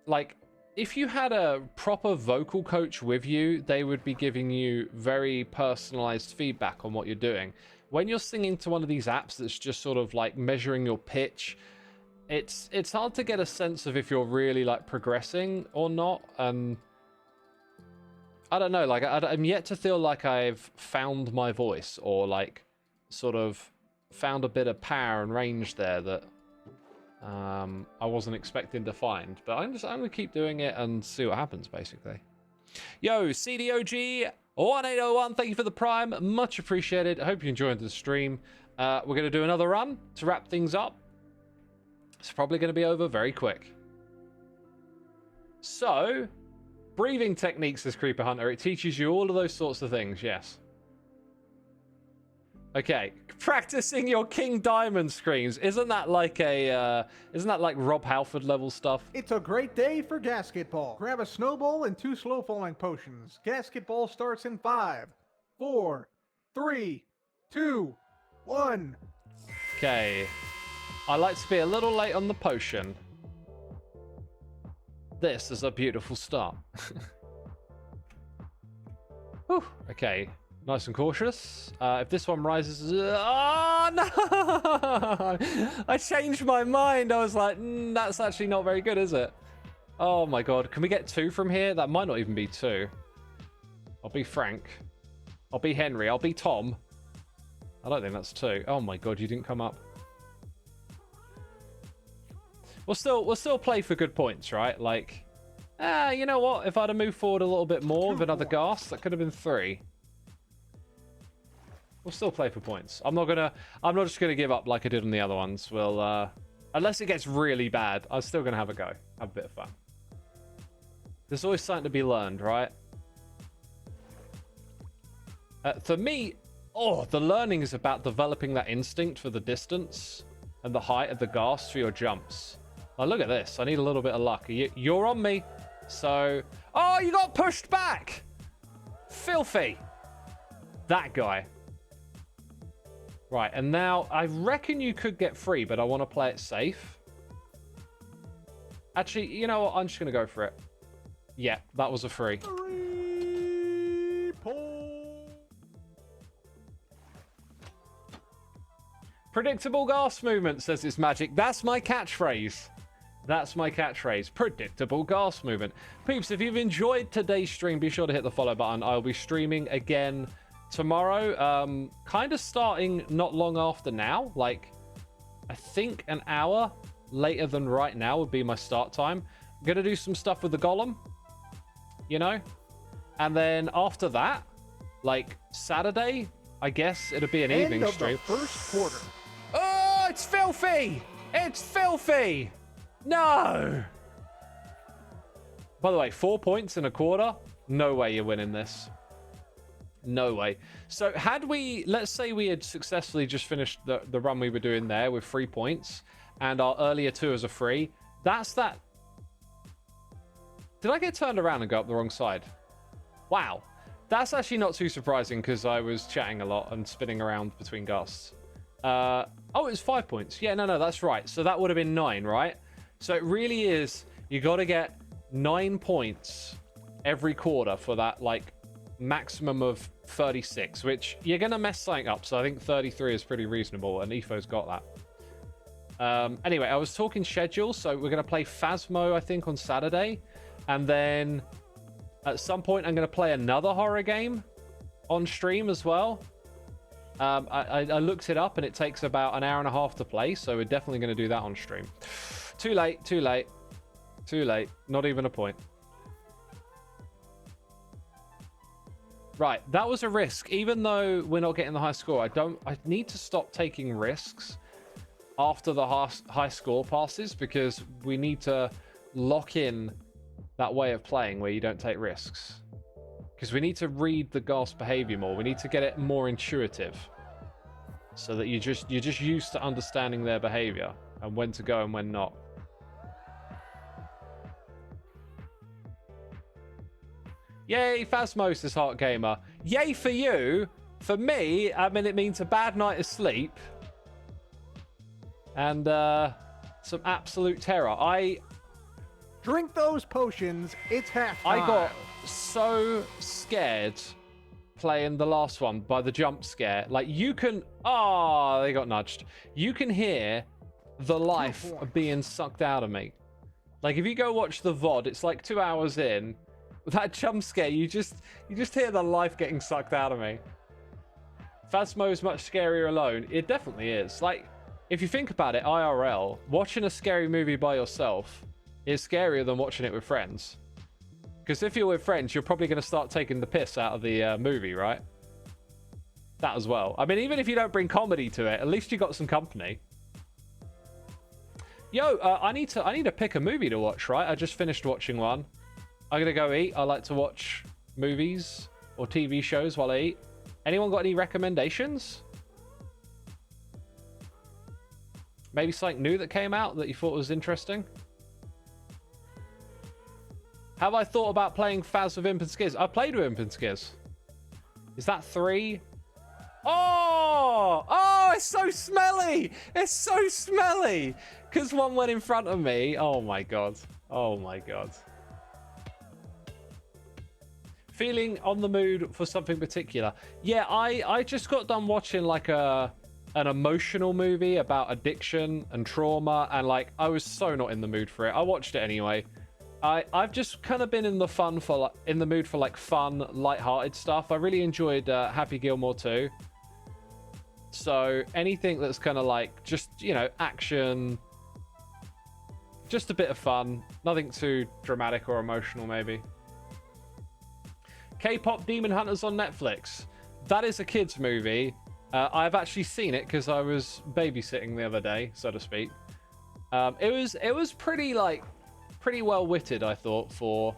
Like, if you had a proper vocal coach with you, they would be giving you very personalized feedback on what you're doing. When you're singing to one of these apps that's just sort of like measuring your pitch, it's hard to get a sense of if you're really like progressing or not. And I don't know, like I'm yet to feel like I've found my voice or like sort of found a bit of power and range there that I wasn't expecting to find. But I'm gonna keep doing it and see what happens, basically. Yo, CDOG 1801, thank you for the prime, much appreciated. I hope you enjoyed the stream. We're gonna do another run to wrap things up. It's probably gonna be over very quick. So, breathing techniques, says Creeper Hunter. It teaches you all of those sorts of things, yes. Okay, practicing your King Diamond screams. Isn't that like Rob Halford level stuff? It's a great day for Gasketball. Grab a snowball and 2 slow falling potions. Gasketball starts in 5, 4, 3, 2, 1. Okay. I like to be a little late on the potion. this is a beautiful start. Whew, okay, nice and cautious. If this one rises... Oh, no! I changed my mind. I was like, that's actually not very good, is it? Oh, my God. Can we get 2 from here? That might not even be 2. I'll be Frank. I'll be Henry. I'll be Tom. I don't think that's 2. Oh, my God, you didn't come up. We'll still play for good points, right? Like, you know what? If I'd have moved forward a little bit more with another gas, that could have been 3. We'll still play for points. I'm not just gonna give up like I did on the other ones. We'll, unless it gets really bad, I'm still gonna have a go. Have a bit of fun. There's always something to be learned, right? For me, the learning is about developing that instinct for the distance and the height of the gas for your jumps. Oh, look at this. I need a little bit of luck. You're on me. So... Oh, you got pushed back! Filthy. That guy. Right, and now I reckon you could get free, but I want to play it safe. Actually, you know what? I'm just going to go for it. Yeah, that was a free. 3 points. Predictable gas movement, says it's magic. That's my catchphrase. That's my catchphrase. Predictable gas movement. Peeps, if you've enjoyed today's stream, be sure to hit the follow button. I'll be streaming again tomorrow. Kind of starting not long after now. Like, I think an hour later than right now would be my start time. I'm going to do some stuff with the golem. You know? And then after that, like Saturday, I guess it'll be an evening stream. First quarter. Oh, it's filthy! It's filthy! No! By the way, 4 points in a quarter? No way you're winning this. No way. So had we, let's say we had successfully just finished the run we were doing there with 3 points, and our earlier 2 as a free, that's that. Did I get turned around and go up the wrong side? Wow. That's actually not too surprising because I was chatting a lot and spinning around between gusts. Oh, it was 5 points. Yeah, no, that's right. So that would have been 9, right? So it really is, you got to get 9 points every quarter for that, like, maximum of 36, which you're going to mess something up. So I think 33 is pretty reasonable, and Efo's got that. Anyway, I was talking schedule, so we're going to play Phasmo, I think, on Saturday. And then at some point, I'm going to play another horror game on stream as well. I looked it up, and it takes about an hour and a half to play, so we're definitely going to do that on stream. Too late, too late, too late. Not even a point. Right, that was a risk. Even though we're not getting the high score, I need to stop taking risks after the high score passes, because we need to lock in that way of playing where you don't take risks. Because we need to read the gas behavior more. We need to get it more intuitive, so that you're just used to understanding their behavior and when to go and when not. Yay, Phasmosis Heart Gamer. Yay for you. For me, I mean, it means a bad night of sleep and some absolute terror. Drink those potions. It's halftime. I got so scared playing the last one by the jump scare. Like, you can... Oh, they got nudged. You can hear the life being sucked out of me. Like, if you go watch the VOD, it's like 2 hours in. That jump scare, you just hear the life getting sucked out of me. Phasmo is much scarier alone. It definitely is. Like, if you think about it, IRL, watching a scary movie by yourself is scarier than watching it with friends. Because if you're with friends, you're probably going to start taking the piss out of the movie, right? That as well. I mean, even if you don't bring comedy to it, at least you got some company. Yo, I need to pick a movie to watch, right? I just finished watching one. I'm going to go eat. I like to watch movies or TV shows while I eat. Anyone got any recommendations? Maybe something new that came out that you thought was interesting? Have I thought about playing Phas with Imp and Skiz? I played with Imp and Skiz. Is that 3? Oh, it's so smelly. It's so smelly. Because one went in front of me. Oh, my God. Oh, my God. Feeling on the mood for something particular. Yeah, I just got done watching like an emotional movie about addiction and trauma, and like I was so not in the mood for it. I watched it anyway. I've just kind of been in the mood for like fun, light-hearted stuff. I really enjoyed Happy Gilmore 2. So anything that's kind of like just, you know, action, just a bit of fun, nothing too dramatic or emotional maybe. K-pop Demon Hunters on Netflix. That is a kids movie. I've actually seen it because I was babysitting the other day, so to speak. It was pretty well witted, I thought, for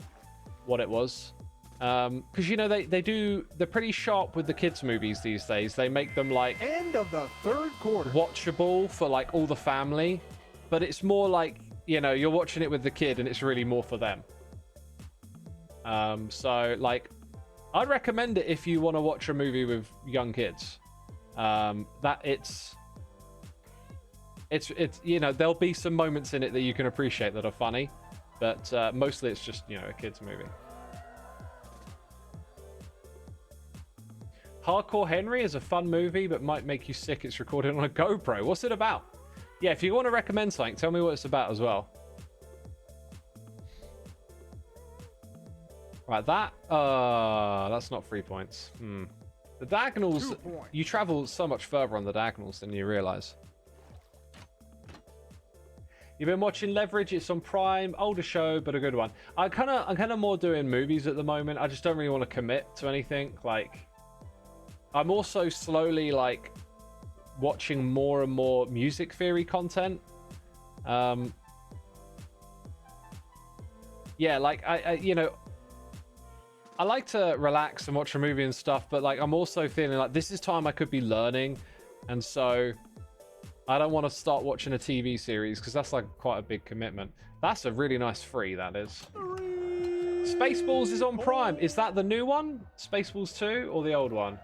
what it was. Because you know they're pretty sharp with the kids movies these days. They make them like End of the third quarter. watchable for like all the family, but it's more like, you know, you're watching it with the kid and it's really more for them. So like I'd recommend it if you want to watch a movie with young kids. That it's you know, there'll be some moments in it that you can appreciate that are funny, but mostly it's just, you know, a kids movie. Hardcore Henry is a fun movie, but might make you sick. It's recorded on a GoPro. What's it about? Yeah, if you want to recommend something, tell me what it's about as well. Right, that's not 3 points. The diagonals, 2 points. you travel so much further on the diagonals than you realize. You've been watching Leverage. It's on Prime. Older show, but a good one. I'm kind of more doing movies at the moment. I just don't really want to commit to anything. Like, I'm also slowly like watching more and more music theory content. Yeah, like I you know, I like to relax and watch a movie and stuff, but like I'm also feeling like this is time I could be learning, and so I don't want to start watching a TV series because that's like quite a big commitment. That's a really nice free, that is. Spaceballs is on Prime. Is that the new one? Spaceballs 2 or the old one?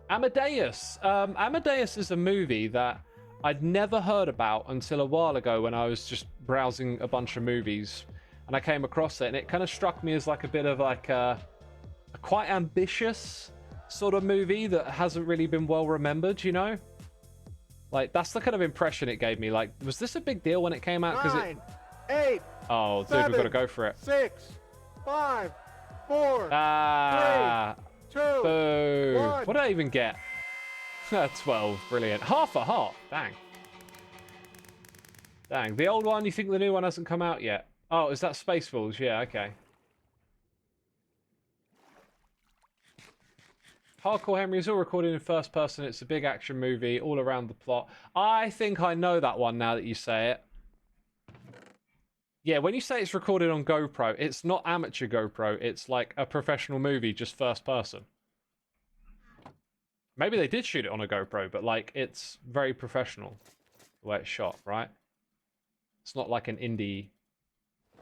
Amadeus. Amadeus is a movie that I'd never heard about until a while ago when I was just browsing a bunch of movies, and I came across it, and it kind of struck me as like a bit of like a quite ambitious sort of movie that hasn't really been well remembered, you know? Like, that's the kind of impression it gave me. Like, was this a big deal when it came out? 9, 8, Oh, dude, 7, we've got to go for it. 6, 5, 4, Ah, 2, boo. 1. What did I even get? 12, brilliant. Half a heart, dang. Dang, the old one, you think the new one hasn't come out yet? Oh, is that Spaceballs? Yeah, okay. Hardcore Henry is all recorded in first person. It's a big action movie all around the plot. I think I know that one now that you say it. Yeah, when you say it's recorded on GoPro, it's not amateur GoPro. It's like a professional movie, just first person. Maybe they did shoot it on a GoPro, but like it's very professional the way it's shot, right? It's not like an indie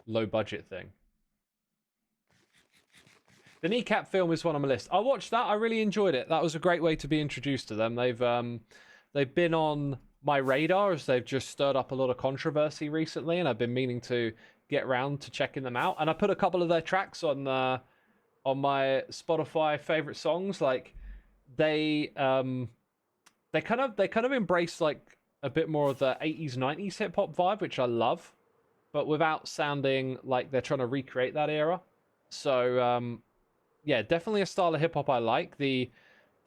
low budget thing. The Kneecap film is one on my list. I watched that. I really enjoyed it. That was a great way to be introduced to them. They've been on my radar as they've just stirred up a lot of controversy recently, and I've been meaning to get around to checking them out. And I put a couple of their tracks on my Spotify favorite songs. Like they kind of embrace like a bit more of the 80s 90s hip hop vibe, which I love, but without sounding like they're trying to recreate that era. So yeah, definitely a style of hip hop I like. The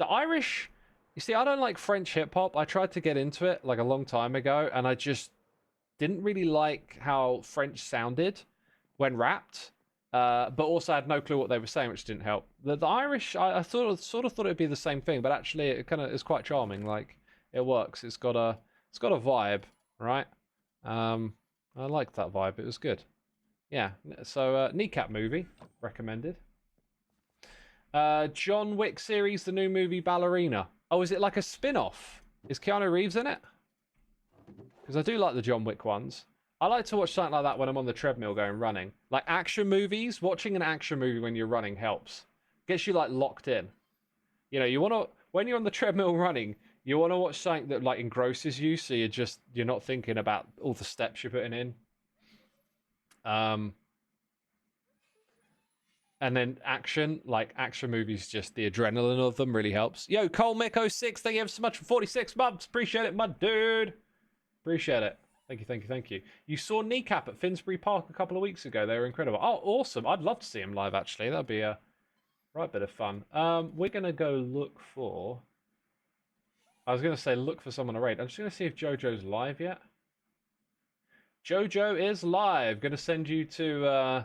Irish, you see, I don't like French hip hop. I tried to get into it like a long time ago, and I just didn't really like how French sounded when rapped. But also I had no clue what they were saying, which didn't help. The Irish, I sort of thought it'd be the same thing, but actually it kind of is quite charming. Like it works. It's got a vibe, right? I liked that vibe. It was good. Yeah. So Kneecap movie recommended. John Wick series, the new movie Ballerina. Oh, is it like a spin-off? Is Keanu Reeves in it? Because I do like the John Wick ones. I like to watch something like that when I'm on the treadmill going running. Like action movies, watching an action movie when you're running helps. Gets you like locked in. You know, you want to, when you're on the treadmill running, you want to watch something that like engrosses you, so you're not thinking about all the steps you're putting in. And then action, like action movies, just the adrenaline of them really helps. Yo, Cole Mick06, thank you ever so much for 46 months. Appreciate it, my dude. Appreciate it. Thank you, thank you, thank you. You saw Kneecap at Finsbury Park a couple of weeks ago. They were incredible. Oh, awesome. I'd love to see him live, actually. That'd be a right bit of fun. We're going to go look for... I was going to say look for someone to raid. I'm just going to see if Jojo's live yet. Jojo is live. Going to send you to...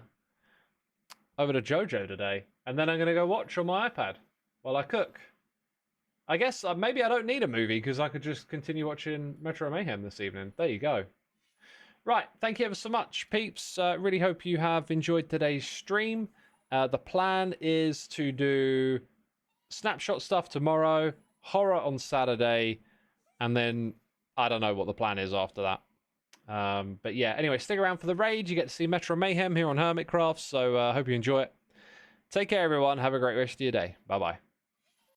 over to Jojo today, and then I'm going to go watch on my iPad while I cook. I guess maybe I don't need a movie because I could just continue watching Metro Mayhem this evening. There you go. Right, thank you ever so much, peeps. Really hope you have enjoyed today's stream. The plan is to do snapshot stuff tomorrow, horror on Saturday, and then I don't know what the plan is after that. But yeah, anyway, stick around for the raid. You get to see Metro Mayhem here on Hermitcraft, so I hope you enjoy it. Take care, everyone. Have a great rest of your day. Bye-bye.